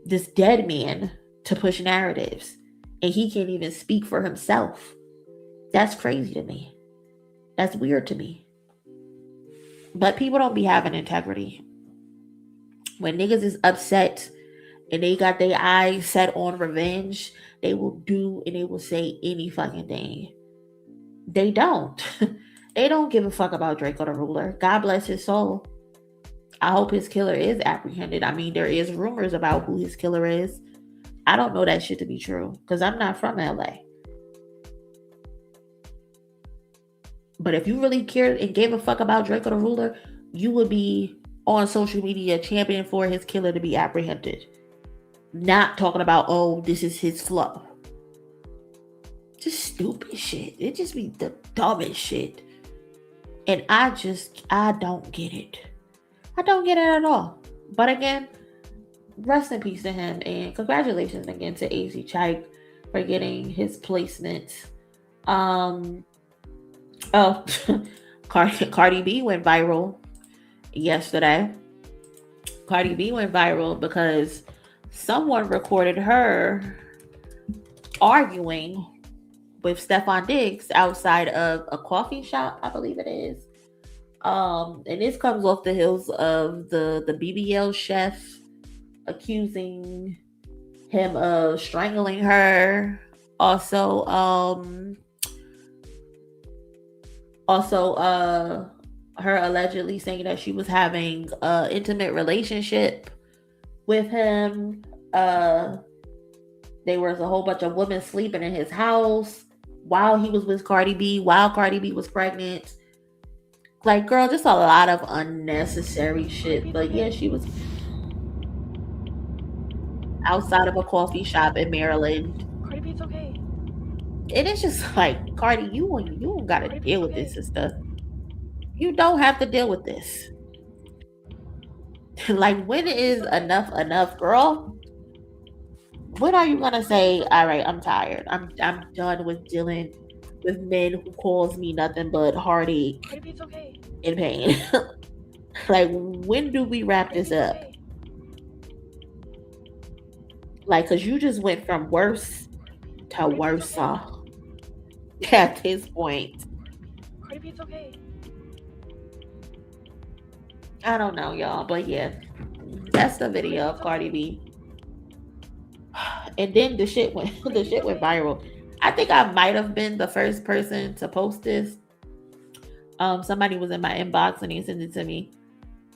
this dead man, to push narratives. And he can't even speak for himself. That's crazy to me. That's weird to me. But people don't be having integrity. When niggas is upset and they got their eyes set on revenge, they will do and they will say any fucking thing. They don't. They don't give a fuck about Draco the Ruler. God bless his soul. I hope his killer is apprehended. I mean, there is rumors about who his killer is. I don't know that shit to be true because I'm not from LA. But if you really cared and gave a fuck about Draco the Ruler, you would be on social media championing for his killer to be apprehended. Not talking about, oh, this is his flow. Just stupid shit. It just be the dumbest shit. And I don't get it. I don't get it at all. But again, rest in peace to him. And congratulations again to AC Chike for getting his placement. Cardi B went viral yesterday. Cardi B went viral because someone recorded her arguing with Stefon Diggs outside of a coffee shop, I believe it is. And this comes off the heels of the BBL chef accusing him of strangling her. Also, her allegedly saying that she was having an intimate relationship with him. There was a whole bunch of women sleeping in his house while he was with Cardi B, while Cardi B was pregnant. Like, girl, just a lot of unnecessary shit. But yeah, she was outside of a coffee shop in Maryland. Cardi B's okay. And it's just like, Cardi, you don't gotta deal with this, sister. You don't have to deal with this. Like, when is enough, girl? When are you gonna say, all right, I'm tired. I'm done with dealing with men who calls me nothing but heartache and pain. Like, when do we wrap this up? Like, cause you just went from worse to worse at this point. I don't know, y'all, but yeah, that's the video of Cardi B. And then the shit went viral. I think I might have been the first person to post this. Somebody was in my inbox and he sent it to me.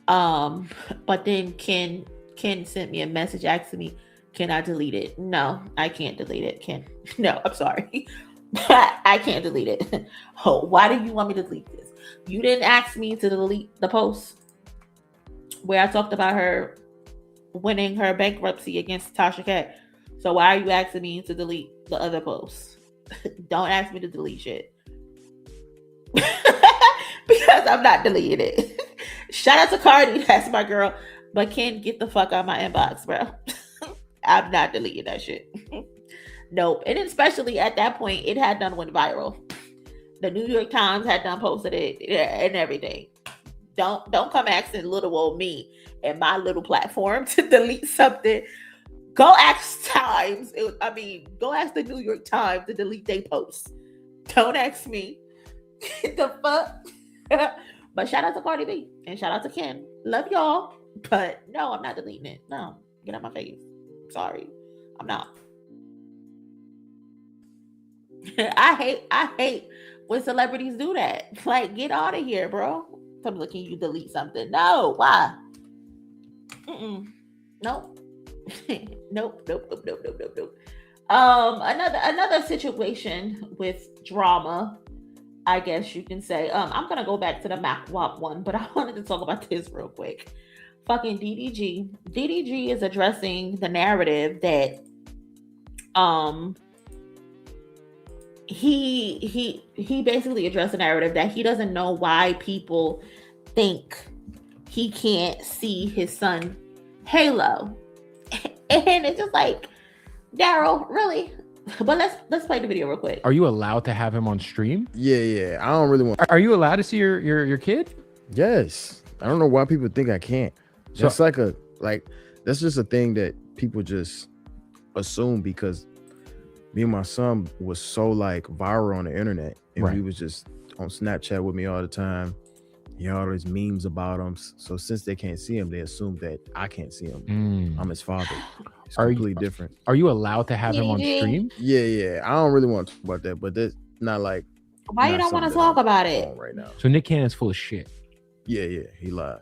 But then Ken sent me a message asking me, can I delete it? No, I can't delete it, Ken. No, I'm sorry. I can't delete it. Oh, why do you want me to delete this? You didn't ask me to delete the post where I talked about her winning her bankruptcy against Tasha K. So why are you asking me to delete the other posts? Don't ask me to delete shit. Because I'm not deleting it. Shout out to Cardi. That's my girl. But Ken, get the fuck out of my inbox, bro. I'm not deleting that shit. Nope. And especially at that point, it had done went viral. The New York Times had done posted it and everything. Don't come asking little old me and my little platform to delete something. Go ask Times. Go ask the New York Times to delete their posts. Don't ask me. The fuck? But shout out to Cardi B and shout out to Ken. Love y'all. But no, I'm not deleting it. No, get out my face. Sorry. I'm not. I hate when celebrities do that. Like, get out of here, bro. I'm looking, you delete something. No, why? Nope. Nope. Another situation with drama, I guess you can say. I'm gonna go back to the Mac Wop one, but I wanted to talk about this real quick. Fucking DDG. DDG is addressing the narrative that he basically addressed the narrative that he doesn't know why people think he can't see his son Halo. And it's just like, Daryl, really? But let's play the video real quick. Are you allowed to have him on stream? Yeah. I don't really want. Are you allowed to see your kid? Yes. I don't know why people think I can't. That's that's just a thing that people just assume because me and my son was so like viral on the internet, and he was just on Snapchat with me all the time. He had all these memes about him. So since they can't see him, they assume that I can't see him. I'm his father. It's completely different. Are you allowed to have him on stream? Yeah. I don't really want to talk about that, but that's not like. Why you don't want to talk about it right now? So Nick Cannon's full of shit. Yeah, he lied.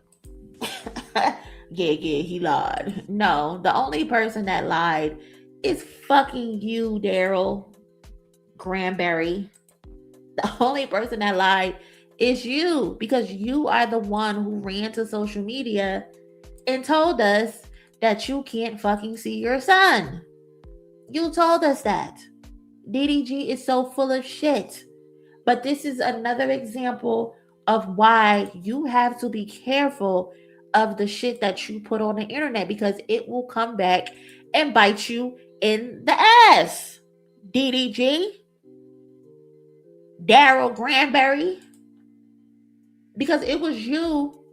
Yeah, he lied. No, the only person that lied is fucking you, Daryl Granberry. The only person that lied is you, because you are the one who ran to social media and told us that you can't fucking see your son. You told us that. DDG is so full of shit. But this is another example of why you have to be careful of the shit that you put on the internet, because it will come back and bite you in the ass. DDG, Daryl Granberry, because it was you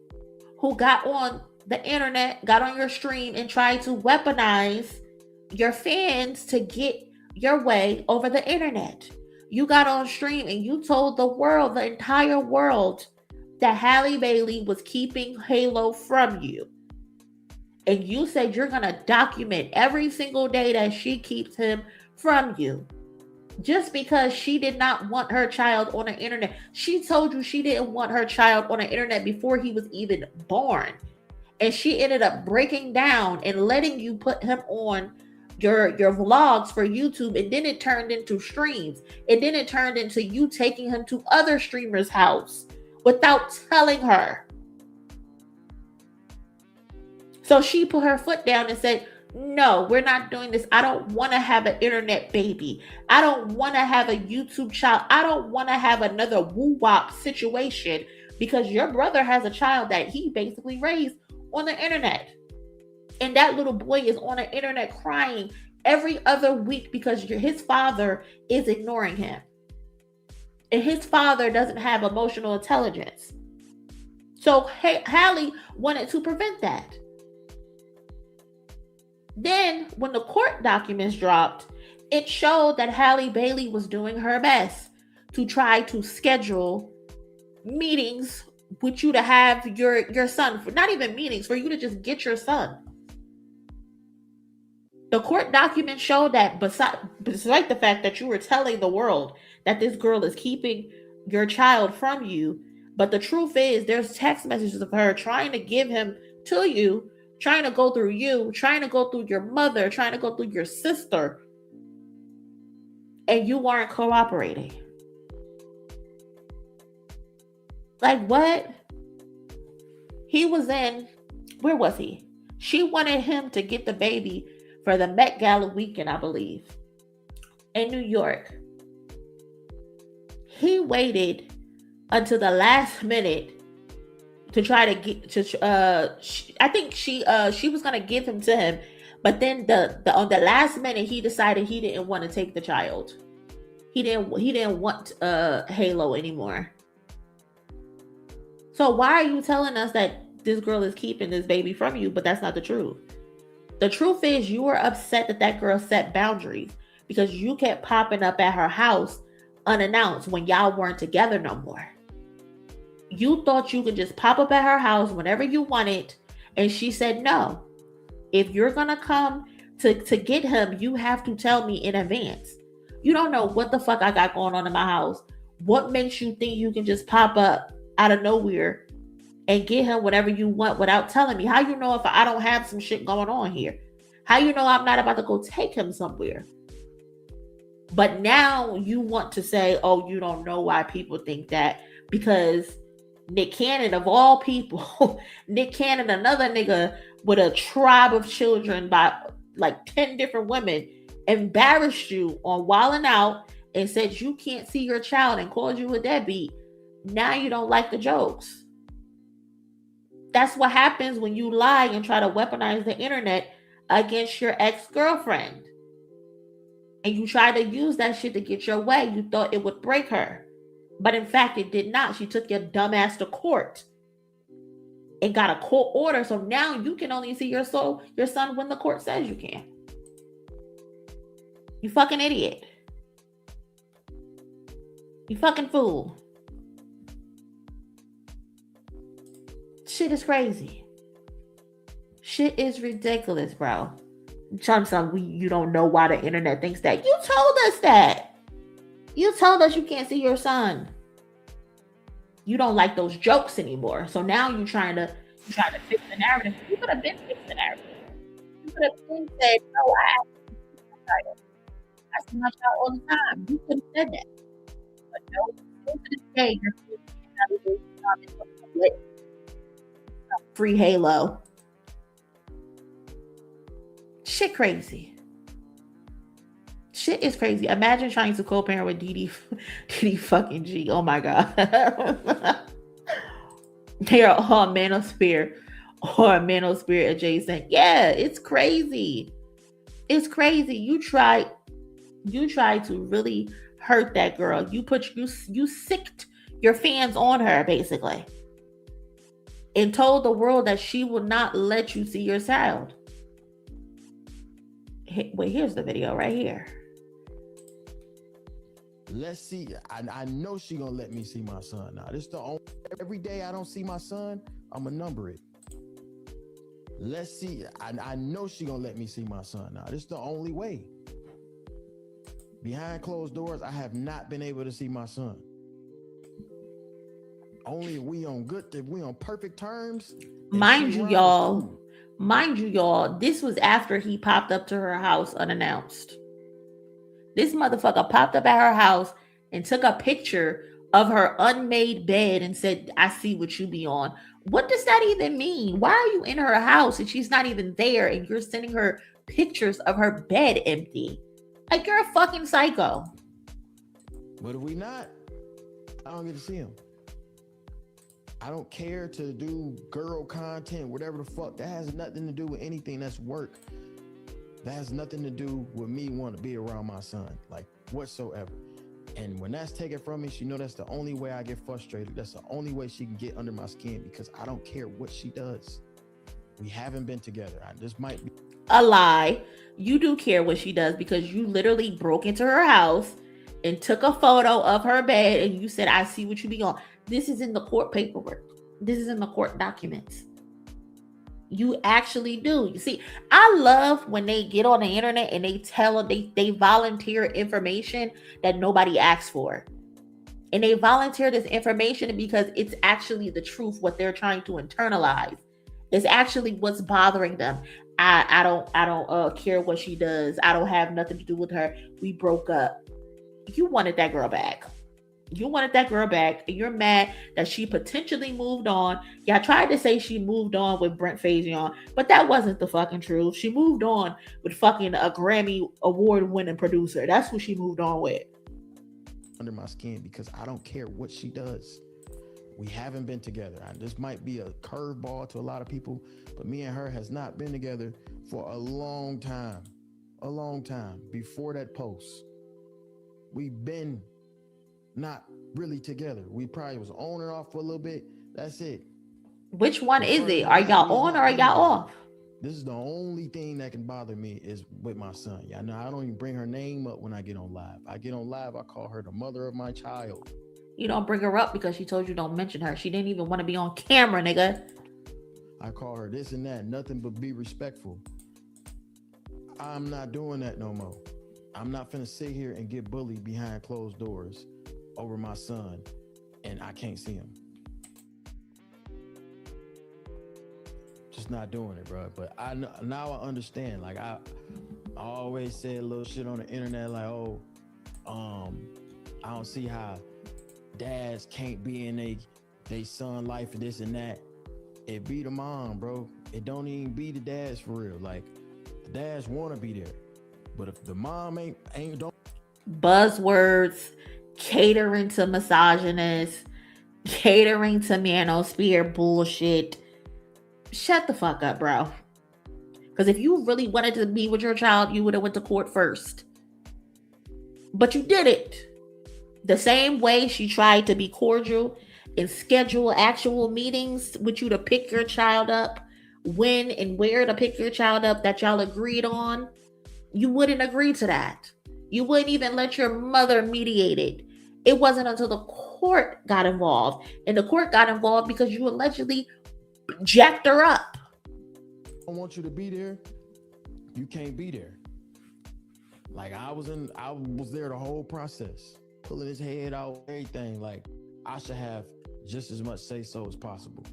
who got on the internet, got on your stream and tried to weaponize your fans to get your way over the internet. You got on stream and you told the world, the entire world, that Halle Bailey was keeping Halo from you. And you said you're going to document every single day that she keeps him from you. Just because she did not want her child on the internet. She told you she didn't want her child on the internet before he was even born. And she ended up breaking down and letting you put him on your vlogs for YouTube. And then it turned into streams. And then it turned into you taking him to other streamers' house without telling her. So she put her foot down and said, no, we're not doing this. I don't want to have an internet baby. I don't want to have a YouTube child. I don't want to have another woo-wop situation, because your brother has a child that he basically raised on the internet. And that little boy is on the internet crying every other week because his father is ignoring him. And his father doesn't have emotional intelligence. So Halle wanted to prevent that. Then when the court documents dropped, it showed that Halle Bailey was doing her best to try to schedule meetings with you to have your son, not even meetings, for you to just get your son. The court documents show that despite the fact that you were telling the world that this girl is keeping your child from you, but the truth is there's text messages of her trying to give him to you, trying to go through you, trying to go through your mother, trying to go through your sister, and you weren't cooperating. Like, what? He was in, where was he? She wanted him to get the baby for the Met Gala weekend, I believe, in New York. He waited until the last minute. to try to get to I think she was gonna give him to him, but then the on the last minute he decided he didn't want to take the child. He didn't want Halo anymore. So why are you telling us that this girl is keeping this baby from you, but that's not the truth? The truth is you were upset that girl set boundaries because you kept popping up at her house unannounced when y'all weren't together no more. You thought you could just pop up at her house whenever you wanted, and she said no. If you're gonna come to get him, you have to tell me in advance. You don't know what the fuck I got going on in my house. What makes you think you can just pop up out of nowhere and get him whatever you want without telling me? How you know if I don't have some shit going on here? How you know I'm not about to go take him somewhere? But now you want to say, oh, you don't know why people think that because Nick Cannon, of all people, Nick Cannon, another nigga with a tribe of children by like 10 different women, embarrassed you on Wildin' Out and said you can't see your child and called you a deadbeat. Now you don't like the jokes. That's what happens when you lie and try to weaponize the internet against your ex-girlfriend. And you try to use that shit to get your way. You thought it would break her. But in fact, it did not. She took your dumb ass to court and got a court order. So now you can only see your son when the court says you can. You fucking idiot. You fucking fool. Shit is crazy. Shit is ridiculous, bro. You don't know why the internet thinks that. You told us that. You told us you can't see your son. You don't like those jokes anymore. So now you're trying to fix the narrative. You could have been fixed the narrative. You could have been said, no, I see my child all the time. You could have said that. But no, to this day, you're free Halo. Shit crazy. Shit is crazy. Imagine trying to co-parent with DD fucking G. Oh my God. They are all manosphere or manosphere adjacent. Yeah, it's crazy. It's crazy. You try to really hurt that girl. You sicked your fans on her basically. And told the world that she will not let you see your child. Wait, here's the video right here. Let's see. I know she gonna let me see my son. Now, this the only every day I don't see my son, I'ma number it. Let's see. I know she gonna let me see my son. Now, this the only way. Behind closed doors, I have not been able to see my son. Only we on perfect terms. Mind you, y'all, this was after he popped up to her house unannounced. This motherfucker popped up at her house and took a picture of her unmade bed and said, I see what you be on. What does that even mean? Why are you in her house and she's not even there and you're sending her pictures of her bed empty? Like, you're a fucking psycho. But if we not, I don't get to see him. I don't care to do girl content, whatever the fuck. That has nothing to do with anything that's work. That has nothing to do with me wanting to be around my son, like whatsoever. And when that's taken from me, she know that's the only way I get frustrated. That's the only way she can get under my skin because I don't care what she does. We haven't been together. This might be a lie. You do care what she does because you literally broke into her house and took a photo of her bed and you said, I see what you be on. This is in the court paperwork. This is in the court documents. You actually do. You see, I love when they get on the internet and they volunteer information that nobody asked for. And they volunteer this information because it's actually the truth, what they're trying to internalize. It's actually what's bothering them. I don't care what she does. I don't have nothing to do with her. We broke up. You wanted that girl back. You wanted that girl back, and you're mad that she potentially moved on. Yeah, I tried to say she moved on with Brent Faison, but that wasn't the fucking truth. She moved on with fucking a Grammy award-winning producer. That's who she moved on with. Under my skin because I don't care what she does. We haven't been together. This might be a curveball to a lot of people, but me and her has not been together for a long time. A long time. Before that post, we've been not really together. We probably was on and off for a little bit. That's it. Which one is it? Are y'all on or are y'all off? This is the only thing that can bother me is with my son. Yeah, no, I don't even bring her name up when I get on live. I get on live, I call her the mother of my child. You don't bring her up because she told you don't mention her. She didn't even want to be on camera, nigga. I call her this and that, nothing but be respectful. I'm not doing that no more. I'm not finna sit here and get bullied behind closed doors over my son and I can't see him. Just not doing it, bro. But now I understand. Like I always said little shit on the internet like, oh, I don't see how dads can't be in they son life and this and that. It be the mom, bro. It don't even be the dads for real. Like the dads want to be there, but if the mom ain't don't. Buzzwords, catering to misogynists, catering to manosphere bullshit. Shut the fuck up, bro. Because if you really wanted to be with your child, you would have went to court first. But you did it. The same way she tried to be cordial and schedule actual meetings with you to pick your child up, when and where to pick your child up that y'all agreed on, you wouldn't agree to that. You wouldn't even let your mother mediate it. It wasn't until the court got involved. And the court got involved because you allegedly jacked her up. I want you to be there. You can't be there. Like I was there the whole process, pulling his head out, everything. Like I should have just as much say so as possible.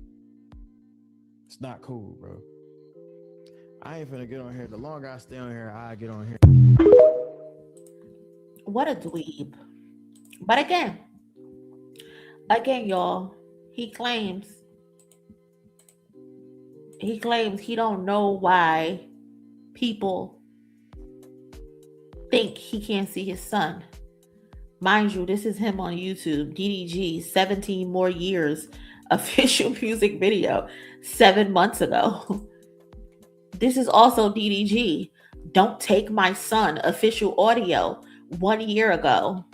It's not cool, bro. I ain't finna get on here. The longer I stay on here, I get on here. What a dweeb. But again, y'all, he claims he don't know why people think he can't see his son. Mind you, this is him on YouTube. DDG, 17 more years, official music video, 7 months ago. This is also DDG. Don't Take My Son, official audio, 1 year ago.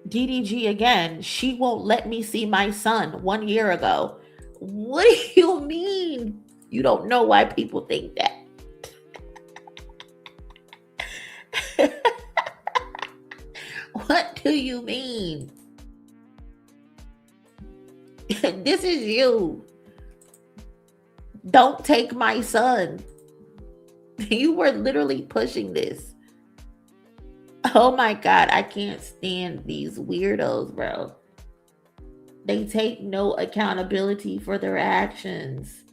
DDG again, She Won't Let Me See My Son, 1 year ago. What do you mean? You don't know why people think that. What do you mean? This is you. Don't take my son. You were literally pushing this. Oh my God, I can't stand these weirdos, bro. They take no accountability for their actions.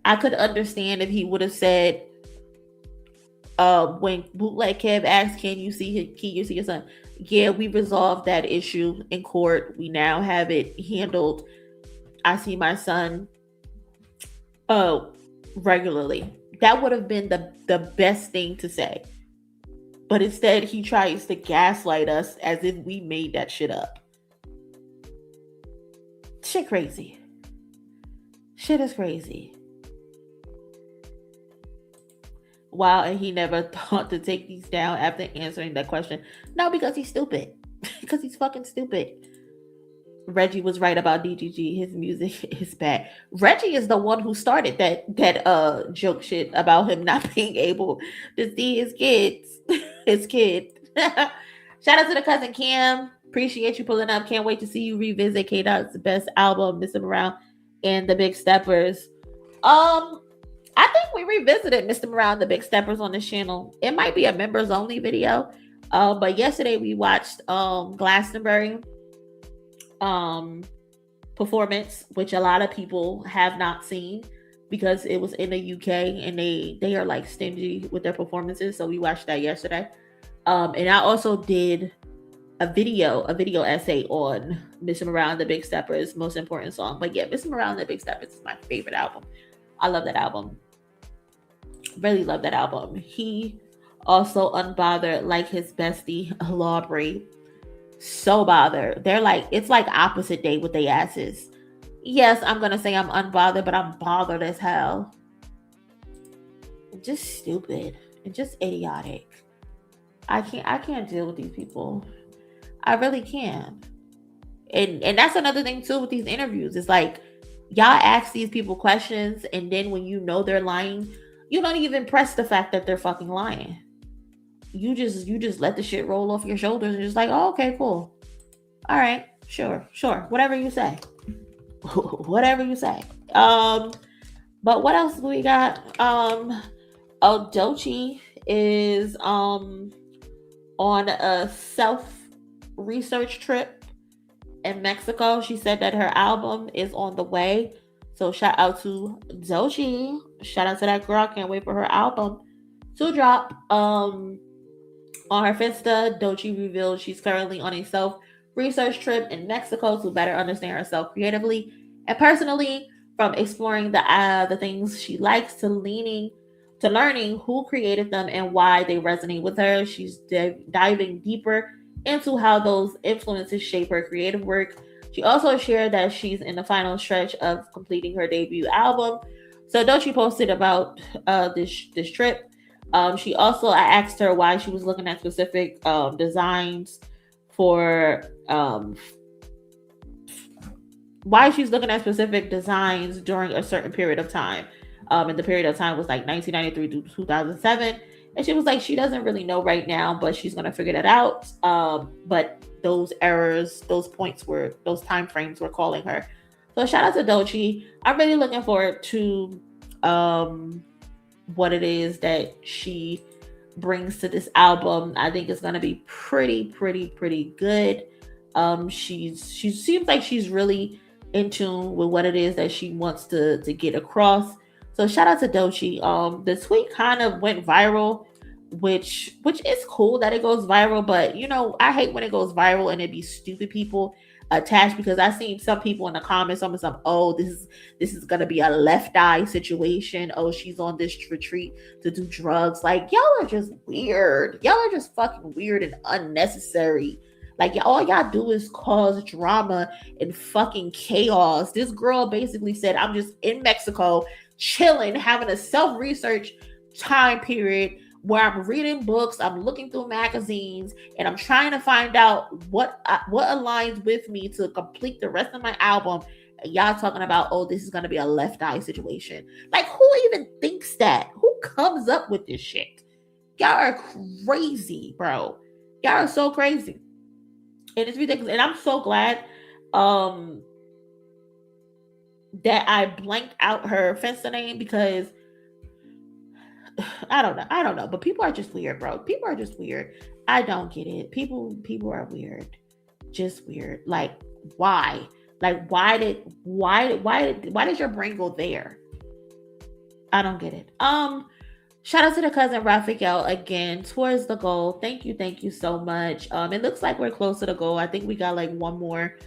I could understand if he would have said, when Bootleg Kev asked, can you see your son? Yeah, we resolved that issue in court. We now have it handled. I see my son regularly. That would have been the best thing to say. But instead, he tries to gaslight us as if we made that shit up. Shit crazy. Shit is crazy. Wow, and he never thought to take these down after answering that question. No, because he's stupid. Because he's fucking stupid. Reggie was right about DGG. His music is bad. Reggie is the one who started that joke shit about him not being able to see his kid. Shout out to the cousin Cam. Appreciate you pulling up. Can't wait to see you revisit K-Dot's best album, Mr. Morale and the Big Steppers. I think we revisited Mr. Morale and the Big Steppers on this channel. It might be a members only video. But yesterday we watched Glastonbury performance, which a lot of people have not seen because it was in the UK and they are like stingy with their performances. So we watched that yesterday. And I also did a video essay on Mr. Morale and the Big Steppers' most important song. But yeah, Mr. Morale and the Big Steppers is my favorite album. I love that album. Really love that album. He also unbothered like his bestie, Aubrey. so bothered. They're like, it's like opposite day with their asses. Yes, I'm gonna say I'm unbothered, but I'm bothered as hell. Just stupid and just idiotic. I can't deal with these people. I really can't. And that's another thing too with these interviews. It's like y'all ask these people questions, and then when you know they're lying, you don't even press the fact that they're fucking lying. You just let the shit roll off your shoulders and just like, oh, okay, cool. All right, sure. Whatever you say. Whatever you say. But what else do we got? Doechii is on a self-research trip in Mexico. She said that her album is on the way. So shout out to Doechii. Shout out to that girl. Can't wait for her album to drop. On her Finsta, Doechii revealed she's currently on a self-research trip in Mexico to better understand herself creatively and personally, from exploring the things she likes to learning who created them and why they resonate with her. She's diving deeper into how those influences shape her creative work. She also shared that she's in the final stretch of completing her debut album. So Doechii posted about this trip. She also, I asked her why she was looking at specific designs for why she's looking at specific designs during a certain period of time. And the period of time was like 1993 to 2007. And she was like, she doesn't really know right now, but she's going to figure that out. But those errors, those time frames were calling her. So shout out to Doechii. I'm really looking forward to what it is that she brings to this album. I think it's going to be pretty good. She seems like she's really in tune with what it is that she wants to get across. So shout out to Doechii. The tweet kind of went viral, which is cool that it goes viral, but you know, I hate when it goes viral and it be stupid people attached, because I seen some people in the comments some oh, this is gonna be a left eye situation. Oh, she's on this retreat to do drugs. Like, y'all are just weird. Y'all are just fucking weird and unnecessary. Like, all y'all do is cause drama and fucking chaos. This girl basically said, I'm just in Mexico chilling, having a self-research time period where I'm reading books, I'm looking through magazines, and I'm trying to find out what aligns with me to complete the rest of my album. And y'all talking about, oh, this is going to be a left eye situation. Like, who even thinks that? Who comes up with this shit? Y'all are crazy, bro. Y'all are so crazy. And it's ridiculous. And I'm so glad that I blanked out her Finsta name, because I don't know, but people are just weird, bro. People are just weird. I don't get it. People are weird. Just weird. Like, why? Like, why did your brain go there? I don't get it. Shout out to the cousin Raphael again, towards the goal. Thank you so much. It looks like we're close to the goal. I think we got like one more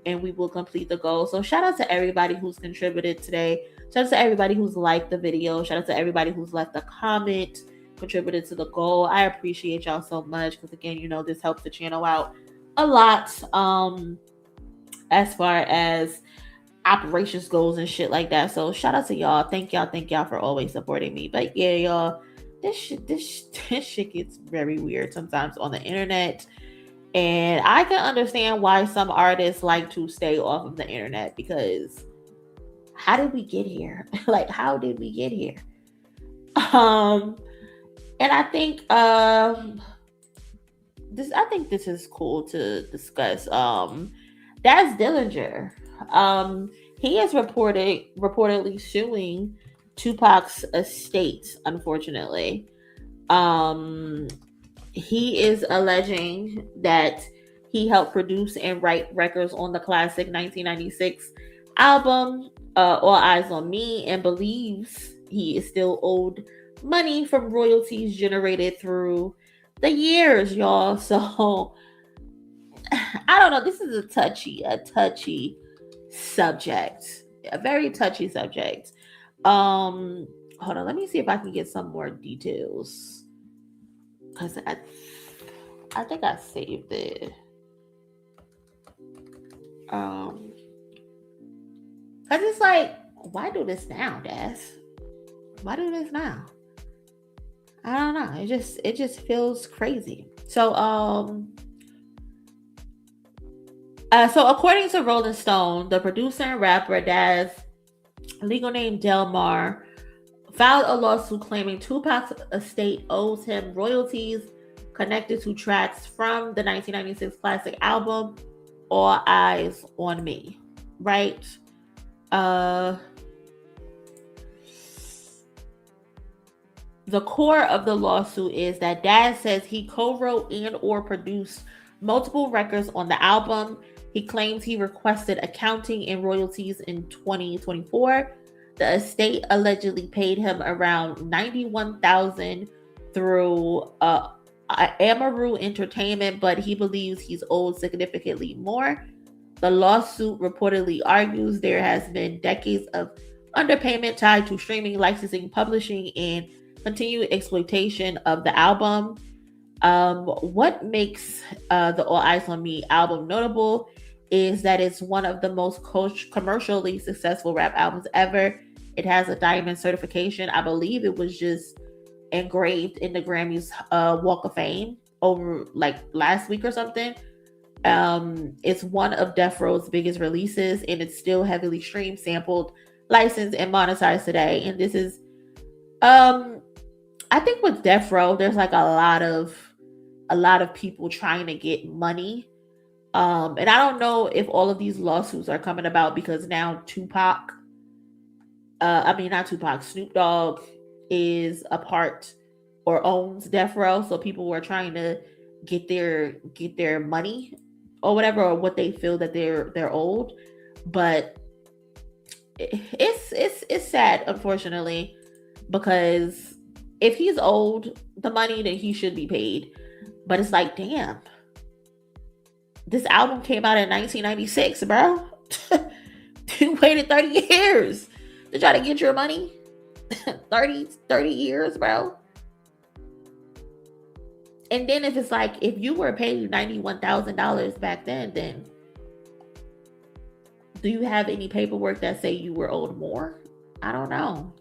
and we will complete the goal. So shout out to everybody who's contributed today. Shout out to everybody who's liked the video. Shout out to everybody who's left a comment, contributed to the goal. I appreciate y'all so much, because again, you know, this helps the channel out a lot as far as operations goes and shit like that. So shout out to y'all. Thank y'all for always supporting me. But yeah, y'all, this shit gets very weird sometimes on the internet. And I can understand why some artists like to stay off of the internet, because how did we get here? Like, how did we get here? And I think this is cool to discuss. That's Dillinger. He is reportedly suing Tupac's estate, unfortunately. He is alleging that he helped produce and write records on the classic 1996 album, All Eyes on Me, and believes he is still owed money from royalties generated through the years, y'all. So I don't know. This is a touchy subject, a very touchy subject. Hold on, let me see if I can get some more details, because I think I saved it. Cause it's like, why do this now, Des? Why do this now? I don't know. It just feels crazy. So so according to Rolling Stone, the producer and rapper Daz, legal name Lamar, filed a lawsuit claiming Tupac's estate owes him royalties connected to tracks from the 1996 classic album All Eyes on Me. Right? The core of the lawsuit is that Daz says he co-wrote and or produced multiple records on the album. He claims he requested accounting and royalties in 2024. The estate allegedly paid him around $91,000 through Amaru Entertainment, but he believes he's owed significantly more. The lawsuit reportedly argues there has been decades of underpayment tied to streaming, licensing, publishing, and continued exploitation of the album. What makes the All Eyes on Me album notable is that it's one of the most commercially successful rap albums ever. It has a diamond certification. I believe it was just engraved in the Grammys Walk of Fame over like last week or something. It's one of Death Row's biggest releases, and it's still heavily streamed, sampled, licensed, and monetized today. And this is I think with Death Row, there's like a lot of people trying to get money. And I don't know if all of these lawsuits are coming about because now Snoop Dogg is a part or owns Death Row. So people were trying to get their money or whatever, or what they feel that they're owed. But it's sad, unfortunately, because if he's owed the money, then he should be paid. But it's like, damn, this album came out in 1996, bro. You waited 30 years to try to get your money. 30 years, bro. And then if it's like, if you were paid $91,000 back then do you have any paperwork that say you were owed more? I don't know.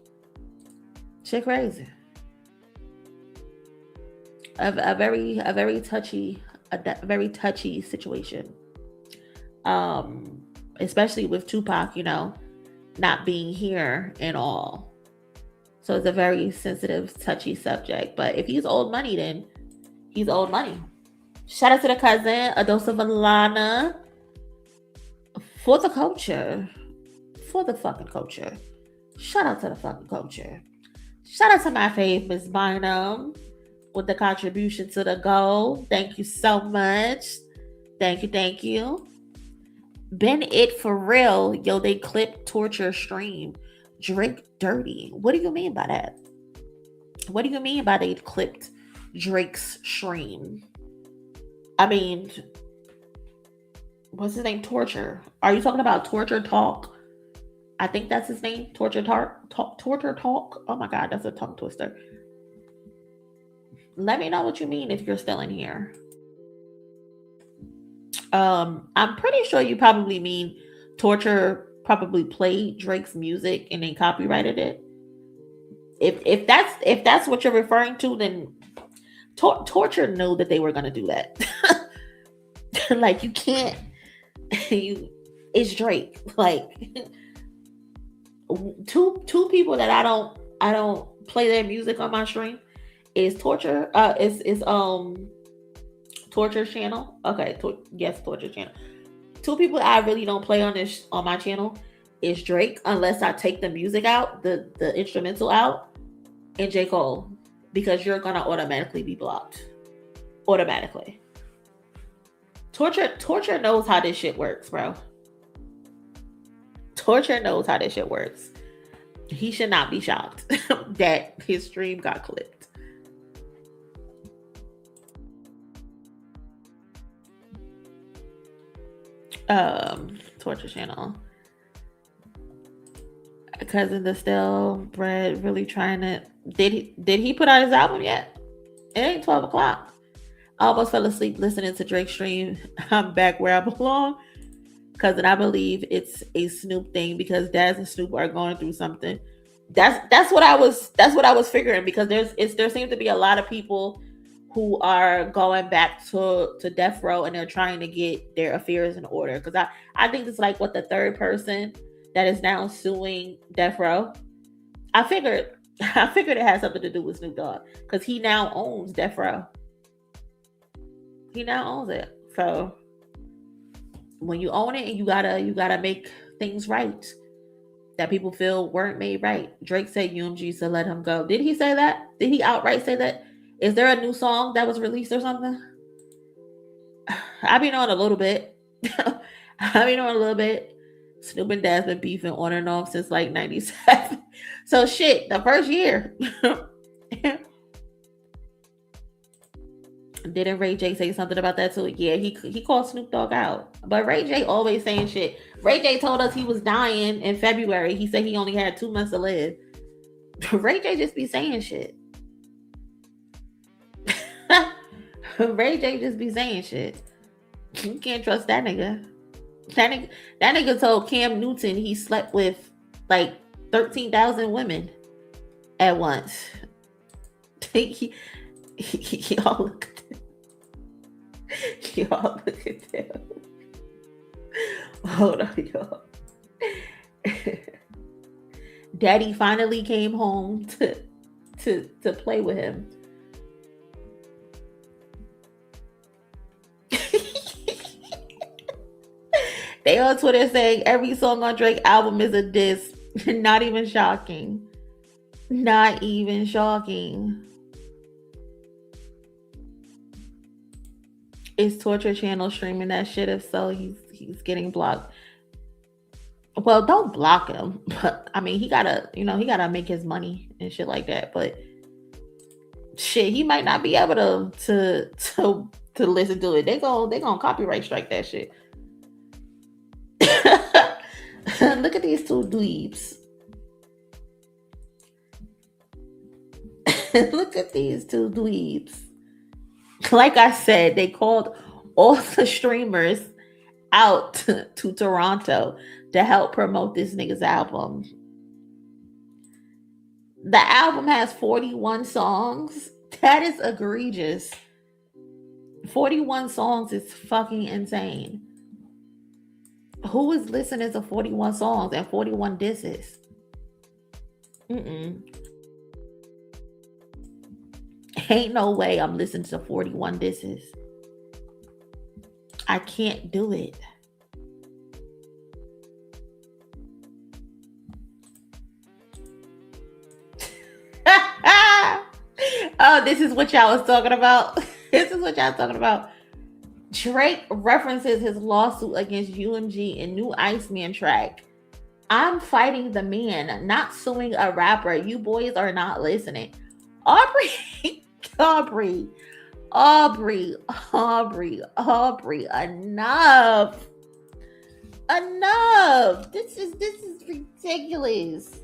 Shit crazy. A very touchy situation. Especially with Tupac, not being here and all. So it's a very sensitive, touchy subject. But if he's owed money, then he's owed money. Shout out to the cousin, a dose of Alana, for the culture. For the fucking culture. Shout out to the fucking culture. Shout out to my fave, Miss Bynum, with the contribution to the goal. Thank you so much. Thank you. Been it for real. Yo, they clipped Torture stream. Drake dirty. What do you mean by that? What do you mean by they clipped Drake's stream? I mean, what's his name? Torture. Are you talking about Torture Talk? I think that's his name. Torture Talk. Oh my God, that's a tongue twister. Let me know what you mean if you're still in here. I'm pretty sure you probably mean Torture probably played Drake's music and they copyrighted it. If that's what you're referring to, then Torture knew that they were gonna do that. Like, you can't. It's Drake. Like, two people that I don't play their music on my stream is Torture. Is Torture channel. Okay, yes, Torture channel. Two people that I really don't play on my channel is Drake, unless I take the music out, the instrumental out, and J. Cole, because you're gonna automatically be blocked. Automatically. Torture knows how this shit works, bro. Torture knows how this shit works. He should not be shocked that his stream got clipped. Torture channel. Cousin Distill Bread really trying to. Did he put out his album yet? It ain't 12 o'clock. I almost fell asleep listening to Drake's stream. I'm back where I belong. Because I believe it's a Snoop thing because Daz and Snoop are going through something. That's what I was figuring, because there seems to be a lot of people who are going back to death row and they're trying to get their affairs in order. Because I think it's like what, the third person that is now suing death row. I figured it has something to do with Snoop Dogg because he now owns death row. He now owns it. So when you own it, and you gotta make things right that people feel weren't made right. Drake said UMG to let him go. Did he say that? Did he outright say that? Is there a new song that was released or something? I've been on a little bit. Snoop and Daz been beefing on and off since like 97. So shit, the first year. Didn't Ray J say something about that too? Yeah, he called Snoop Dogg out. But Ray J always saying shit. Ray J told us he was dying in February. He said he only had 2 months to live. Ray J just be saying shit. Ray J just be saying shit. You can't trust that nigga. That nigga told Cam Newton he slept with like 13,000 women at once. Y'all look at them. Hold on, y'all. Daddy finally came home to play with him. They on Twitter saying every song on Drake album is a diss. Not even shocking. Not even shocking. Is Torture Channel streaming that shit? If so, he's getting blocked. Well, don't block him. But I mean, he gotta make his money and shit like that. But shit, he might not be able to listen to it. They gonna copyright strike that shit. Look at these two dweebs. Look at these two dweebs. Like I said, they called all the streamers out to Toronto to help promote this nigga's album. The album has 41 songs. That is egregious. 41 songs is fucking insane. Who is listening to 41 songs and 41 disses? Ain't no way I'm listening to 41 disses. I can't do it. Oh, this is what y'all was talking about. This is what y'all talking about. Drake references his lawsuit against UMG in new Iceman track. I'm fighting the man, not suing a rapper. You boys are not listening. Aubrey, enough. This is ridiculous.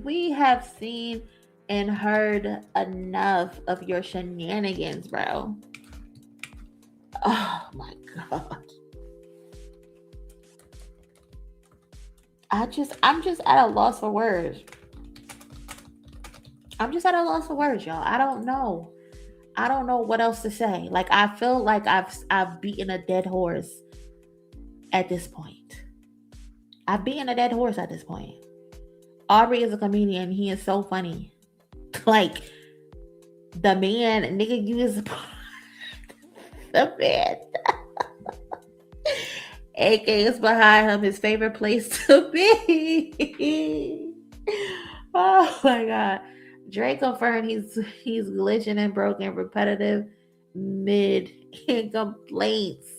We have seen and heard enough of your shenanigans, bro. Oh my God. I'm just at a loss for words. Y'all. I don't know what else to say. Like, I feel like I've beaten a dead horse at this point. Aubrey is a comedian. He is so funny. Like, the man, nigga, you is the man. AK is behind him, his favorite place to be. Oh my God. Drake confirmed he's glitching and broken, repetitive mid complaints.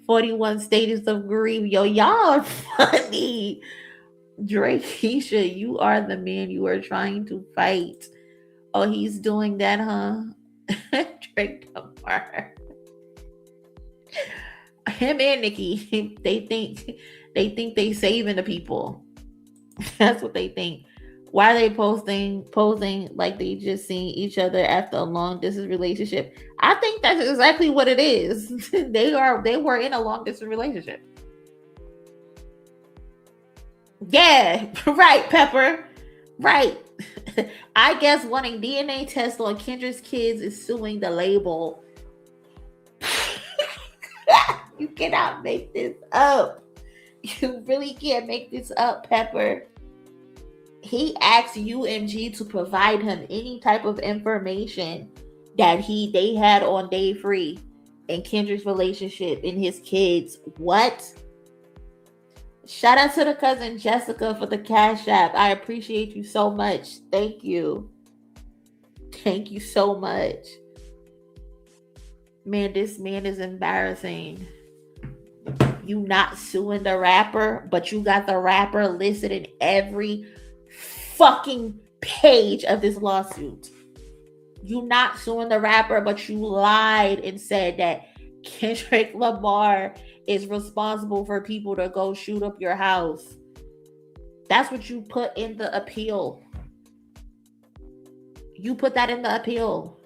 41 stages of grief. Yo, y'all are funny. Drake, Keisha, you are the man you are trying to fight. Oh, he's doing that, huh? Drake Lamar. Him and Nicki, they think they saving the people. That's what they think. Why are they posing like they just seen each other after a long distance relationship? I think that's exactly what it is. They were in a long distance relationship. Yeah, right, Pepper. Right. I guess wanting DNA tests on Kendrick's kids is suing the label. You cannot make this up. You really can't make this up, Pepper. He asked UMG to provide him any type of information that they had on Day Free and Kendrick's relationship and his kids. What? Shout out to the cousin Jessica for the Cash App. I appreciate you so much. Thank you. Thank you so much. Man, this man is embarrassing. You not suing the rapper, but you got the rapper listed in every fucking page of this lawsuit. You not suing the rapper, but you lied and said that Kendrick Lamar is responsible for people to go shoot up your house. That's what you put in the appeal. You put that in the appeal.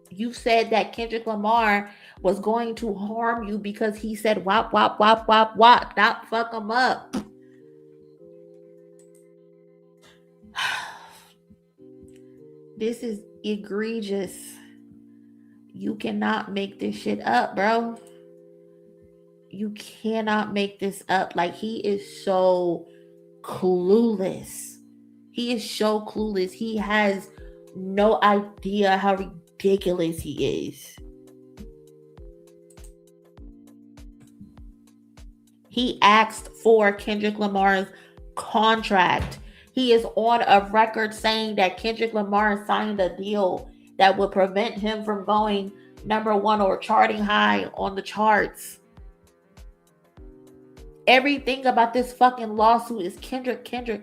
You said that Kendrick Lamar was going to harm you because he said wop, wop, wop, wop, wop. Not fuck him up. This is egregious. You cannot make this shit up, bro. You cannot make this up. Like, he is so clueless. He is so clueless. He has no idea how ridiculous he is. He asked for Kendrick Lamar's contract. He is on a record saying that Kendrick Lamar signed a deal that would prevent him from going #1 or charting high on the charts. Everything about this fucking lawsuit is Kendrick. Everything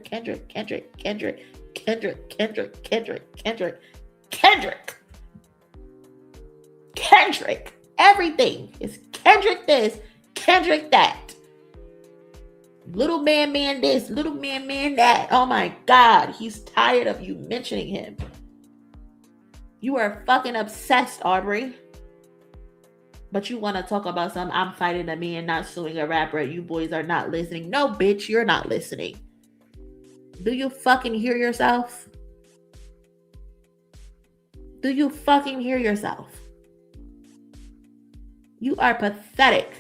is Kendrick this, Kendrick that. Little man this, little man that. Oh my God, he's tired of you mentioning him. You are fucking obsessed, Aubrey. But you want to talk about some, I'm fighting a man, not suing a rapper. You boys are not listening. No, bitch, you're not listening. Do you fucking hear yourself? Do you fucking hear yourself? You are pathetic.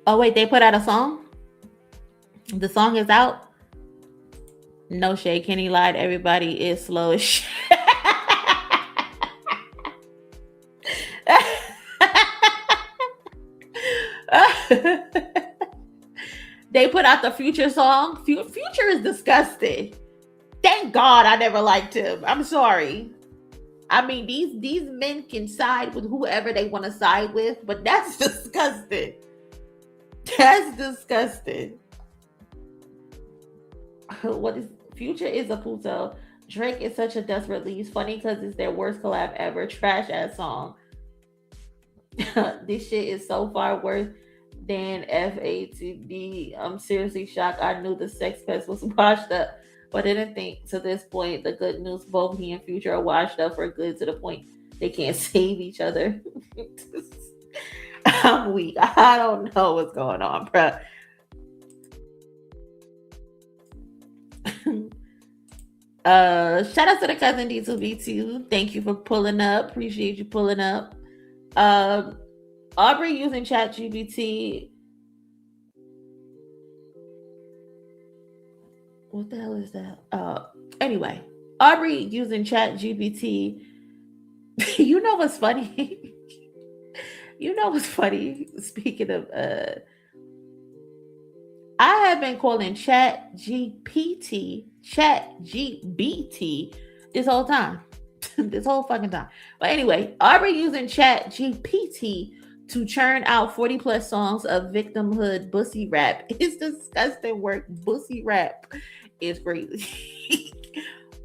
Oh, wait, they put out a song? The song is out? No shade, Kenny lied. Everybody is slow as shit. They put out the Future song. Future is disgusting. Thank God I never liked him. I'm sorry. I mean, these men can side with whoever they want to side with, but that's disgusting. That's disgusting. What is Future is a puto. Drake is such a desperate lease. Funny because it's their worst collab ever. Trash ass song. This shit is so far worse than FATB. I'm seriously shocked. I knew the Sex Pest was washed up, but I didn't think to this point. The good news, both he and Future are washed up for good to the point they can't save each other. I'm weak. I don't know what's going on, bro. Shout out to the cousin D2B2. Thank you for pulling up. Appreciate you pulling up. Aubrey using ChatGPT. What the hell is that? Anyway, Aubrey using ChatGPT. You know what's funny? You know what's funny? Speaking of, I have been calling ChatGPT this whole time. This whole fucking time. But anyway, Aubrey using ChatGPT to churn out 40 plus songs of victimhood bussy rap. It's disgusting work. Bussy rap is crazy.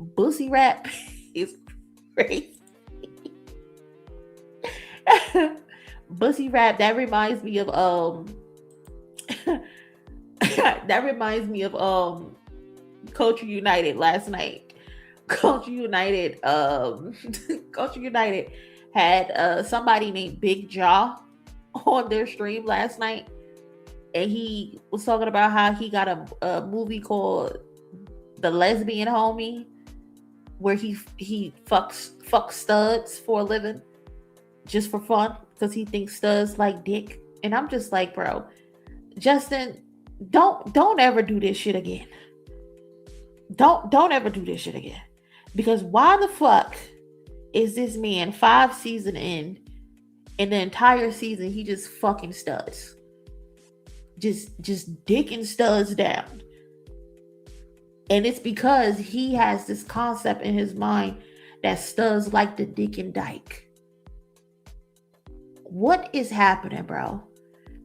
Bussy rap is crazy. Bussy rap, that reminds me of Culture United last night. Culture United had somebody named Big Jaw on their stream last night, and he was talking about how he got a movie called The Lesbian Homie, where he fucks studs for a living just for fun because he thinks studs like dick. And I'm just like, bro, Justin, don't ever do this shit again. Don't ever do this shit again. Because why the fuck is this man 5 seasons in, and the entire season he just fucking studs? Just dicking studs down. And it's because he has this concept in his mind that studs like the dick and dyke. What is happening, bro?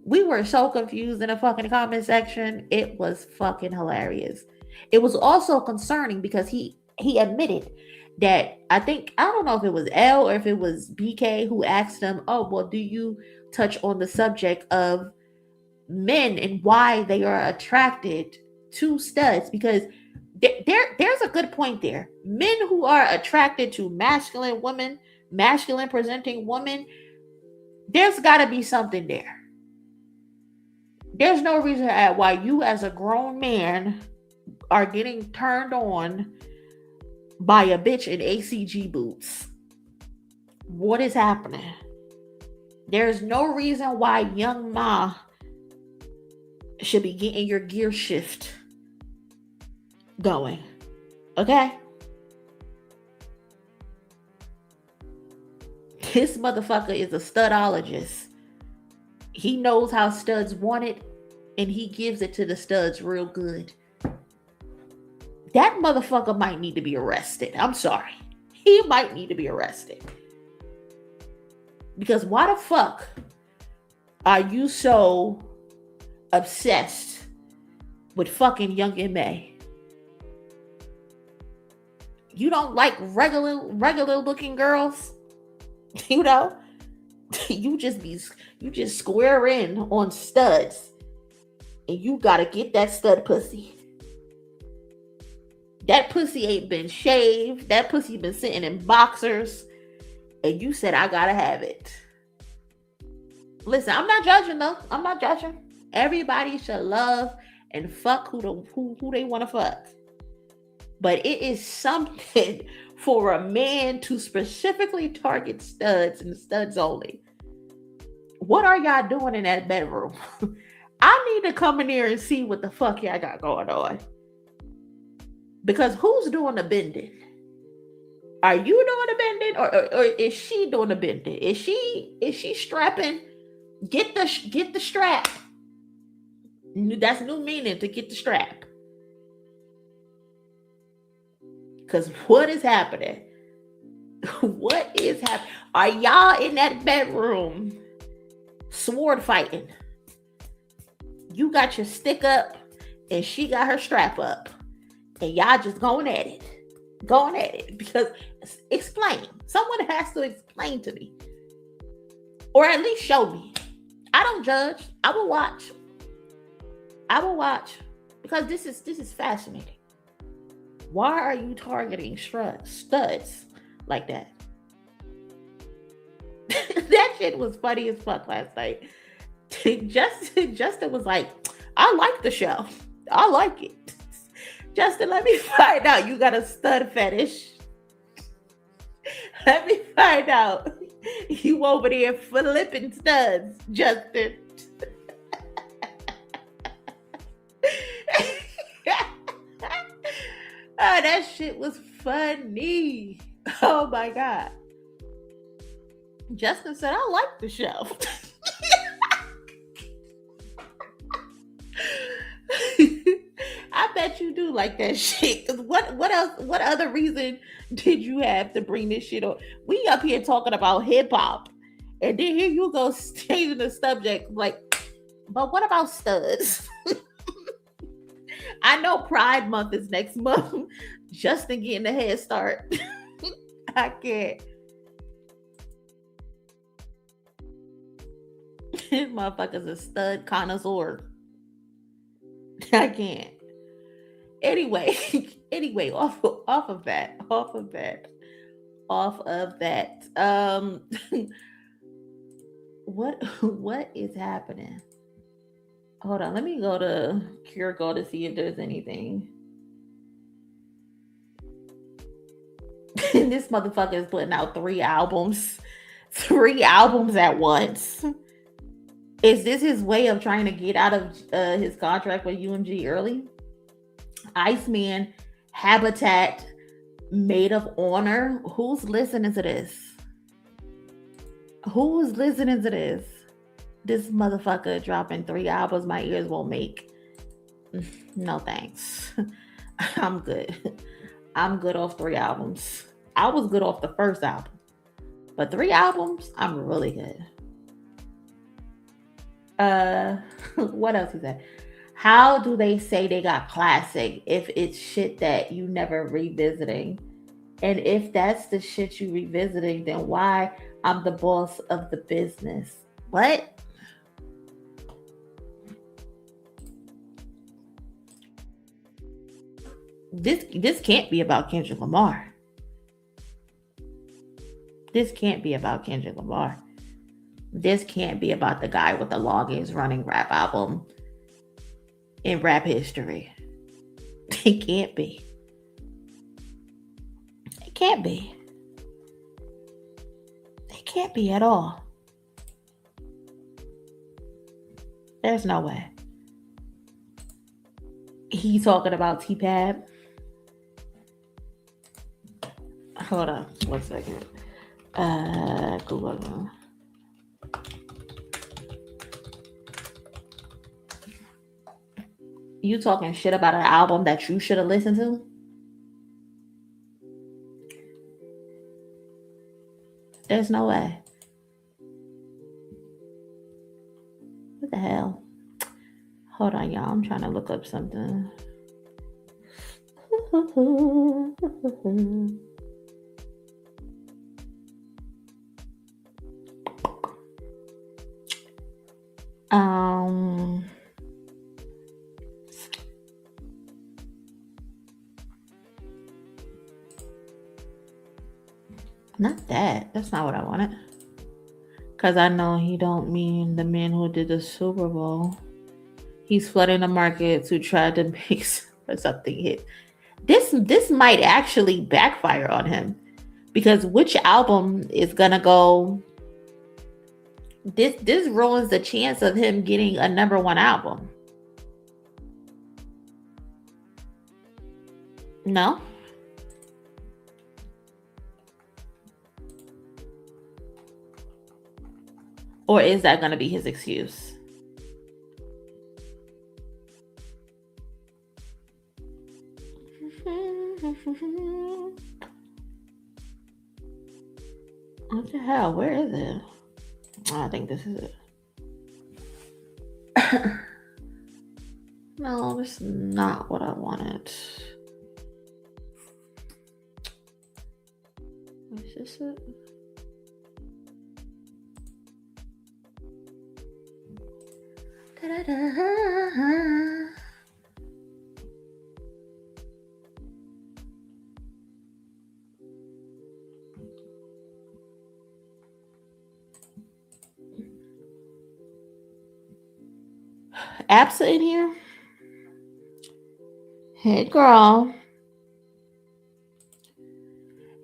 We were so confused in the fucking comment section. It was fucking hilarious. It was also concerning because he admitted that, I don't know if it was L or if it was BK who asked him, oh, well, do you touch on the subject of men and why they are attracted to studs? Because there's a good point there. Men who are attracted to masculine women, masculine presenting women, there's got to be something there. There's no reason why you as a grown man are getting turned on by a bitch in ACG boots. What is happening? There's no reason why young Ma should be getting your gear shift going. Okay? This motherfucker is a studologist. He knows how studs want it, and he gives it to the studs real good. That motherfucker might need to be arrested. I'm sorry. He might need to be arrested. Because why the fuck are you so obsessed with fucking Young M.A.? You don't like regular looking girls? You know? You just square in on studs, and you gotta get that stud pussy. That pussy ain't been shaved. That pussy been sitting in boxers, and you said I gotta have it. Listen, I'm not judging though. I'm not judging. Everybody should love and fuck who they want to fuck. But it is something for a man to specifically target studs and studs only. What are y'all doing in that bedroom? I need to come in here and see what the fuck y'all got going on. Because who's doing the bending? Are you doing the bending, or is she doing the bending? Is she strapping? Get the strap. That's new meaning, to get the strap. Because what is happening? What is happening? Are y'all in that bedroom sword fighting? You got your stick up and she got her strap up, and y'all just going at it. Because explain. Someone has to explain to me, or at least show me. I don't judge. I will watch because this is fascinating. Why are you targeting studs like that? That shit was funny as fuck last night. Justin was like, I like the show. I like it. Justin, let me find out you got a stud fetish. Let me find out. You over there flipping studs, Justin. Oh, that shit was funny. Oh my God. Justin said, I like the show. I bet you do like that shit. Cause what else? What other reason did you have to bring this shit on? We up here talking about hip hop, and then here you go changing the subject. Like, but what about studs? I know Pride Month is next month. Justin getting a head start. I can't. This motherfucker's a stud connoisseur. I can't. Anyway, off of that. What is happening? Hold on, let me go to Curico to see if there's anything. This motherfucker is putting out 3 albums at once. Is this his way of trying to get out of his contract with UMG early? Iceman, Habitat, Maid of Honor. Who's listening to this? Who's listening to this? This motherfucker dropping 3 albums my ears won't make. No thanks. I'm good. I'm good off 3 albums. I was good off the first album. But 3 albums, I'm really good. What else is that? How do they say they got classic if it's shit that you never revisiting? And if that's the shit you revisiting, then why I'm the boss of the business? What? This can't be about Kendrick Lamar. This can't be about Kendrick Lamar. This can't be about the guy with the longest running rap album in rap history. It can't be. It can't be. It can't be at all. There's no way. He talking about T-Pab. Hold on 1 second. Google. You talking shit about an album that you should have listened to? There's no way. What the hell? Hold on, y'all. I'm trying to look up something. Not that. That's not what I wanted. Because I know he don't mean the man who did the Super Bowl. He's flooding the market to try to make something hit. This might actually backfire on him. Because which album is gonna go? This ruins the chance of him getting a #1 album. No? Or is that going to be his excuse? What the hell? Where is it? Oh, I think this is it. No, this is not what I wanted. Is this it? Da-da-da. Apps in here. Hey girl.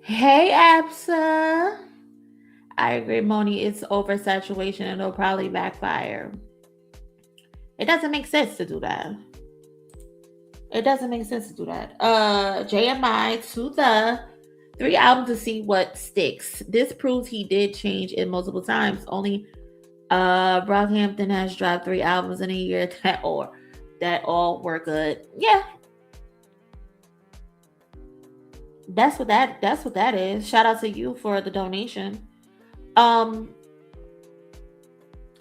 Hey, Absa. I agree, Monie. It's oversaturation and it'll probably backfire. It doesn't make sense to do that. It doesn't make sense to do that. JMI to the 3 albums to see what sticks. This proves he did change it multiple times. Only Brockhampton has dropped 3 albums in a year that all were good. Yeah. That's what that is. Shout out to you for the donation. I'm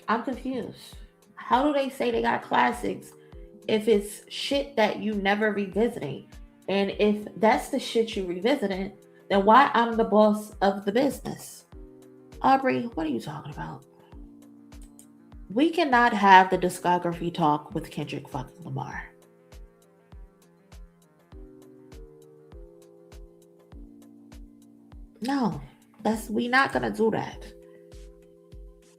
confused. How do they say they got classics if it's shit that you never revisiting? And if that's the shit you revisiting, then why I'm the boss of the business? Aubrey, what are you talking about? We cannot have the discography talk with Kendrick fucking Lamar. No, we're not gonna do that.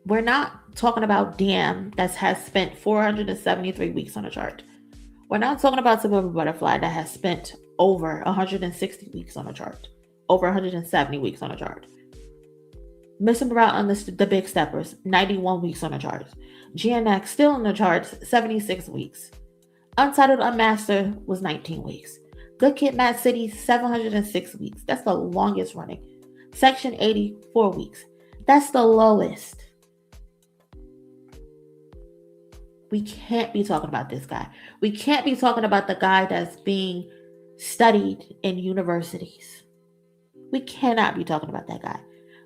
We're not talking about Damn that has spent 473 weeks on the chart. We're not talking about Suburban Butterfly that has spent over 160 weeks on the chart. Over 170 weeks on the chart. Missing Brown Understood the Big Steppers, 91 weeks on the charts. GNX still on the charts, 76 weeks. Untitled Unmastered was 19 weeks. Good Kid, Mad City, 706 weeks. That's the longest running. Section 80, 4 weeks. That's the lowest. We can't be talking about this guy. We can't be talking about the guy that's being studied in universities. We cannot be talking about that guy.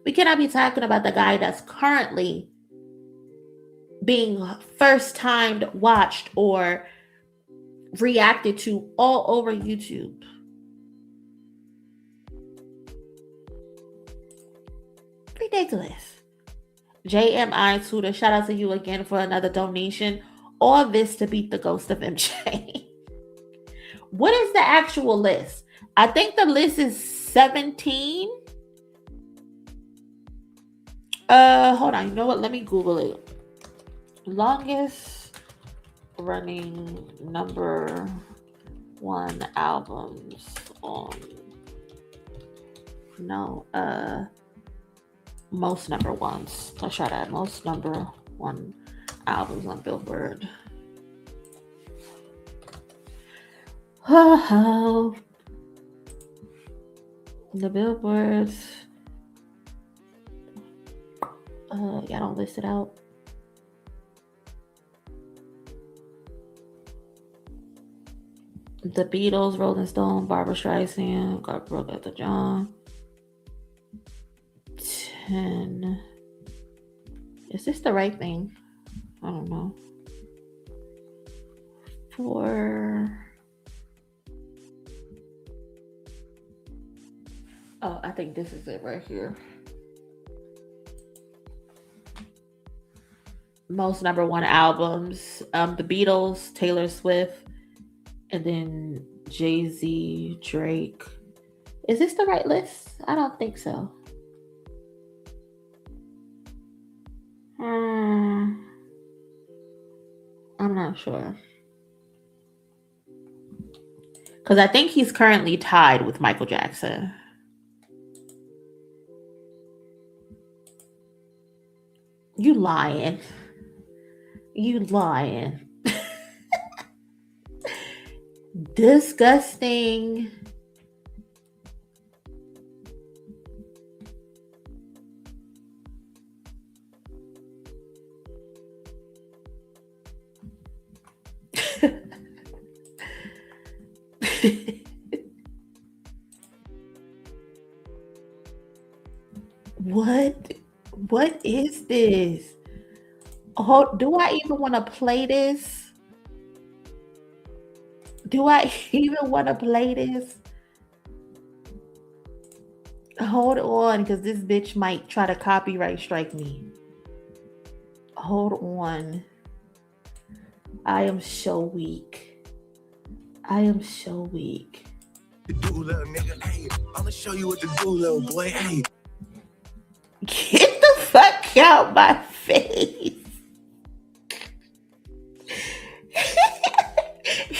We cannot be talking about the guy that's currently being first timed, watched, or reacted to all over YouTube. Ridiculous. JMI Tutor, shout out to you again for another donation. All this to beat the ghost of MJ. What is the actual list? I think the list is 17. Hold on. You know what? Let me Google it. Longest running number 1 albums on most number ones. Let's try that. Most number 1 albums on Billboard. Oh, the Billboards. Y'all don't list it out. The Beatles, Rolling Stone, Barbra Streisand, got Brooke at the John. 10. Is this the right thing? I don't know. 4. Oh, I think this is it right here. Most number 1 albums. The Beatles, Taylor Swift, and then Jay-Z, Drake. Is this the right list? I don't think so. I'm not sure. Because I think he's currently tied with Michael Jackson. You lying. You lying. Disgusting. What is this? Oh, do I even want to play this? Do I even want to play this? Hold on, because this bitch might try to copyright strike me. Hold on. I am so weak. I am so weak. Do, little nigga, hey, I'm gonna show you what to do, little boy, hey. Get the fuck out my face.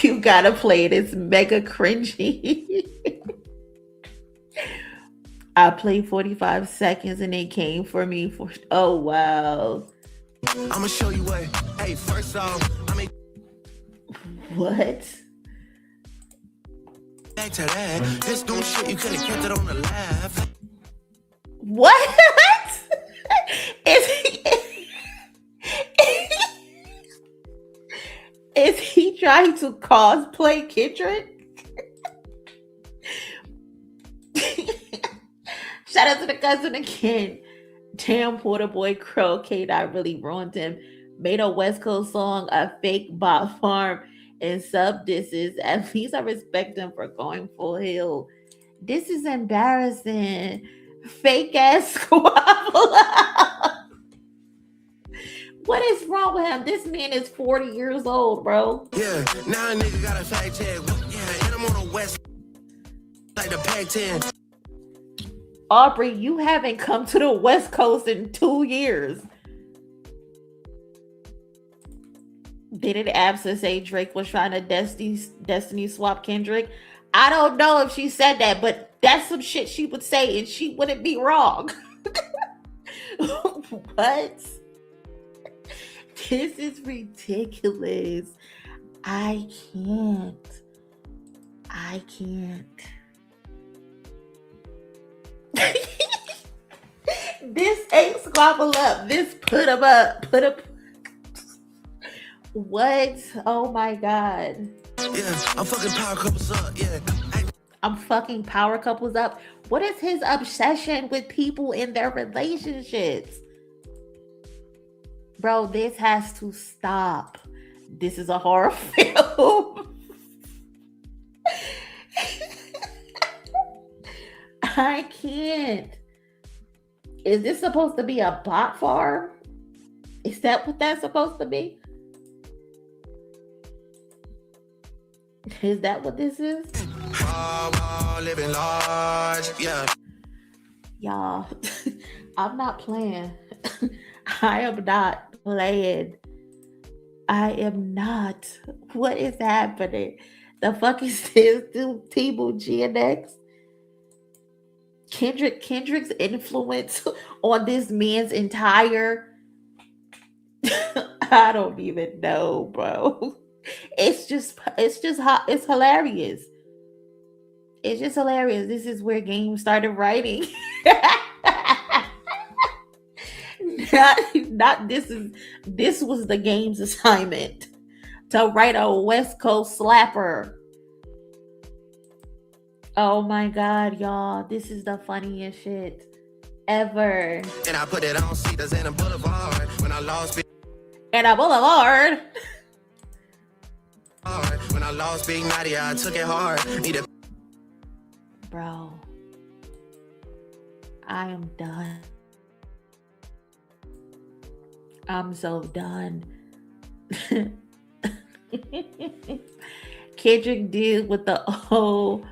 You gotta play it. It's mega cringy. I played 45 seconds and they came for me for. Oh wow. I'ma show you what. Hey, first off, What? back to that. This new shit you could have kept it on the laugh. What? Is he trying to cosplay Kendrick? Shout out to the cousin again. Damn, Porter Boy Crow K-Dot really ruined him. Made a West Coast song, a fake bot farm, and sub disses. At least I respect him for going full hill. This is embarrassing. Fake ass Squabble Up. What is wrong with him? This man is 40 years old, bro. Yeah, now a nigga got a fact check. Yeah, and I'm on the west like the Pac-10. Aubrey, you haven't come to the West Coast in 2 years. Didn't Absa say Drake was trying to destiny swap Kendrick? I don't know if she said that, but that's some shit she would say and she wouldn't be wrong. What? This is ridiculous. I can't. This ain't Squabble Up. This put him up. What? Oh my god. Yeah, I'm fucking power couples up. Yeah. I'm fucking power couples up. What is his obsession with people in their relationships? Bro, this has to stop. This is a horror film. I can't. Is this supposed to be a bot farm? Is that what that's supposed to be? Is that what this is? Living large, yeah. Y'all, I'm not playing. I am not playing. I am not. What is happening? The fuck is this? T-Boo GNX? Kendrick's influence on this man's entire I don't even know, bro. It's hilarious. It's just hilarious. This is where games started writing. This was the game's assignment to write a West Coast slapper. Oh my god, y'all. This is the funniest shit ever. And I put it on Cedars and a Boulevard when I lost And a Boulevard. When I lost Big Nadia, I took it hard. Bro, I am done. I'm so done. Kendrick did what the old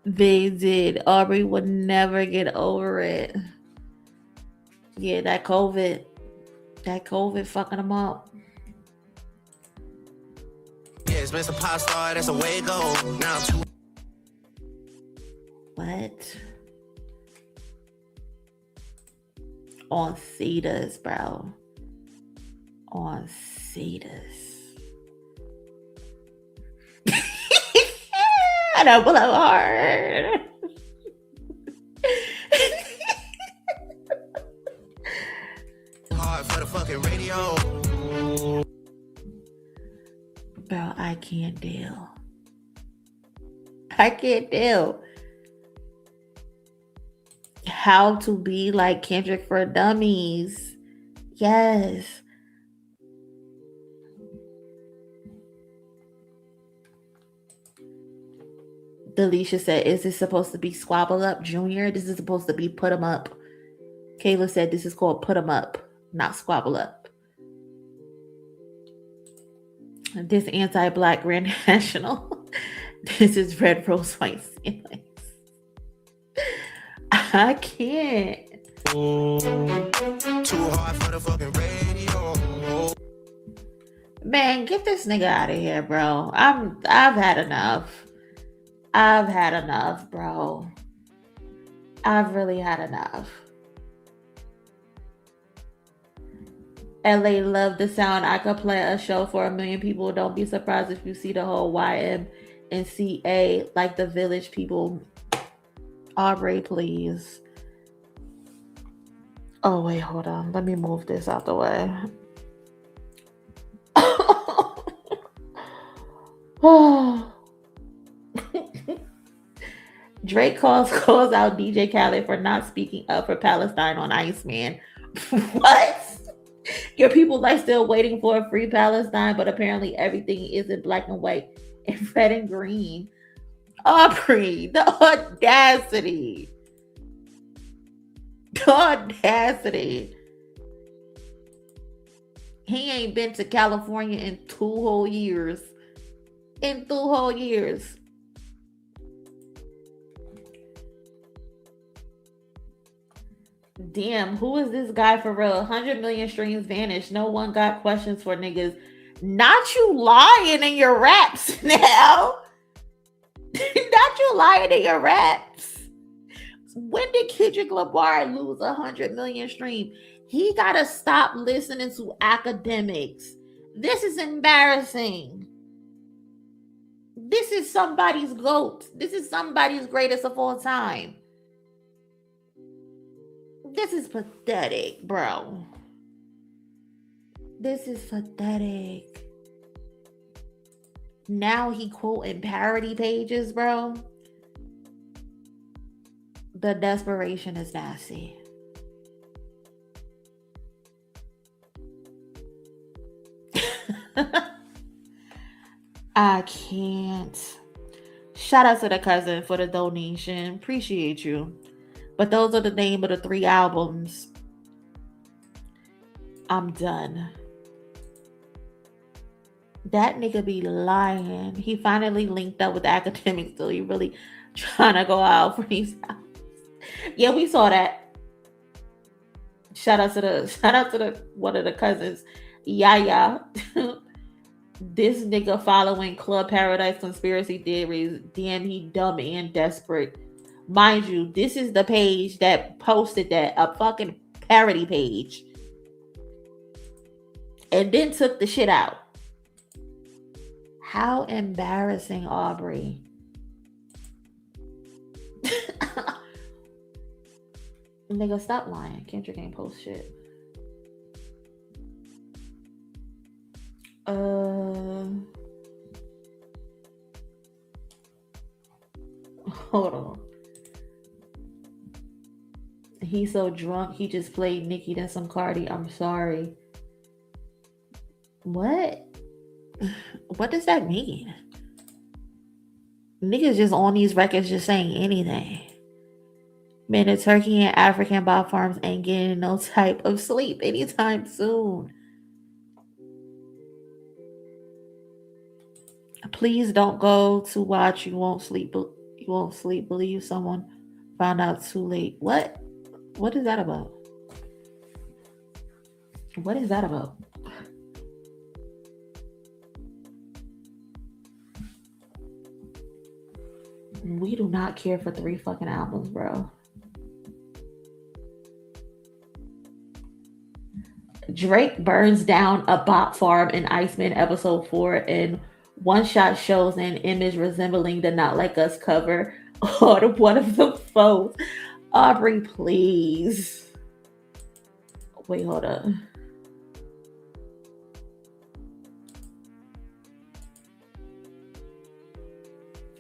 they did. Aubrey would never get over it. Yeah, that COVID fucking him up. Yeah, it's Mr. Pop Star, that's the way it go. Now I'm too. What? On Cedars, bro. On Cedars. And a Boulevard. Hard for the fucking radio. Bro, I can't deal. I can't deal. How to be like Kendrick for dummies. Yes. Delisha said, is this supposed to be Squabble Up Junior? This is supposed to be Put 'em Up. Kayla said this is called Put 'em Up, not Squabble Up. This anti-black Grand National. This is Red Rose White Feelings. I can't. Too hard for the fucking radio. Man, get this nigga out of here, bro. I've had enough. I've had enough, bro. I've really had enough. LA love the sound. I could play a show for 1 million people. Don't be surprised if you see the whole YM and CA like the Village people. Aubrey, please. Oh, wait, hold on. Let me move this out the way. Drake calls out DJ Khaled for not speaking up for Palestine on Iceman. What? Your people like still waiting for a free Palestine, but apparently everything is in black and white and red and green. Aubrey, the audacity. The audacity. He ain't been to California in 2 whole years. In 2 whole years. Damn, who is this guy for real? 100 million streams vanished. No one got questions for niggas. Not you lying in your raps now. Not you lying in your raps. When did Kendrick Lamar lose 100 million streams? He gotta stop listening to academics. This is embarrassing. This is somebody's GOAT. This is somebody's greatest of all time. This is pathetic, bro. This is pathetic. Now he quoting parody pages, bro. The desperation is nasty. I can't. Shout out to the cousin for the donation. Appreciate you. But those are the name of the 3 albums. I'm done. That nigga be lying. He finally linked up with the academics, so he really trying to go out for these albums. Yeah, we saw that. Shout out to the one of the cousins. Yeah. This nigga following Club Paradise conspiracy theories. Damn, he dumb and desperate. Mind you, this is the page that posted that, a fucking parody page. And then took the shit out. How embarrassing, Aubrey. Nigga, stop lying. Kendrick ain't post shit. Hold on. He's so drunk, he just played Nicki then some Cardi. I'm sorry. What? What does that mean? Niggas just on these records just saying anything. Man, the turkey and African bot farms ain't getting no type of sleep anytime soon. Please don't go to watch. You won't sleep. You won't sleep. Believe someone found out too late. What? What is that about? What is that about? We do not care for 3 fucking albums, bro. Drake burns down a bot farm in Iceman episode 4 and one shot shows an image resembling the Not Like Us cover on one of the phones. Aubrey, please. Wait, hold up.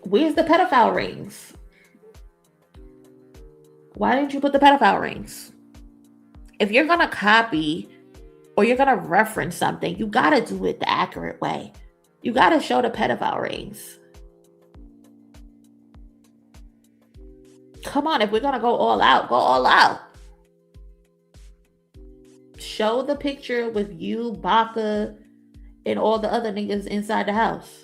Where's the pedophile rings? Why didn't you put the pedophile rings? If you're gonna copy or you're gonna reference something, you gotta do it the accurate way. You gotta show the pedophile rings. Come on, if we're gonna go all out, go all out. Show the picture with you, Baca, and all the other niggas inside the house.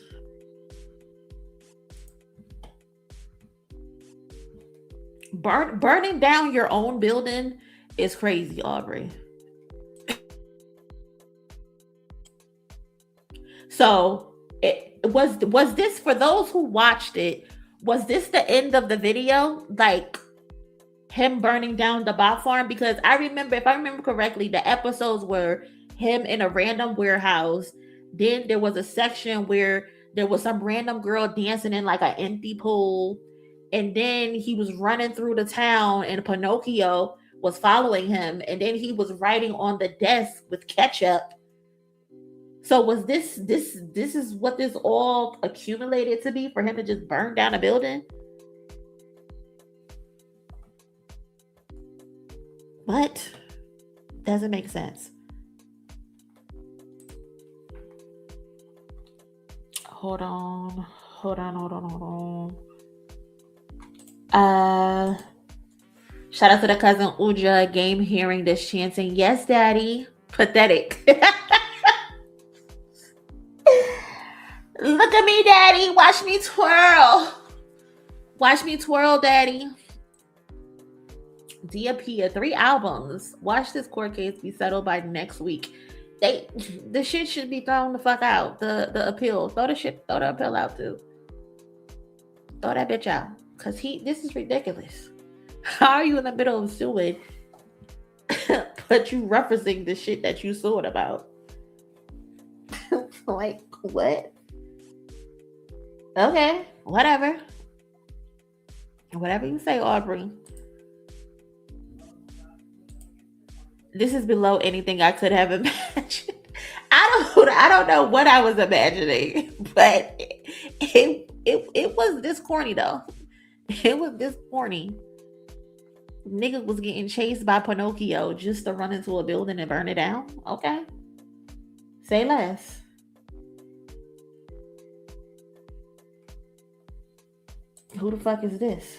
Burning down your own building is crazy, Aubrey. So was this, for those who watched it, was this the end of the video? Like, him burning down the bot farm? Because I remember, if I remember correctly, the episodes were him in a random warehouse. Then there was a section where there was some random girl dancing in like an empty pool. And then he was running through the town and Pinocchio was following him. And then he was writing on the desk with ketchup. So was this is what this all accumulated to be for him to just burn down a building? What? Doesn't make sense. Hold on. Shout out to the cousin Uja game hearing this chanting, yes, daddy. Pathetic. Look at me, daddy. Watch me twirl. Watch me twirl, daddy. Diapia, 3 albums. Watch this court case be settled by next week. The shit should be thrown the fuck out. The appeal. Throw the appeal out too. Throw that bitch out. Cause this is ridiculous. How are you in the middle of suing? But you referencing the shit that you sued about? Like, what? Okay, whatever. Whatever you say, Aubrey. This is below anything I could have imagined. I don't know what I was imagining, but it was this corny though. It was this corny. Nigga was getting chased by Pinocchio just to run into a building and burn it down. Okay. Say less. Who the fuck is this?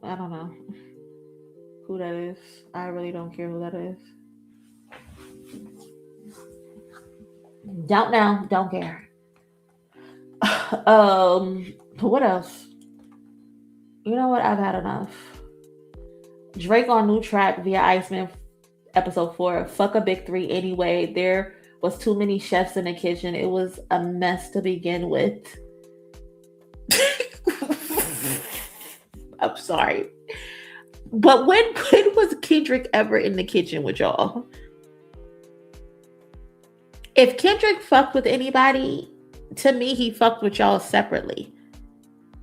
I don't know who that is. I really don't care who that is. Don't know. Don't care. What else? You know what? I've had enough. Drake on new track via Iceman episode 4. Fuck a big 3 anyway. There was too many chefs in the kitchen. It was a mess to begin with. I'm sorry. But when was Kendrick ever in the kitchen with y'all? If Kendrick fucked with anybody, to me, he fucked with y'all separately.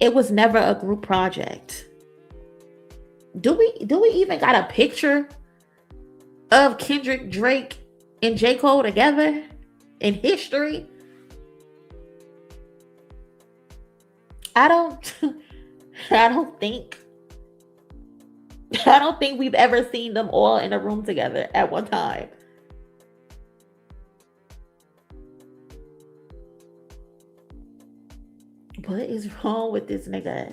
It was never a group project. Do we even got a picture of Kendrick, Drake, and J. Cole together in history? I don't think we've ever seen them all in a room together at one time. What is wrong with this nigga?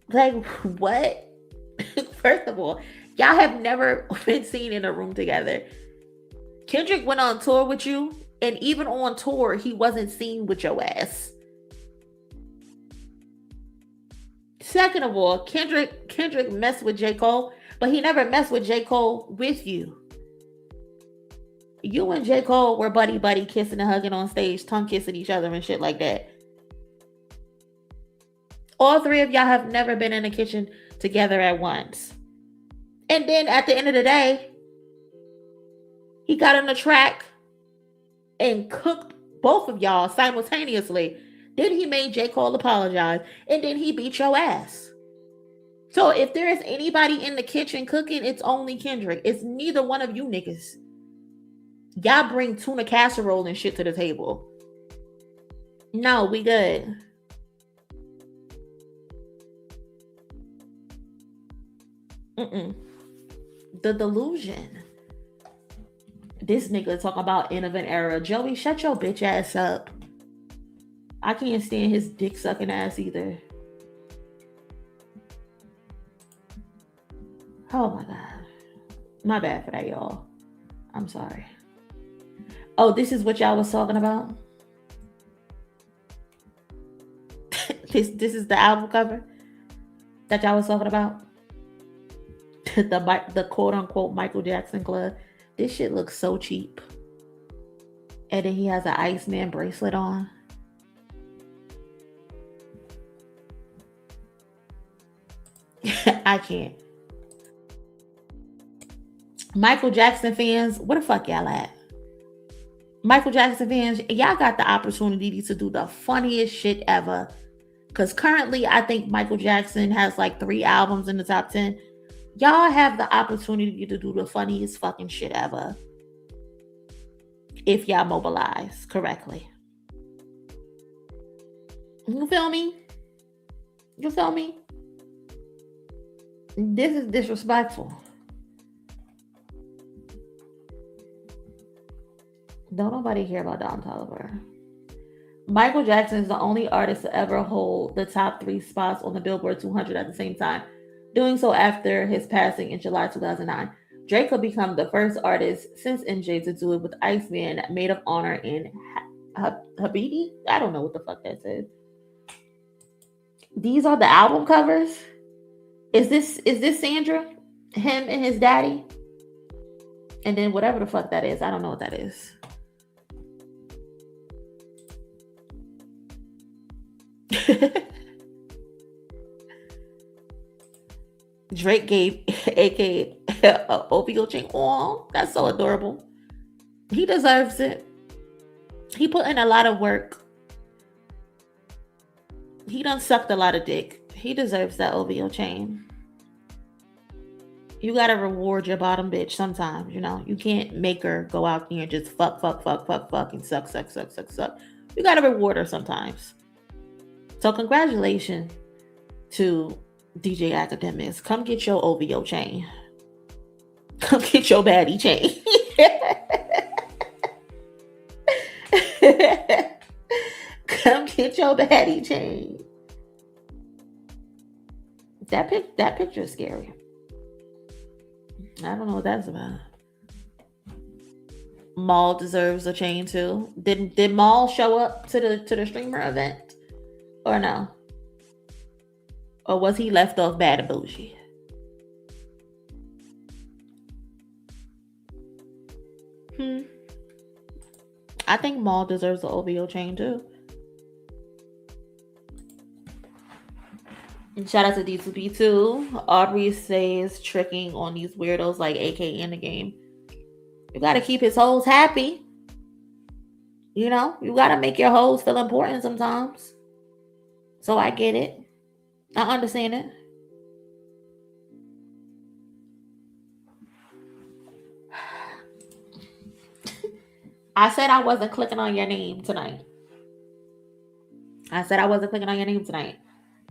Like, what? First of all, y'all have never been seen in a room together. Kendrick went on tour with you, and even on tour, he wasn't seen with your ass. Second of all, Kendrick messed with J. Cole, but he never messed with J. Cole with you. You and J. Cole were buddy kissing and hugging on stage, tongue kissing each other and shit like that. All 3 of y'all have never been in a kitchen together at once. And then at the end of the day, he got on the track and cooked both of y'all simultaneously. Then he made J. Cole apologize. And then he beat your ass. So if there is anybody in the kitchen cooking, it's only Kendrick. It's neither one of you niggas. Y'all bring tuna casserole and shit to the table. No, we good. The delusion. This nigga talking about end of an era. Joey, shut your bitch ass up. I can't stand his dick sucking ass either. Oh my God. My bad for that, y'all. I'm sorry. Oh, this is what y'all was talking about? This is the album cover that y'all was talking about? The quote unquote Michael Jackson club. This shit looks so cheap. And then he has an Iceman bracelet on. I can't. Michael Jackson fans, where the fuck y'all at? Michael Jackson fans, y'all got the opportunity to do the funniest shit ever. Because currently, I think Michael Jackson has like 3 albums in the top 10. Y'all have the opportunity to do the funniest fucking shit ever. If y'all mobilize correctly. You feel me? You feel me? This is disrespectful. Don't nobody care about Don Toliver. Michael Jackson is the only artist to ever hold the top 3 spots on the Billboard 200 at the same time, doing so after his passing in July 2009. Drake could become the first artist since MJ to do it with Iceman, Maid of Honor, and Habiti. I don't know what the fuck that says. These are the album covers. Is this Sandra? Him and his daddy? And then whatever the fuck that is. I don't know what that is. Drake gave aka OVO chain. Oh, that's so adorable. He deserves it. He put in a lot of work. He done sucked a lot of dick. He deserves that OVO chain. You gotta reward your bottom bitch sometimes, you know. You can't make her go out here and just fuck and suck. You gotta reward her sometimes. So congratulations to DJ Academics. Come get your OVO chain. Come get your baddie chain. Come get your baddie chain. That picture is scary. I don't know what that's about. Maul deserves a chain too. Did Maul show up to the streamer event? Or no? Or was he left off bad and bougie? I think Maul deserves the OVO chain too. And shout out to D2B2. Aubrey says tricking on these weirdos like AK in the game. You gotta keep his hoes happy. You know, you gotta make your hoes feel important sometimes. So I get it. I understand it. I said I wasn't clicking on your name tonight.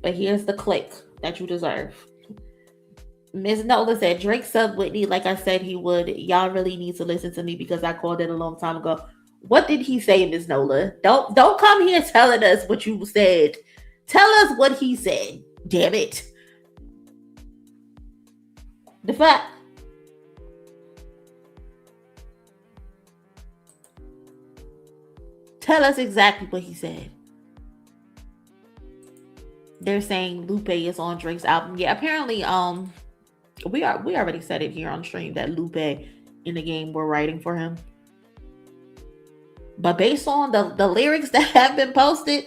But here's the click that you deserve. Ms. Nola said, Drake subbed Whitney like I said he would. Y'all really need to listen to me because I called it a long time ago. What did he say, Ms. Nola? Don't come here telling us what you said. Tell us what he said. Damn it. The fact. Tell us exactly what he said. They're saying Lupe is on Drake's album. Yeah, apparently, we already said it here on stream that Lupe in the game were writing for him. But based on the lyrics that have been posted,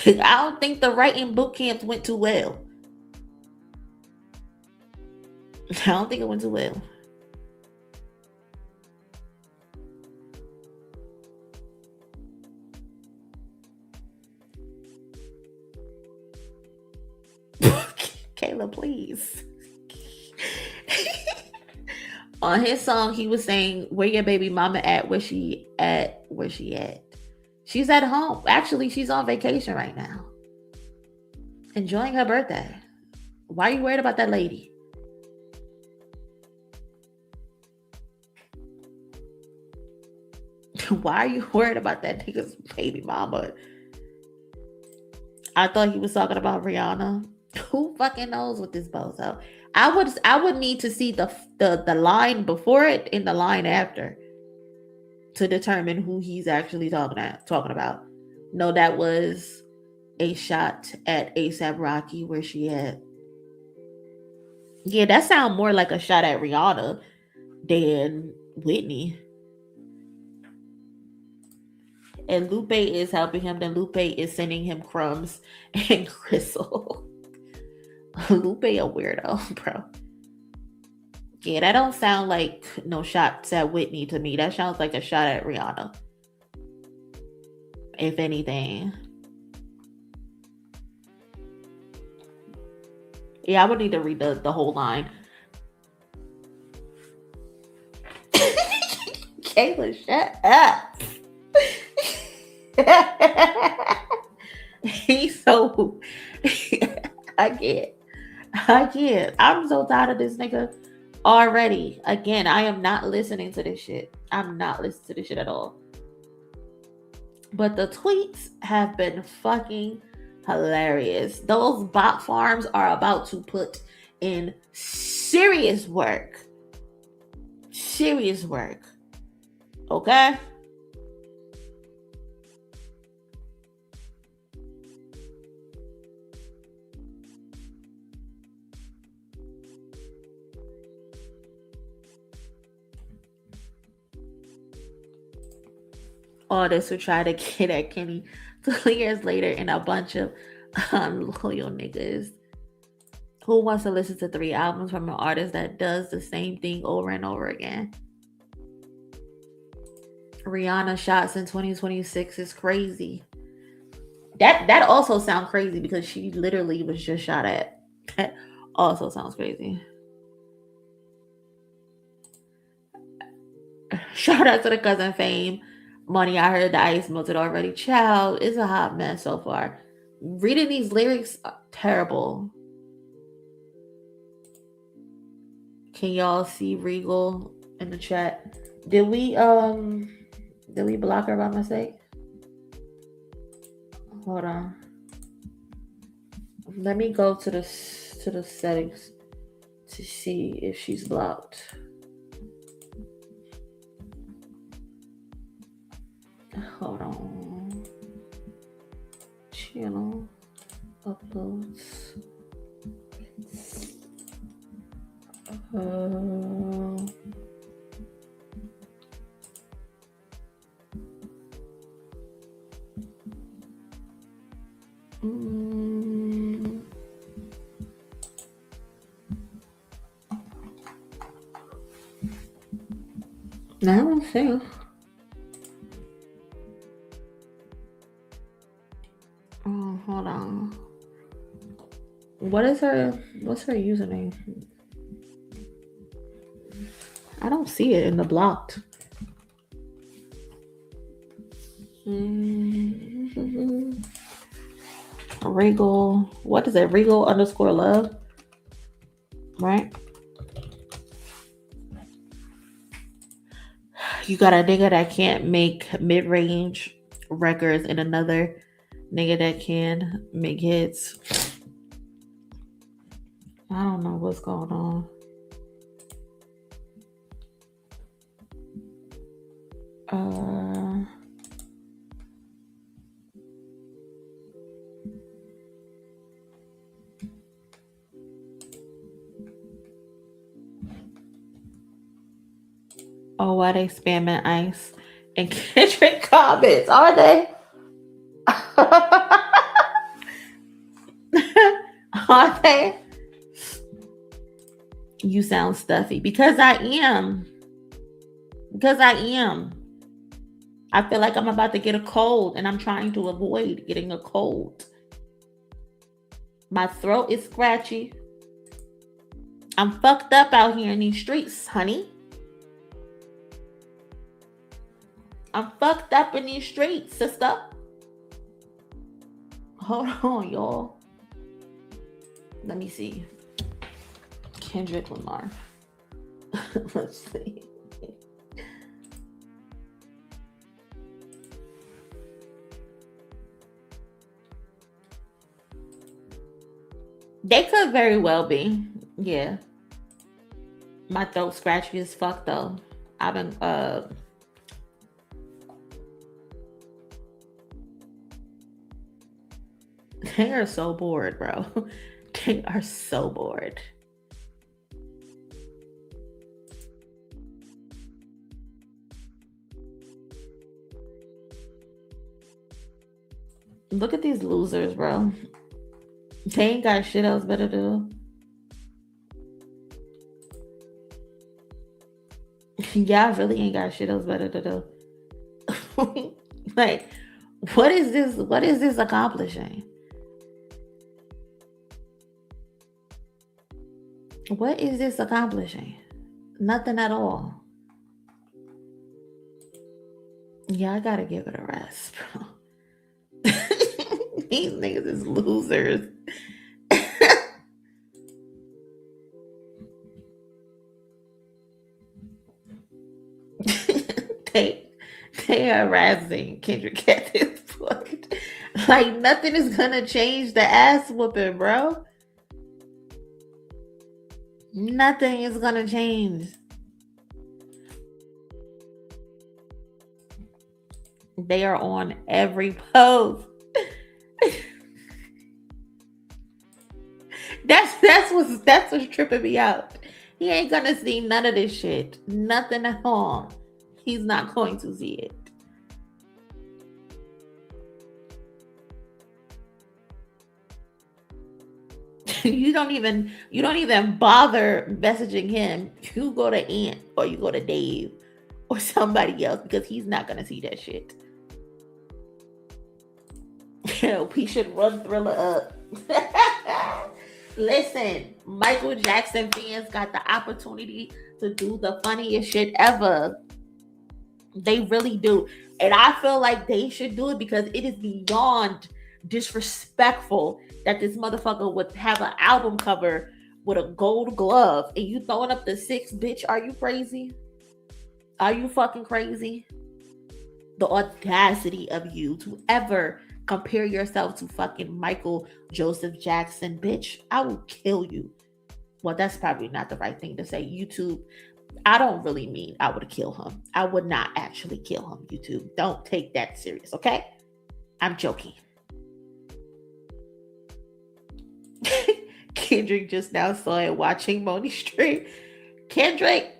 I don't think the writing boot camps went too well. I don't think it went too well. Kayla, please. On his song, he was saying, where your baby mama at? Where she at? Where she at? She's at home. Actually, she's on vacation right now. Enjoying her birthday. Why are you worried about that lady? Why are you worried about that nigga's baby mama? I thought he was talking about Rihanna. Who fucking knows what this bozo? I would need to see the line before it and the line after to determine who he's actually talking about. No, that was a shot at A$AP Rocky. Where she at? Yeah, that sounds more like a shot at Rihanna than Whitney. And Lupe is helping him. Then Lupe is sending him crumbs and Crystal. Lupe a weirdo, bro. Yeah, that don't sound like no shots at Whitney to me. That sounds like a shot at Rihanna. If anything. Yeah, I would need to read the whole line. Kayla, shut up. He's so I can't. I'm so tired of this nigga already. Again, I am not listening to this shit. I'm not listening to this shit at all. But the tweets have been fucking hilarious. Those bot farms are about to put in serious work. Serious work. Okay? All this would try to get at Kenny 2 years later and a bunch of unloyal niggas. Who wants to listen to 3 albums from an artist that does the same thing over and over again? Rihanna shots in 2026 is crazy. That also sounds crazy because she literally was just shot at. That also sounds crazy. Shout out to the cousin Fame. Monie, I heard the ice melted already. Child, it's a hot mess so far. Reading these lyrics are terrible. Can y'all see Regal in the chat? Did we block her by mistake? Hold on. Let me go to the settings to see if she's blocked. Hold on. Channel uploads. I don't see. Oh, hold on. What's her username? I don't see it in the blocked. Regal. What is it? Regal _love. Right? You got a nigga that can't make mid-range records and another nigga that can make hits. I don't know what's going on. Oh, why they spamming ice and Kendrick comments? Are they? Are they? You sound stuffy. Because I am. I feel like I'm about to get a cold and I'm trying to avoid getting a cold. My throat is scratchy. I'm fucked up out here in these streets, honey. I'm fucked up in these streets, sister. Hold on, y'all. Let me see. Kendrick Lamar. Let's see. They could very well be. Yeah. My throat scratchy as fuck though. I've been they are so bored, bro. They are so bored. Look at these losers, bro. They ain't got shit else better to do. Y'all really ain't got shit else better to do. Like, what is this? What is this accomplishing? What is this accomplishing? Nothing at all. Yeah, I gotta give it a rest, bro. These niggas is losers. They are harassing Kendrick at this point. Like, nothing is gonna change the ass whooping, bro. Nothing is gonna change. They are on every post. That's what's tripping me out. He ain't gonna see none of this shit. Nothing at all. He's not going to see it. You don't even bother messaging him. You go to Ant or you go to Dave or somebody else because he's not gonna see that shit. We should run Thriller up. Listen, Michael Jackson fans got the opportunity to do the funniest shit ever. They really do. And I feel like they should do it because it is beyond disrespectful that this motherfucker would have an album cover with a gold glove and you throwing up the 6, bitch. Are you crazy? Are you fucking crazy? The audacity of you to ever compare yourself to fucking Michael Joseph Jackson, bitch. I will kill you. Well, that's probably not the right thing to say. YouTube, I don't really mean I would kill him. I would not actually kill him, YouTube. Don't take that serious, okay? I'm joking. Kendrick just now saw it watching Monie stream. Kendrick,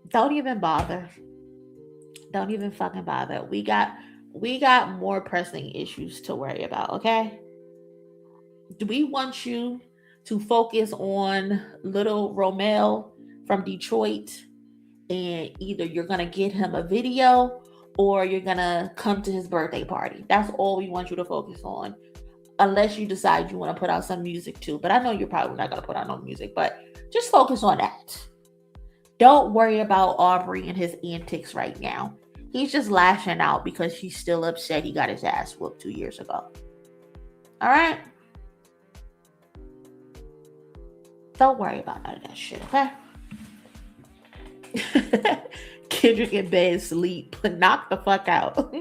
don't even bother. Don't even fucking bother. We got more pressing issues to worry about, okay? Do we want you to focus on little Romel from Detroit and either you're gonna get him a video or you're gonna come to his birthday party? That's all we want you to focus on. Unless you decide you want to put out some music too. But I know you're probably not going to put out no music. But just focus on that. Don't worry about Aubrey and his antics right now. He's just lashing out because she's still upset he got his ass whooped 2 years ago. All right? Don't worry about none of that shit, okay? Kendrick in bed sleep. Knock the fuck out.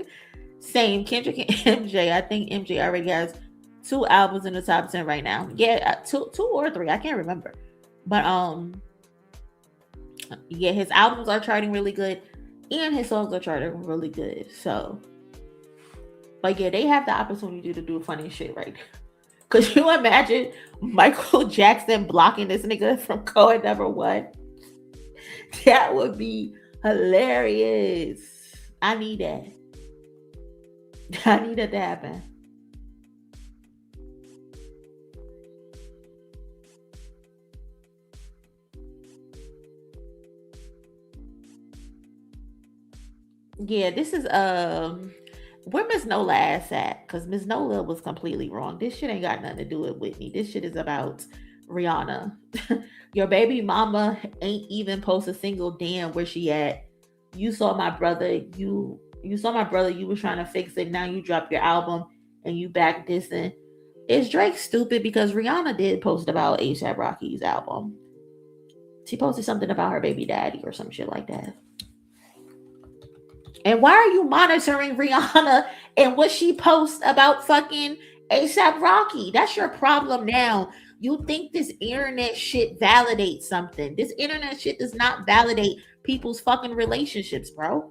Same. Kendrick and MJ. I think MJ already has 2 albums in the top 10 right now. Yeah, two or 3. I can't remember. But yeah, his albums are charting really good and his songs are charting really good. So, but yeah, they have the opportunity to do funny shit right now. Could you imagine Michael Jackson blocking this nigga from going #1? That would be hilarious. I need that. I need that to happen. Yeah, this is where Miss Nola ass at, because Miss Nola was completely wrong. This shit ain't got nothing to do with Whitney. This shit is about Rihanna. Your baby mama ain't even post a single damn where she at. You saw my brother. You saw my brother. You was trying to fix it. Now you drop your album and you back dissing. Is Drake stupid? Because Rihanna did post about A$AP Rocky's album. She posted something about her baby daddy or some shit like that. And why are you monitoring Rihanna and what she posts about fucking A$AP Rocky? That's your problem now. You think this internet shit validates something. This internet shit does not validate people's fucking relationships, bro.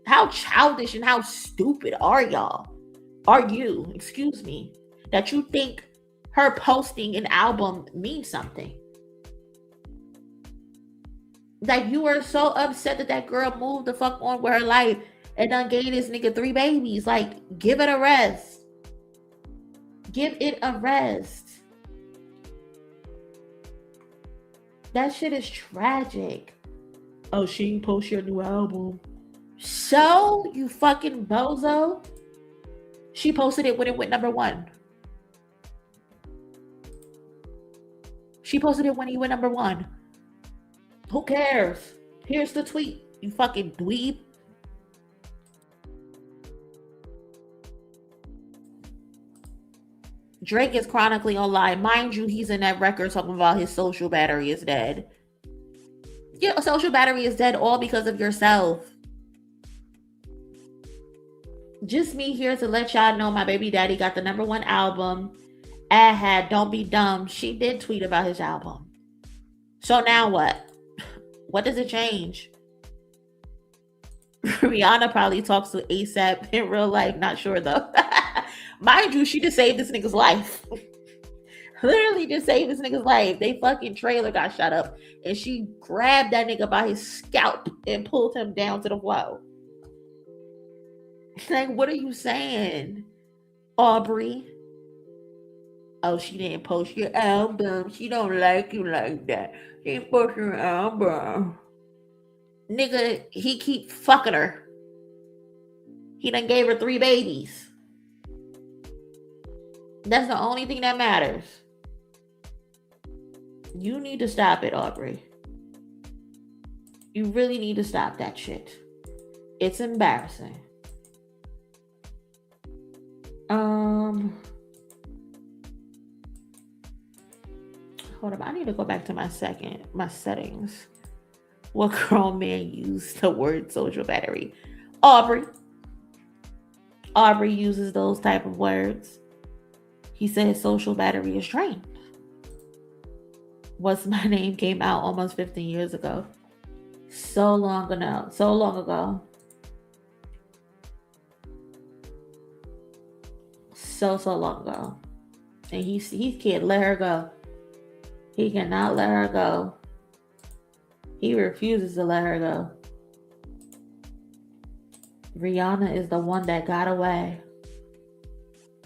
How childish and how stupid are y'all? Are you, excuse me, that you think her posting an album means something? Like, you are so upset that girl moved the fuck on with her life and done gave this nigga 3 babies. Like, give it a rest. Give it a rest. That shit is tragic. Oh, she ain't post your new album. So, you fucking bozo. She posted it when it went number 1. She posted it when he went number 1. Who cares? Here's the tweet. You fucking dweeb. Drake is chronically online. Mind you, he's in that record talking about his social battery is dead. Your social battery is dead all because of yourself. Just me here to let y'all know my baby daddy got the number 1 album. Had Don't Be Dumb. She did tweet about his album. So now what? What does it change? Rihanna probably talks to ASAP in real life. Not sure though. Mind you, she just saved this nigga's life. Literally just saved this nigga's life. They fucking trailer got shot up and she grabbed that nigga by his scalp and pulled him down to the floor. Like, what are you saying, Aubrey? Oh, she didn't post your album. She don't like you like that. She didn't post your album. Nigga, he keep fucking her. He done gave her 3 babies. That's the only thing that matters. You need to stop it, Aubrey. You really need to stop that shit. It's embarrassing. Hold up. I need to go back to my settings. What grown man used the word social battery? Aubrey. Aubrey uses those type of words. He said social battery is drained. What's My Name came out almost 15 years ago. So long ago. So long ago. And he can't let her go. He cannot let her go. He refuses to let her go. Rihanna is the one that got away.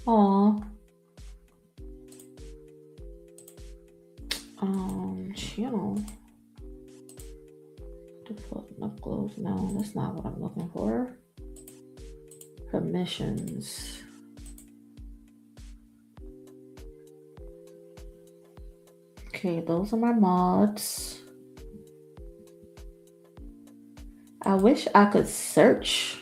Aww. Channel. The fuck up close? No, that's not what I'm looking for. Permissions. Okay, those are my mods. I wish I could search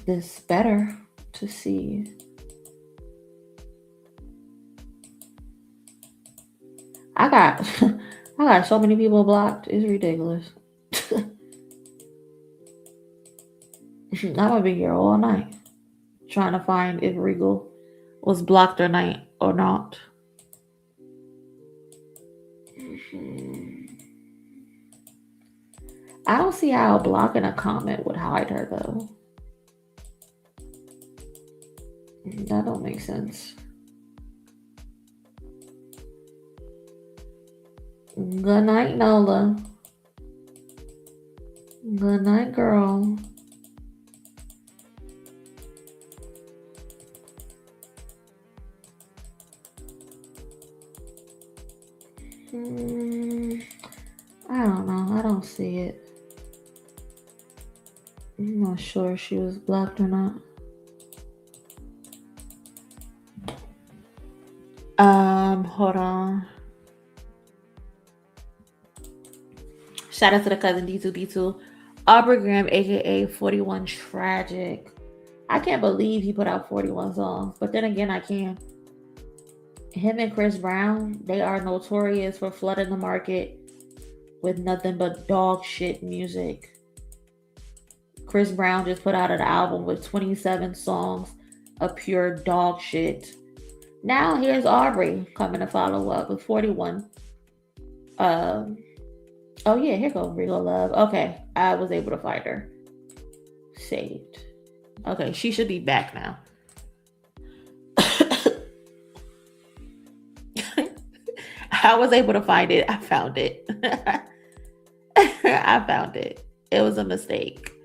this better to see. I got so many people blocked. It's ridiculous. I'm gonna be here all night trying to find if Regal was blocked or not. I don't see how blocking a comment would hide her though. That don't make sense. Good night, Nola. Good night, girl. I don't know. I don't see it. I'm not sure if she was blocked or not. Hold on. Shout out to the cousin D2B2. Aubrey Graham, aka 41 Tragic. I can't believe he put out 41 songs, but then again, I can. Him and Chris Brown, they are notorious for flooding the market with nothing but dog shit music. Chris Brown just put out an album with 27 songs of pure dog shit. Now here's Aubrey coming to follow up with 41. Oh yeah, here goes Real Love. Okay, I was able to find her. Saved. Okay, she should be back now. I was able to find it. I found it. I found it. It was a mistake.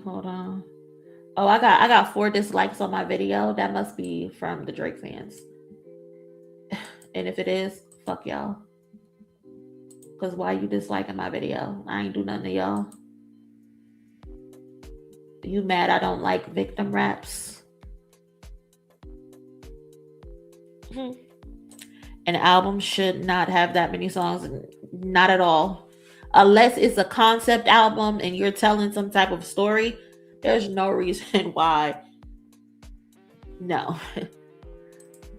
Hold on. Oh, I got 4 dislikes on my video. That must be from the Drake fans. And if it is, fuck y'all. Cause why you disliking my video? I ain't do nothing to y'all. You mad I don't like victim raps? An album should not have that many songs. Not at all. Unless it's a concept album and you're telling some type of story, there's no reason why. No.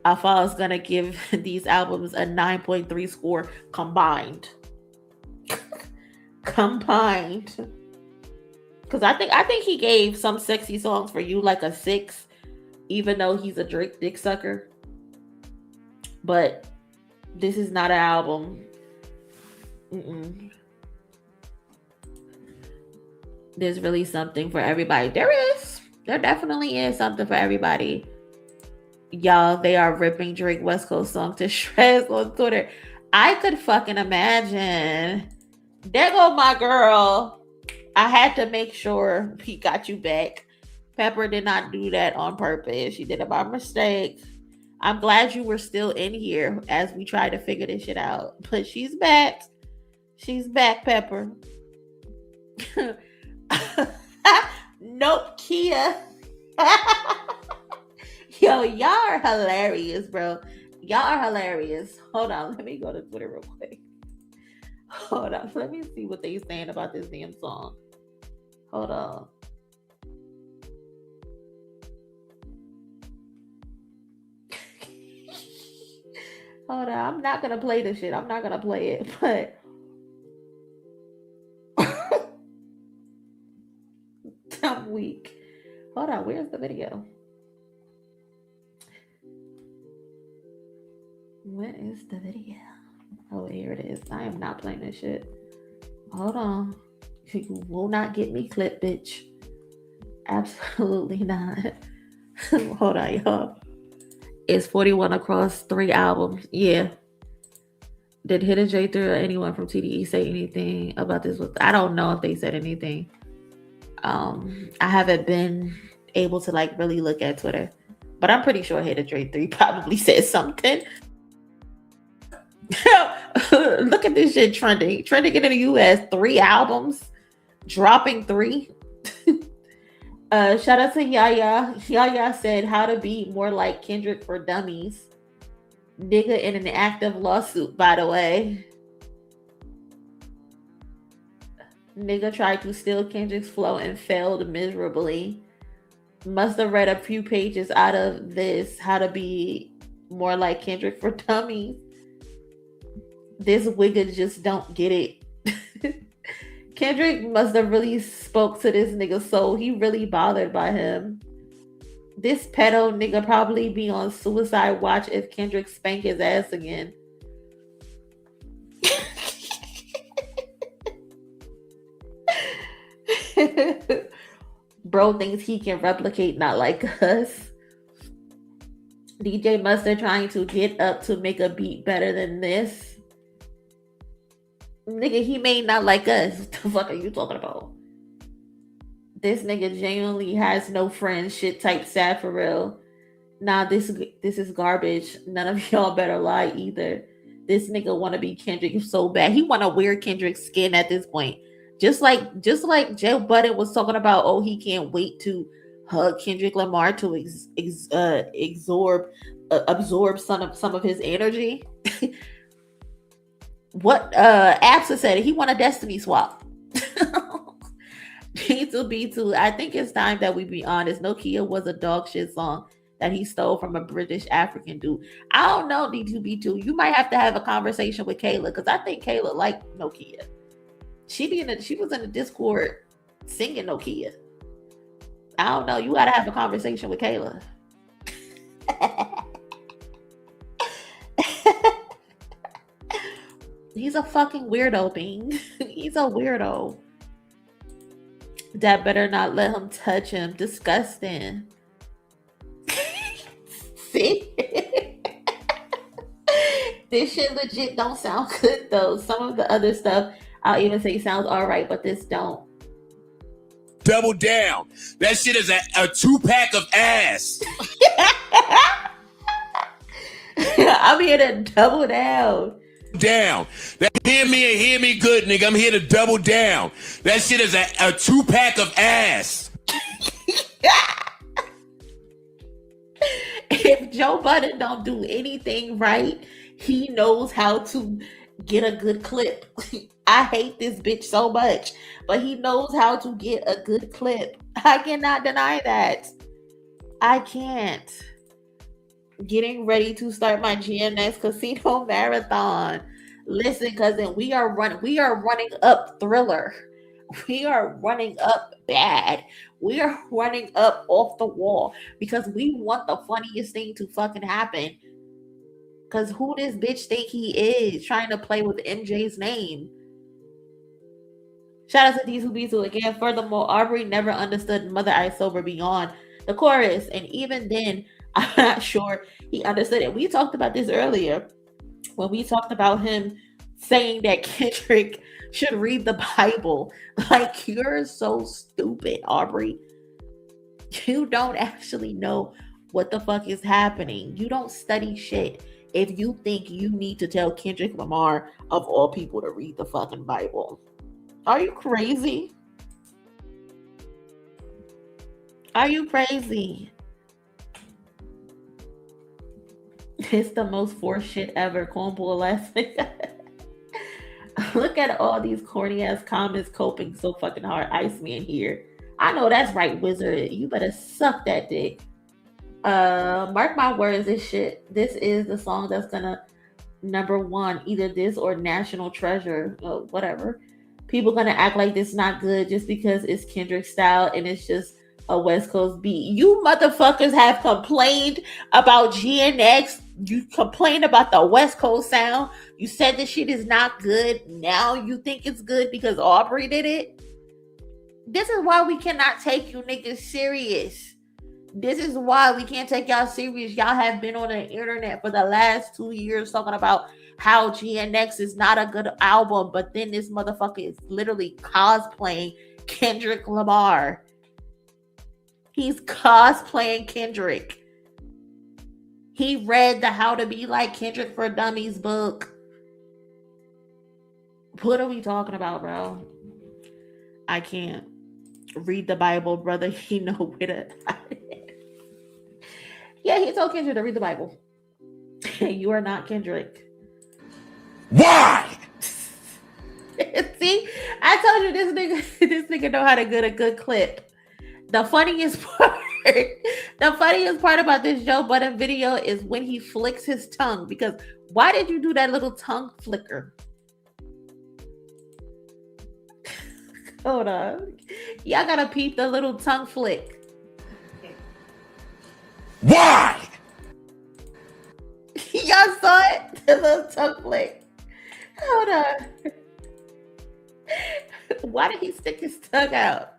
Alpha is gonna give these albums a 9.3 score combined. Combined. Because I think he gave some sexy songs for you like a 6, even though he's a Drake dick sucker. But this is not an album. There's really something for everybody. There is. There definitely is something for everybody. Y'all, they are ripping Drake West Coast song to shreds on Twitter. I could fucking imagine. There go my girl. I had to make sure he got you back. Pepper did not do that on purpose. She did it by mistake. I'm glad you were still in here as we try to figure this shit out. But she's back. She's back, Pepper. Nope, Kia. Yo, y'all are hilarious, bro. Y'all are hilarious. Hold on, let me go to Twitter real quick. Hold on, let me see what they saying about this damn song. Hold on. Hold on, I'm not gonna play this shit. I'm not gonna play it, but I'm weak. Hold on, where's the video? Where is the video? Oh, here it is. I am not playing this shit. Hold on. You will not get me clipped, bitch. Absolutely not. Hold on, y'all. It's 41 across 3 albums. Yeah. Did Hidden J3 or anyone from TDE say anything about this? I don't know if they said anything. I haven't been able to like really look at Twitter, but I'm pretty sure Hidden J3 probably said something. Look at this shit trending. Trending in the US, 3 albums, dropping 3. Shout out to Yaya. Yaya said how to be more like Kendrick for dummies. Nigga in an active lawsuit, by the way. Nigga tried to steal Kendrick's flow and failed miserably. Must have read a few pages out of this. How to be more like Kendrick for dummies. This wigga just don't get it. Kendrick must have really spoke to this nigga's soul. He really bothered by him. This pedo nigga probably be on suicide watch if Kendrick spank his ass again. Bro thinks he can replicate not like us. DJ Mustard trying to get up to make a beat better than this. Nigga, he made not like us. What the fuck are you talking about? This nigga genuinely has no friends. Shit type sad for real. Nah, this is garbage. None of y'all better lie either. This nigga want to be Kendrick so bad. He want to wear Kendrick's skin at this point. Just like Joe Budden was talking about, oh, he can't wait to hug Kendrick Lamar to absorb some of his energy. What Absa said, he want a destiny swap. B2B2, I think it's time that we be honest. Nokia was a dog shit song that he stole from a British African dude. I don't know, D2B2. You might have to have a conversation with Kayla, because I think Kayla liked Nokia. She was in the Discord singing Nokia. I don't know. You gotta have a conversation with Kayla. He's a fucking weirdo, Bing. He's a weirdo. Dad better not let him touch him. Disgusting. See? This shit legit don't sound good though. Some of the other stuff I'll even say sounds alright, but this don't. double down. That shit is a 2-pack of ass. I'm here to double down. Hear me and hear me good, nigga. I'm here to double down. That shit is a 2-pack of ass. If Joe Budden don't do anything right, he knows how to get a good clip. I hate this bitch so much, but he knows how to get a good clip. I cannot deny that. I can't. Getting ready to start my GNX Casino Marathon. Listen, cousin, we are running up Thriller. We are running up Bad. We are running up Off the Wall because we want the funniest thing to fucking happen. Because who this bitch think he is trying to play with MJ's name? Shout out to Diesel Beazle again. Furthermore, Aubrey never understood Mother I Sober beyond the chorus. And even then, I'm not sure he understood it. We talked about this earlier when we talked about him saying that Kendrick should read the Bible. Like, you're so stupid, Aubrey. You don't actually know what the fuck is happening. You don't study shit if you think you need to tell Kendrick Lamar, of all people, to read the fucking Bible. Are you crazy? Are you crazy? It's the most forced shit ever. Cornball last week. Look at all these corny ass comments coping so fucking hard. Iceman here. I know that's right, Wizard. You better suck that dick. Mark my words, this is the song that's gonna #1, either this or National Treasure, whatever. People gonna act like this not good just because it's Kendrick style and it's just a West Coast beat. You motherfuckers have complained about GNX. You complained about the West Coast sound. You said this shit is not good. Now you think it's good because Aubrey did it. This is why we cannot take you niggas serious. This is why we can't take y'all serious. Y'all have been on the internet for the last 2 years talking about how GNX is not a good album, but then this motherfucker is literally cosplaying Kendrick Lamar. He's cosplaying Kendrick. He read the How to Be Like Kendrick for Dummies book. What are we talking about, bro? I can't. Read the Bible, brother. You know where to. Yeah, he told Kendrick to read the Bible. You are not Kendrick. Why? See, I told you this nigga know how to get a good clip. The funniest part about this Joe Budden video is when he flicks his tongue. Because why did you do that little tongue flicker? Hold on. Y'all gotta peep the little tongue flick. Why? Y'all saw it? The little tongue flick. Hold on. Why did he stick his tongue out?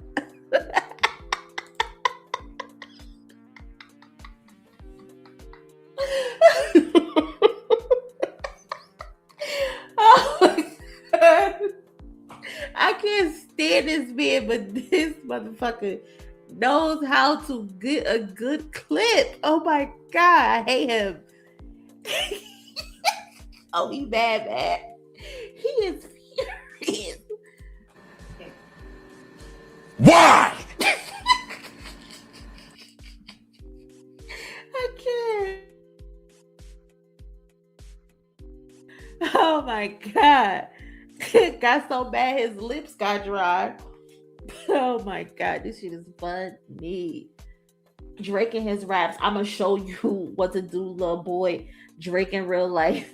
Oh my God. I can't stand this man, but this motherfucker knows how to get a good clip. Oh my God, I hate him. Oh, he bad. He is furious. Why? I can't. Oh my God. Got so bad his lips got dry. Oh my God, this shit is funny. Drake and his raps. I'm gonna show you what to do, little boy. Drake in real life.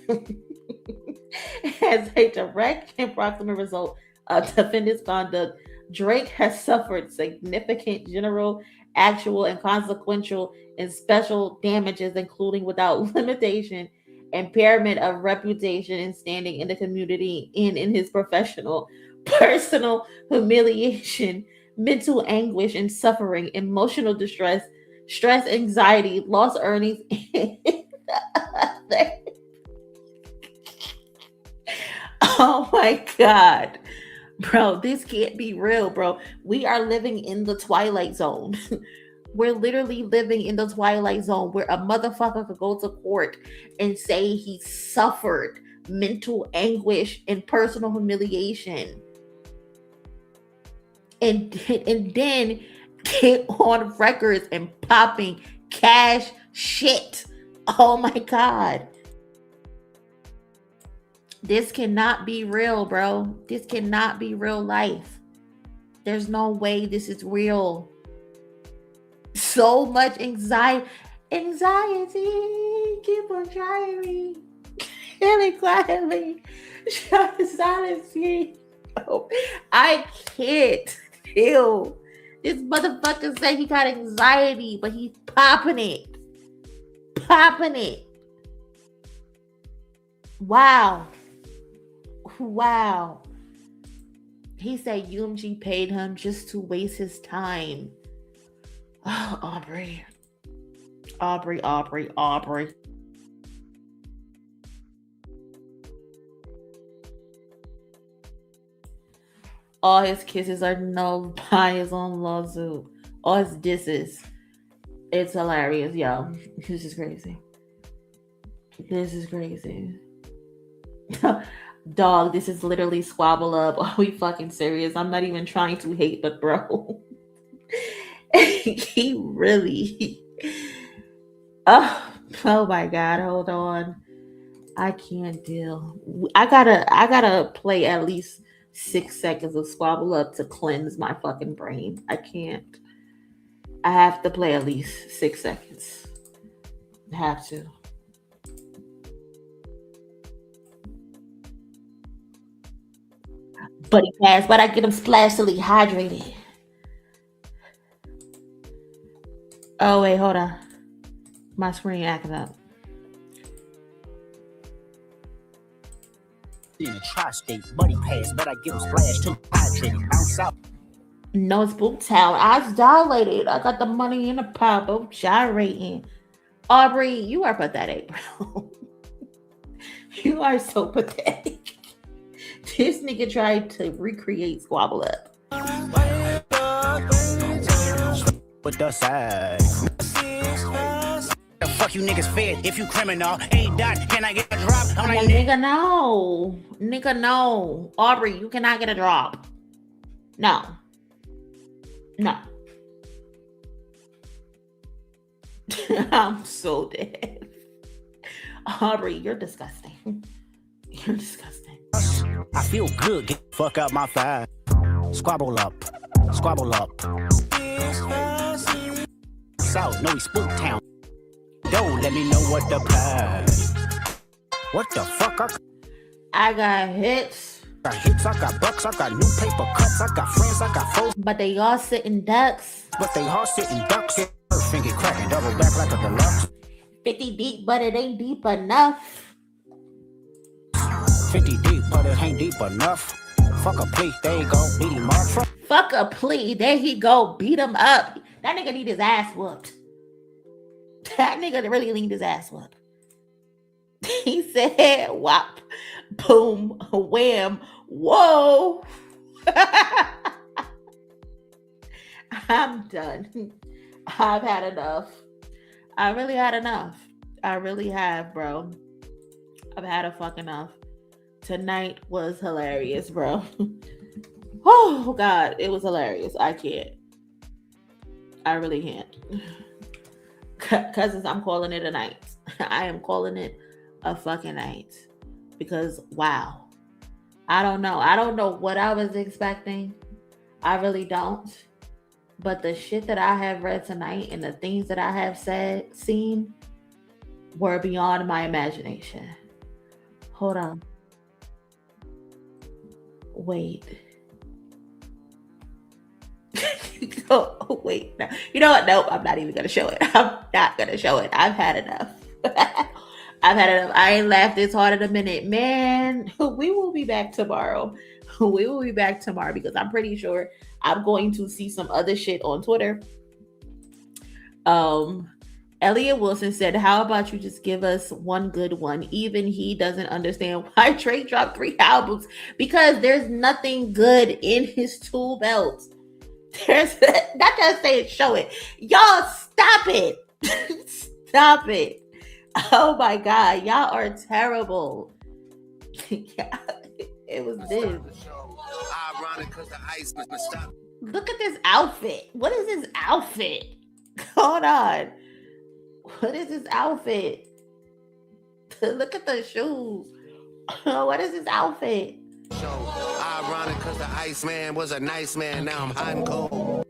As a direct and proximate result of defendant's conduct, Drake has suffered significant general, actual, and consequential and special damages, including without limitation, impairment of reputation and standing in the community and in his professional, personal humiliation, mental anguish and suffering, emotional distress, stress, anxiety, lost earnings, and oh my God. Bro, this can't be real, bro. We are living in the Twilight Zone. We're literally living in the Twilight Zone where a motherfucker could go to court and say he suffered mental anguish and personal humiliation. And then get on records and popping cash shit. Oh my God. This cannot be real, bro. This cannot be real life. There's no way this is real. So much anxiety. Keep on trying me. Really quietly. Try to silence me. Oh, I can't deal. This motherfucker said he got anxiety, but he's popping it. Popping it. Wow. Wow. He said UMG paid him just to waste his time. Oh, Aubrey. All his kisses are nulled by his own lawsuit. All his disses. It's hilarious, yo. This is crazy. This is crazy. Dog, this is literally Squabble Up. Are we fucking serious? I'm not even trying to hate, but bro. He really. Oh my God, hold on. I can't deal. I gotta play at least 6 seconds of Squabble Up to cleanse my fucking brain. I can't. I have to play at least 6 seconds. I have to. Buddy pass, but I get him splashily hydrated. Oh wait, hold on. My screen acting up. In a tri-state, buddy pass, but I get him splashed to hydrated. Bounce out. No, it's Boomtown. Eyes dilated. I got the money in the pot. Oh, gyrating. Aubrey, you are pathetic, bro. You are so pathetic. This nigga tried to recreate Squabble Up. With the side. The fuck you niggas fed if you criminal. Ain't done. Can I get a drop? I'm like, nigga, no. Nigga, no. Aubrey, you cannot get a drop. No. No. I'm so dead. Aubrey, you're disgusting. You're disgusting. I feel good. Get the fuck out my fire. Squabble up. Squabble up. South, no, we spook town. Don't let me know what the plan. What the fuck? I got hits. I got hits, I got bucks, I got new paper cuts, I got friends, I got foes. But they all sitting ducks. But they all sitting ducks. Finger cracking, double back like a deluxe. 50 deep, but it ain't deep enough. 50 deep, but it ain't deep enough. Fuck a plea, there you go, beat him up. Fuck a plea, there he go, beat him up. That nigga need his ass whooped. That nigga really need his ass whooped. He said, whop, boom, wham, whoa. I'm done. I've had enough. I really had enough. I really have, bro. I've had a fuck enough. Tonight was hilarious, bro. Oh, God. It was hilarious. I can't. I really can't. Cousins, I'm calling it a night. I am calling it a fucking night. Because, wow. I don't know. I don't know what I was expecting. I really don't. But the shit that I have read tonight and the things that I have seen were beyond my imagination. Hold on. Wait. Oh, wait. No. You know what? Nope. I'm not even going to show it. I'm not going to show it. I've had enough. I've had enough. I ain't laughed this hard in a minute. Man, we will be back tomorrow. We will be back tomorrow because I'm pretty sure I'm going to see some other shit on Twitter. And Elliot Wilson said, how about you just give us one good one? Even he doesn't understand why Drake dropped 3 albums, because there's nothing good in his tool belt. There's not just say it, show it. Y'all stop it. Stop it. Oh my God. Y'all are terrible. Yeah, it was this. Look at this outfit. What is this outfit? Hold on. What is this outfit? Look at the shoes. What is this outfit? Ironic because the Iceman was a nice man. Now I'm hot and cold.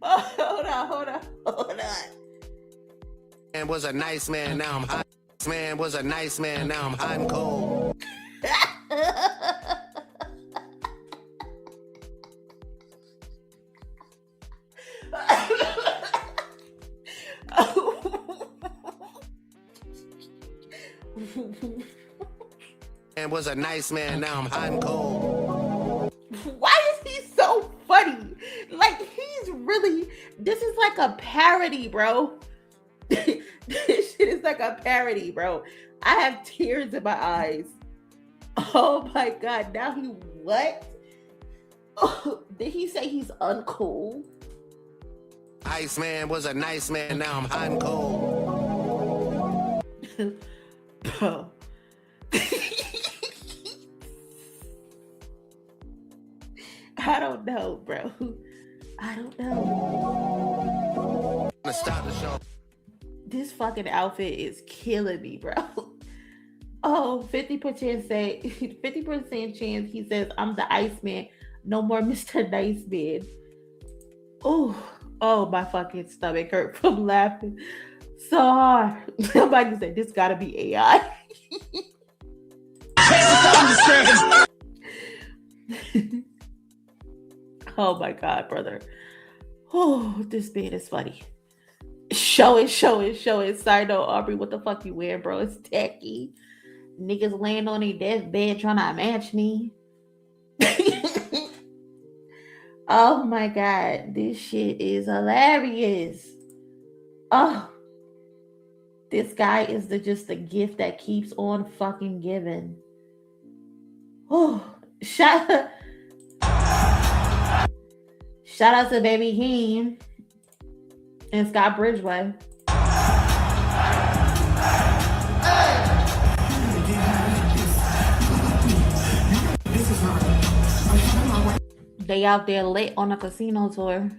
Hold on. Man was a nice man. Now I'm hot. Man was a nice man. Now I'm hot and cold. Man was a nice man. Now I'm hot and cold. Why is he so funny? Like, he's really, this is like a parody, bro. This shit is like a parody, bro. I have tears in my eyes. Oh my God. Now he what? Oh, did he say he's uncool? Iceman was a nice man. Now I'm hot and cold. Bro. I don't know, bro. I don't know. Stop the show. This fucking outfit is killing me, bro. Oh, 50% say 50% chance he says I'm the Iceman. No more Mr. Nice Man. Oh, my fucking stomach hurt from laughing so hard. Somebody said this gotta be AI. Oh my God, brother. Oh, this man is funny. Show it. Side note, Aubrey, what the fuck you wearing, bro? It's tacky. Niggas laying on their deathbed trying to match me. Oh my God, this shit is hilarious. Oh, this guy is just the gift that keeps on fucking giving. Oh, shout out to Baby Keem and Scott Bridgeway. They out there lit on a casino tour.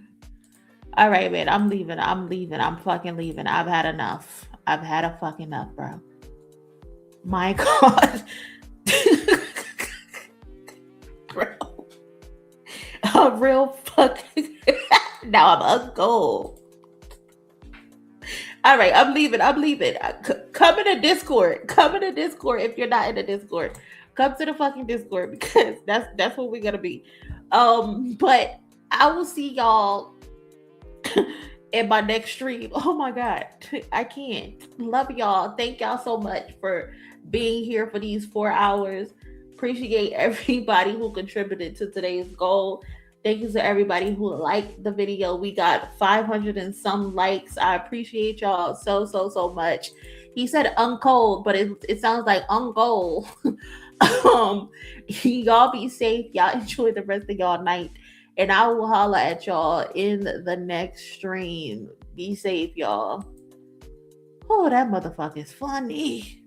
All right, man, I'm leaving. I'm fucking leaving. I've had enough. I've had a fucking enough, bro. My God. Bro. I'm real fucking... Now I'm uncool. All right, I'm leaving. Come in the Discord. If you're not in the Discord. Come to the fucking Discord, because that's what we're gonna be. But I will see y'all in my next stream. Oh my God, I can't. Love y'all. Thank y'all so much for being here for these 4 hours. Appreciate everybody who contributed to today's goal. Thank you to everybody who liked the video. We got 500 and some likes. I appreciate y'all so much. He said uncold, but it sounds like ungoal. Y'all be safe. Y'all enjoy the rest of y'all night. And I will holla at y'all in the next stream. Be safe, y'all. Oh, that motherfucker is funny.